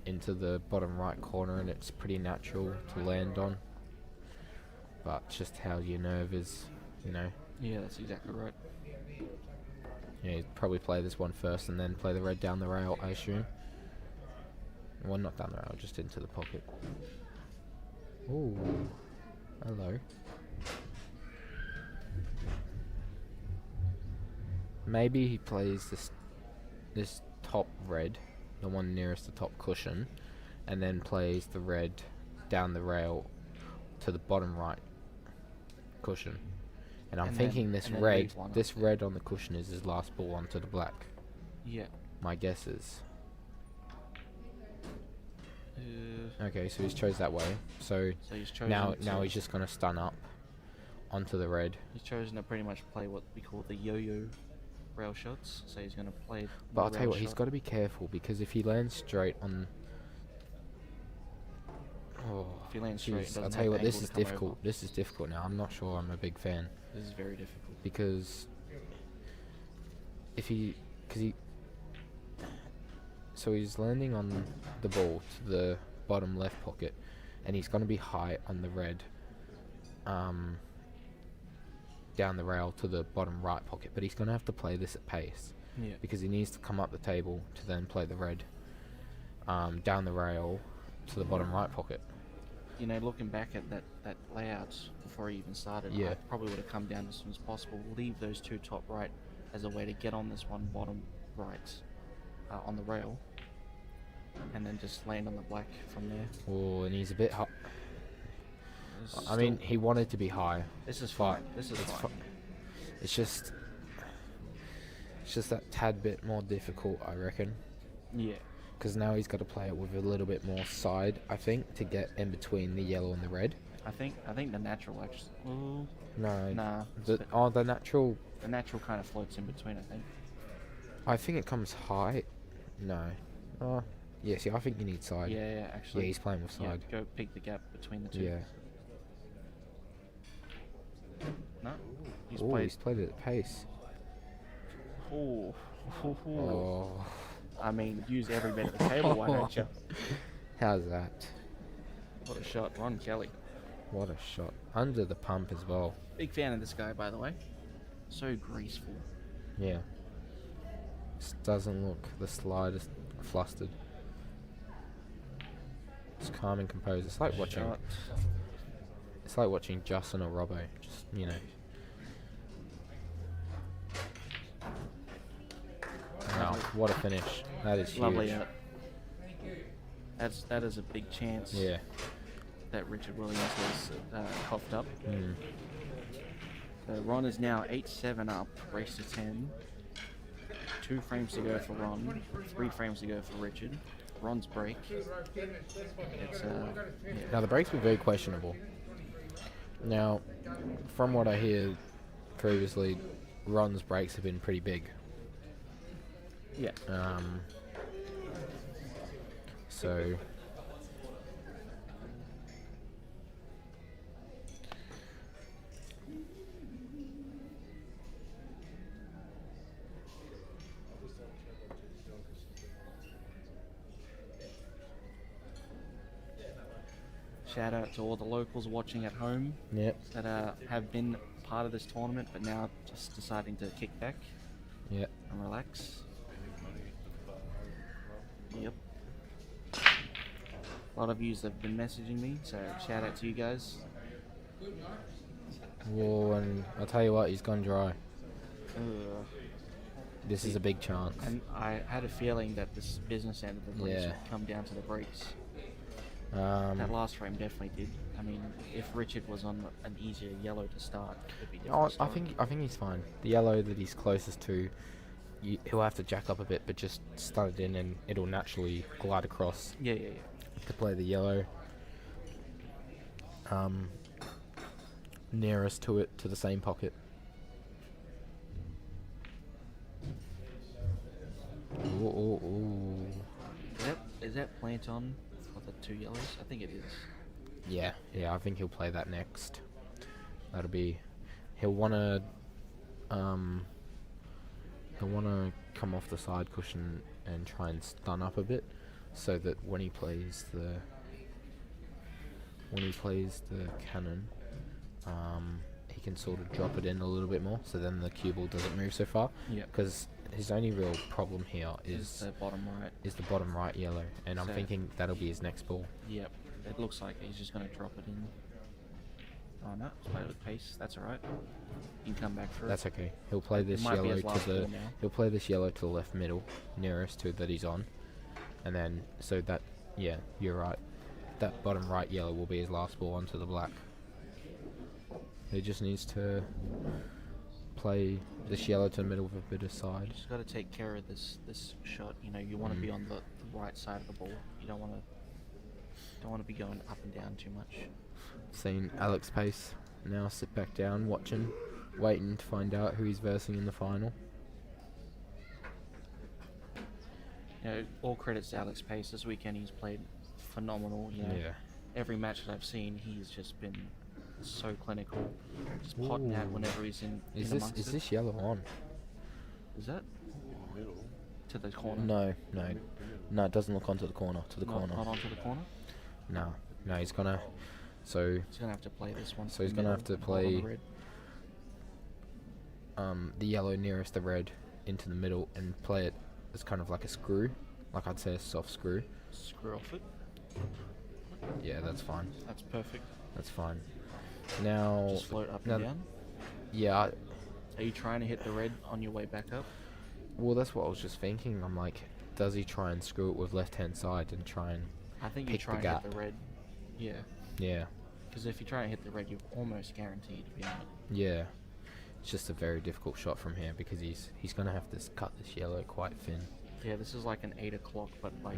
into the bottom right corner, and it's pretty natural to land on. But just how your nerve is, you know. Yeah, that's exactly right. Yeah, he'd probably play this one first and then play the red down the rail, I assume. Well, not down the rail, just into the pocket. Ooh. Hello. Maybe he plays this top red, the one nearest the top cushion, and then plays the red down the rail to the bottom right cushion. And I'm And thinking then- this and then red, leave one up. this red on the cushion is his last ball onto the black. Yeah. My guess is. Uh, Okay, so he's chose that way. So so he's chosen now to, he's just gonna stun up onto the red. he's chosen to pretty much play what we call the yo-yo rail shots. So he's going to play. But the I'll tell you rail what, he's shot. got to be careful because if he lands straight on... Oh, If he lands straight, it jeez, doesn't I'll tell have you what, the this angle is to come difficult. over. This is difficult now. I'm not sure I'm a big fan This is very difficult. because if he... So he's landing on the ball to the bottom left pocket, and he's going to be high on the red down the rail to the bottom right pocket, but he's going to have to play this at pace Yeah. because he needs to come up the table to then play the red down the rail to the bottom right pocket. You know, looking back at that layout before he even started, Yeah. I probably would have come down as soon as possible, leave those 2 top right as a way to get on this one bottom right on the rail, and then just land on the black from there. Oh, and he's a bit high. This is I mean, still- he wanted to be high. this is but fine. This is it's fine. It's just It's just that tad bit more difficult, I reckon. Yeah. Because now he's got to play it with a little bit more side, I think, to get in between the yellow and the red. I think the natural actually. Well, No. nah. The natural. The natural kind of floats in between. I think. I think it comes high. No. Oh, yeah. See, I think you need side. Yeah, actually. Yeah, he's playing with Yeah, side. go pick the gap between the two. Yeah. No. He's Oh, played. he's played it at pace. Oh. Oh. I mean, use every bit of the table, why don't you? How's that? What a shot, Ron Kelly. What a shot. Under the pump as well. Big fan of this guy, by the way. So graceful. Yeah. Just doesn't look the slightest flustered. It's calm and composed. It's like watching. Shot. It's like watching Justin or Robbo. Just, you know. Wow, what a finish. That is huge. Lovely out. That is a big chance. Yeah. That Richard Williams has coughed up. Mm. So Ron is now 8-7 up, race to 10. 2 frames to go for Ron, 3 frames to go for Richard. Ron's break. It's yeah. Now, the brakes were very questionable. Now, from what I hear previously, Ron's brakes have been pretty big. Yeah. So Shout out to all the locals watching at home yep, that have been part of this tournament, but now just deciding to kick back yep. and relax. Yep. A lot of yous have been messaging me, so shout out to you guys. Whoa, and I'll tell you what, he's gone dry. Ugh. This is a big chance. And I had a feeling that this business end of the race Yeah. would come down to the brakes. That last frame definitely did. I mean, if Richard was on an easier yellow to start, it would be different. Oh, story. I think he's fine. The yellow that he's closest to, he'll have to jack up a bit, but just start it in and it'll naturally glide across Yeah. to play the yellow. Nearest to it, to the same pocket. Ooh. Is that plant on for the 2 yellows? I think it is. Yeah, I think he'll play that next. That'll be. He'll wanna come off the side cushion and try and stun up a bit, so that when he plays the cannon, he can sort of drop it in a little bit more, so then the cue ball doesn't move so far. Yeah. Because his only real problem here Is the bottom right. is the bottom right yellow, and I'm So- thinking that'll be his next ball. Yep. It looks like he's just going to drop it in. Oh no, it's played with pace. That's alright. You can come back through. That's okay. He'll play this might be yellow his last to the. ball now. He'll play this yellow to the left middle, nearest to that he's on, and then so that you're right. That bottom right yellow will be his last ball onto the black. He just needs to play this yellow to the middle with a bit of side. Just got to take care of this shot. You know, you want to be on the right side of the ball. You don't want to be going up and down too much. Seen Alex Pace now sit back down, watching, waiting to find out who he's versing in the final. You know, all credits to Alex Pace. This weekend he's played phenomenal. You know, Yeah. every match that I've seen, he's just been so clinical, just potting out whenever he's in. Is in this amongst is it. this yellow on? Is that to the corner? No, it doesn't look onto the corner. To the corner. Not onto the corner. No, he's gonna. So He's gonna have to play this one. So to he's the gonna middle, have to hold on the play- red. the yellow nearest the red into the middle and play it as kind of like a screw, like I'd say a soft screw. Screw off it. Yeah, that's fine. That's perfect. That's fine. Now, Just float up now and down. yeah. Are you trying to hit the red on your way back up? Well, that's what I was just thinking. I'm like, does he try and screw it with left hand side and try and I think you pick try the and gap? hit the red. Yeah. Yeah, Because if you try and hit the red, you're almost guaranteed to be on it. yeah. It's just a very difficult shot from here because he's going to have to cut this yellow quite thin. Yeah, this is like an 8 o'clock, but like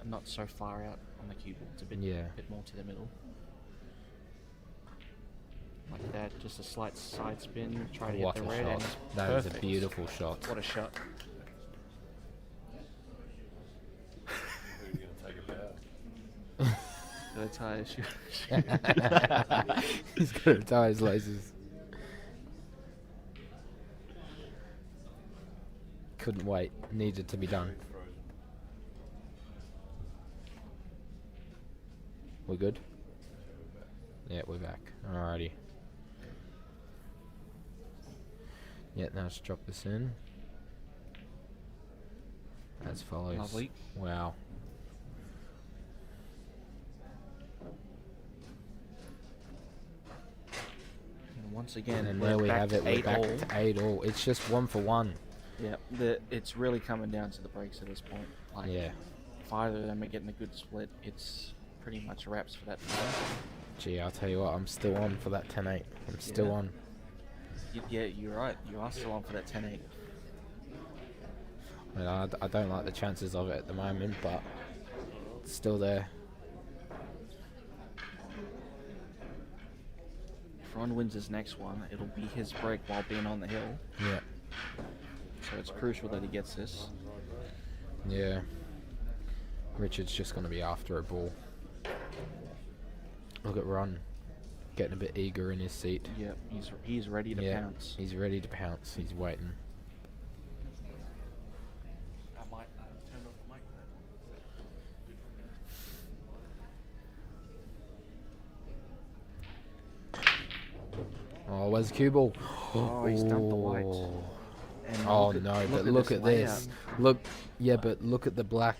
not so far out on the cue ball. It's a bit, bit more to the middle. Like that, just a slight side spin, try to What get a the red. shot. And it's That is a perfect. beautiful shot. What a shot. Who are you going to take it out? Gotta tie his shoe. He's going to tie his laces. Couldn't wait. Needed to be done. We're good? Yeah, we're back. Alrighty. Yeah, now let's drop this in. As follows. Lovely. Wow. And once again, And we're there we back have to it. We're 8 back all. to 8 all. It's just 1 for 1. Yeah, it's really coming down to the breaks at this point. Like, Yeah. if either of them are getting a good split, it's pretty much wraps for that time. Gee, I'll tell you what, I'm still on for that 10-8. I'm still Yeah. on. Yeah, you're right. You are still on for that 10-8. I mean, I don't like the chances of it at the moment, but it's still there. If Ron wins his next one, it'll be his break while being on the hill. Yeah. So it's crucial that he gets this. Yeah. Richard's just going to be after a ball. Look at Ron. Getting a bit eager in his seat. Yeah, he's ready to Yeah, pounce. he's ready to pounce. He's waiting. I might turn off the mic. Oh, where's the cue ball? Oh, he's dumped the white. Oh. And Oh look at- no, but look at this. Look, yeah, but look at the black.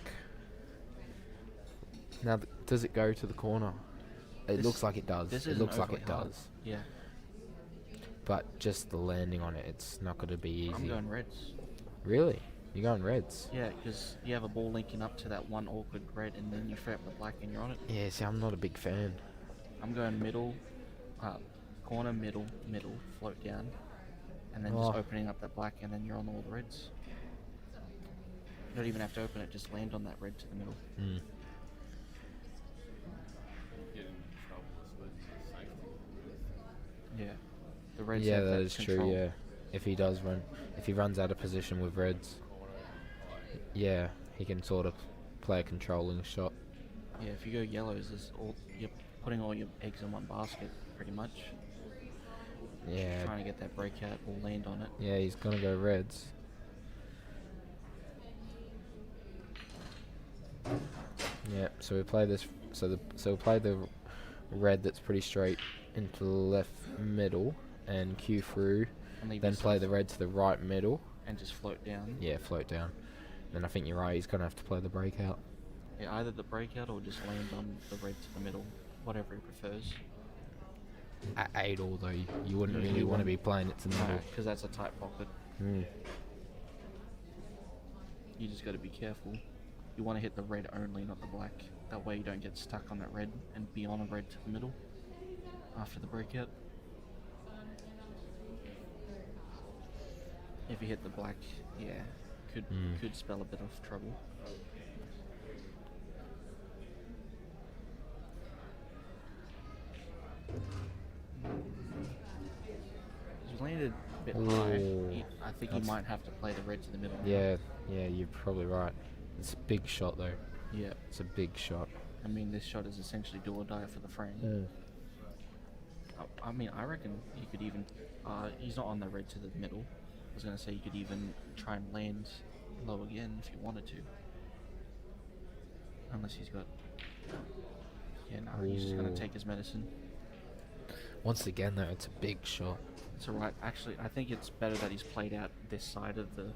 Now, does it go to the corner? It This- looks like it does. This It is looks like it does. Yeah, But just the landing on it, it's not going to be easy. I'm going reds. Really? You're going reds? Yeah, because you have a ball linking up to that one awkward red, and then you frame the black and you're on it. Yeah, see, I'm not a big fan. I'm going middle, corner, middle, float down, and then Oh. just opening up that black, and then you're on all the reds. You don't even have to open it; just land on that red to the middle. Mm. Get in trouble with safety. Yeah, the reds. Yeah, have that is true. control. Yeah, if he runs out of position with reds, yeah, he can sort of play a controlling shot. Yeah, if you go yellows, you're putting all your eggs in one basket, pretty much. Yeah, Trying to get that breakout or land on it. yeah, he's gonna go reds. Yeah, so we play this. So we play the red that's pretty straight into the left middle and cue through. And leave Then yourself- play the red to the right middle. and just float down. Yeah, float down. Then I think you're right. He's gonna have to play the breakout. Yeah, either the breakout or just land on the red to the middle, whatever he prefers. At 8 all though, you wouldn't Yeah, really you want to wouldn't. be playing it to the middle. Because that's a tight pocket. Mm. You just got to be careful. You want to hit the red only, not the black. That way you don't get stuck on that red and be on a red to the middle after the breakout. If you hit the black, yeah, could spell a bit of trouble. He's landed a bit high. Ooh, I think he that's- might have to play the red to the middle. now. Yeah, yeah, you're probably right. It's a big shot though. Yeah. It's a big shot. I mean, this shot is essentially do or die for the frame. I mean, I reckon you could even. He's not on the red to the middle. I was gonna say you could even try and land low again if you wanted to. Unless he's got. Yeah, no, he's just gonna Ooh. take his medicine. Once again though, it's a big shot. It's alright. Actually, I think it's better that he's played out this side of the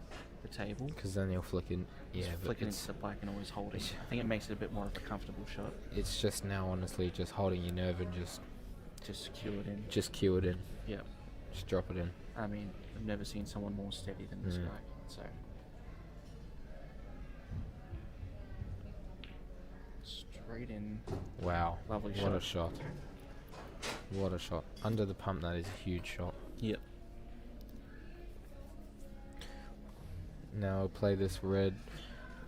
table. Because then he'll flick in. Yeah, Just but flicking it's, into the black and always holding. I think it makes it a bit more of a comfortable shot. it's just now honestly just holding your nerve and just Just cue it in. cue it in. Yeah. Just drop it in. I mean, I've never seen someone more steady than this Mm. guy. So. Straight in. Wow. Lovely What a shot. shot. What a shot. Under the pump, that is a huge shot. Yep. Now play this red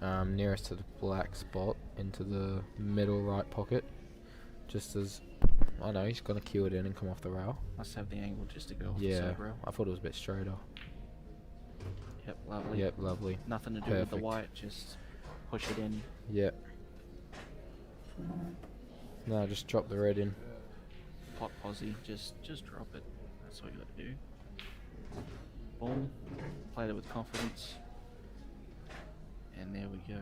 nearest to the black spot into the middle right pocket. Just as, I know, he's going to cue it in and come off the rail. Must have the angle just to go off the Yeah, side rail. I thought it was a bit straighter. Yep, lovely. Yep, lovely. Nothing to do with the Perfect. white, just push it in. Yep. No, just drop the red in. Pot posse, just drop it. That's what you got to do. Boom. Played it with confidence. And there we go.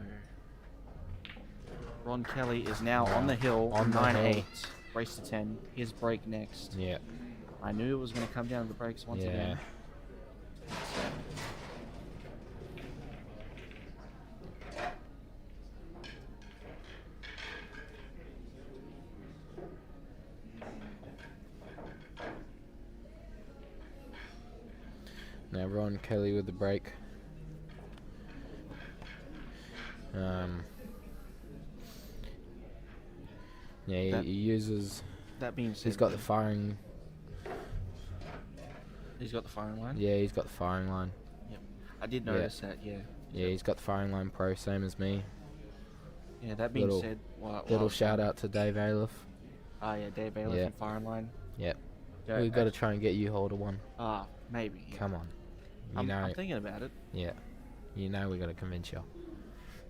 Ron Kelly is now on the hill, On the 9-8. hill. Race to 10. His break next. Yeah. I knew it was going to come down to the breaks once again. Now Ron Kelly with the break. Yeah, he uses. That being said, He's got the firing. He's got the firing line. Yeah, he's got the firing line. Yep. I did notice that. Yeah. Yeah, he's got the firing line pro, same as me. Yeah. That being Little- said, Little shout out to Dave Aliff. Oh yeah, Dave Bailiff Yeah. and firing line. Yep. Yeah, We've got to try and get you hold of one. Maybe. Yeah. Come on. You I'm know. thinking about it. Yeah. You know we got to convince you.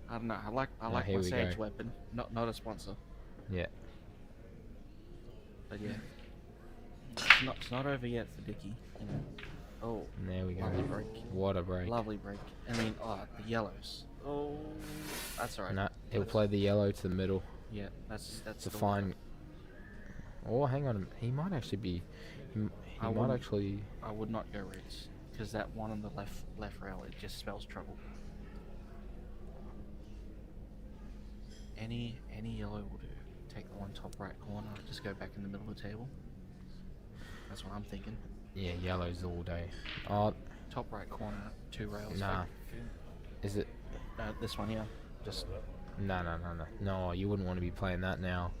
I don't know. I like here my we Sage go. weapon. Not a sponsor, Yeah. but yeah. It's not over yet for Dickie. You know. Oh, And there we go. lovely break. What a break. Lovely break. I mean, the yellows. Oh, that's alright. Nah, he'll play the yellow to the middle. Yeah, that's It's a the fine. Oh, hang on. He might actually be. He I might wouldn't- actually. I would not go reds because that one on the left rail, it just spells trouble. Any yellow will do. Take the one top right corner. Just go back in the middle of the table. That's what I'm thinking. Yeah, yellows all day. Oh, Top right corner, 2 rails. nah. Is it? This one here. Just No. No, you wouldn't want to be playing that now.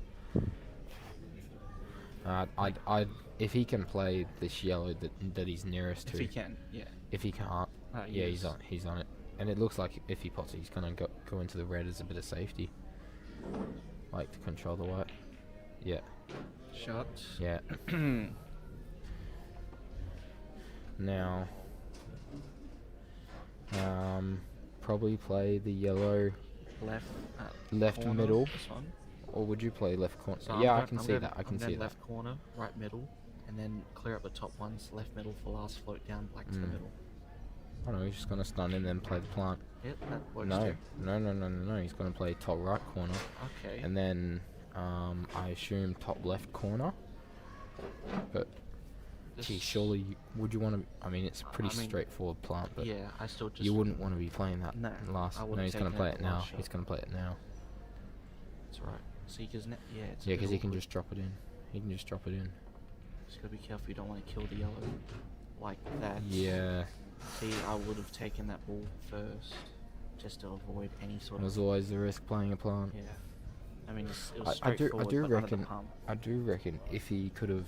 If he can play this yellow that he's nearest if to. he can, yeah. If he can't, yeah, Yes. he's on it. And it looks like if he pots it, he's gonna go into the red as a bit of safety. Like to control the white. Yeah. Shot. Yeah. Now, probably play the yellow Left. left corner, middle, This one. or would you play left corner? So I'm yeah, I going- can I'm see going- that. I can I'm see going that. left corner, right middle, and then clear up the top ones. Left middle for last float down, black to the Mm. middle. Oh no, he's just gonna stun and then play the plant. Yep, that works No, too. no. He's gonna play top right corner, Okay. and then I assume top left corner. But gee, This- surely would you want to? I mean, it's a pretty I mean, straightforward plant, but yeah, I still just. you wouldn't want to be playing that No, last. I No, wouldn't he's take gonna it play at it the now. last He's shot. gonna play it now. That's right. See, because yeah, it's. Yeah, because he can just drop it in. He can just drop it in. Just gotta be careful. You don't want to kill the yellow like that. Yeah, See, I would have taken that ball first, just to avoid any sort there's of. always the risk playing a plant. Yeah. I mean, it was I do straightforward. but under the reckon. pump. I do reckon if he could have.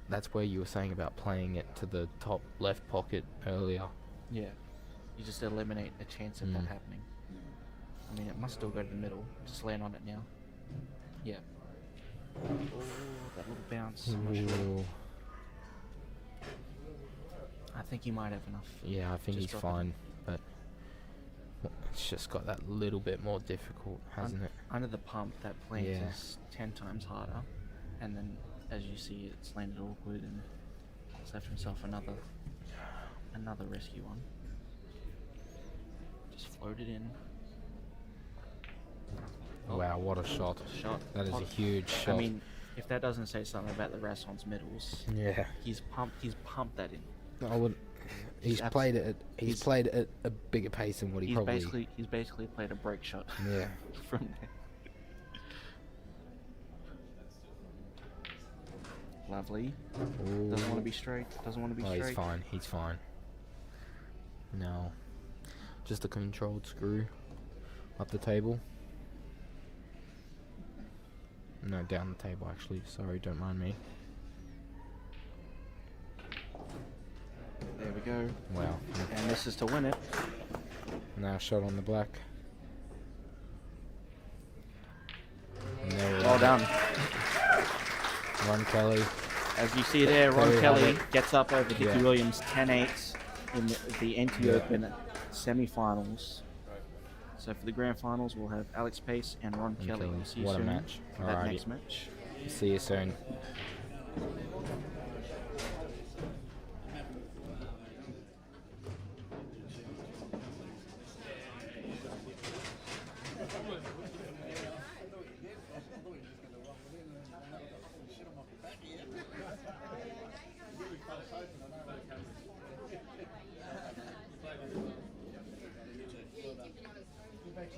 That's where you were saying about playing it to the top left pocket earlier. Yeah. You just eliminate a chance of that Mm. happening. I mean, it must still go to the middle. Just land on it now. Yeah. Oh, that little bounce. I'm not sure. Ooh. I think he might have enough. Yeah, I think Just he's drop it fine, but it's just got that little bit more difficult, hasn't it? Under the pump, that plant Yeah. is 10 times harder. And then, as you see, it's landed awkward and he's left himself another risky one. Just float it in. Oh, Wow, what a shot! Shot. That is a Pot- huge shot. I mean, if that doesn't say something about the Rasson's middles, yeah, he's pumped that in. I would. He's abs- played it. He's he's- played it at a bigger pace than what he He's probably. basically played a break shot Yeah. from there. Lovely. Doesn't want to be straight. Doesn't want to be Oh, straight. he's fine. He's fine. No, just a controlled screw up the table. No, down the table actually. Sorry, don't mind me. There we go. Wow. And this is to win it. Now shot on the black. And there we Well are. done. Ron Kelly. As you see there, Ron There we have Kelly it. gets up over Dickie Yeah. Williams 10-8 in the NT Yeah. Open semi-finals. So for the grand finals, we'll have Alex Pace and Ron And Kelly. Kelly. We'll see you What a soon match. for that Alrighty. next match. See you soon.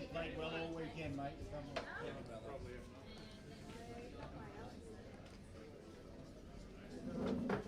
You played well all weekend, mate. Come on.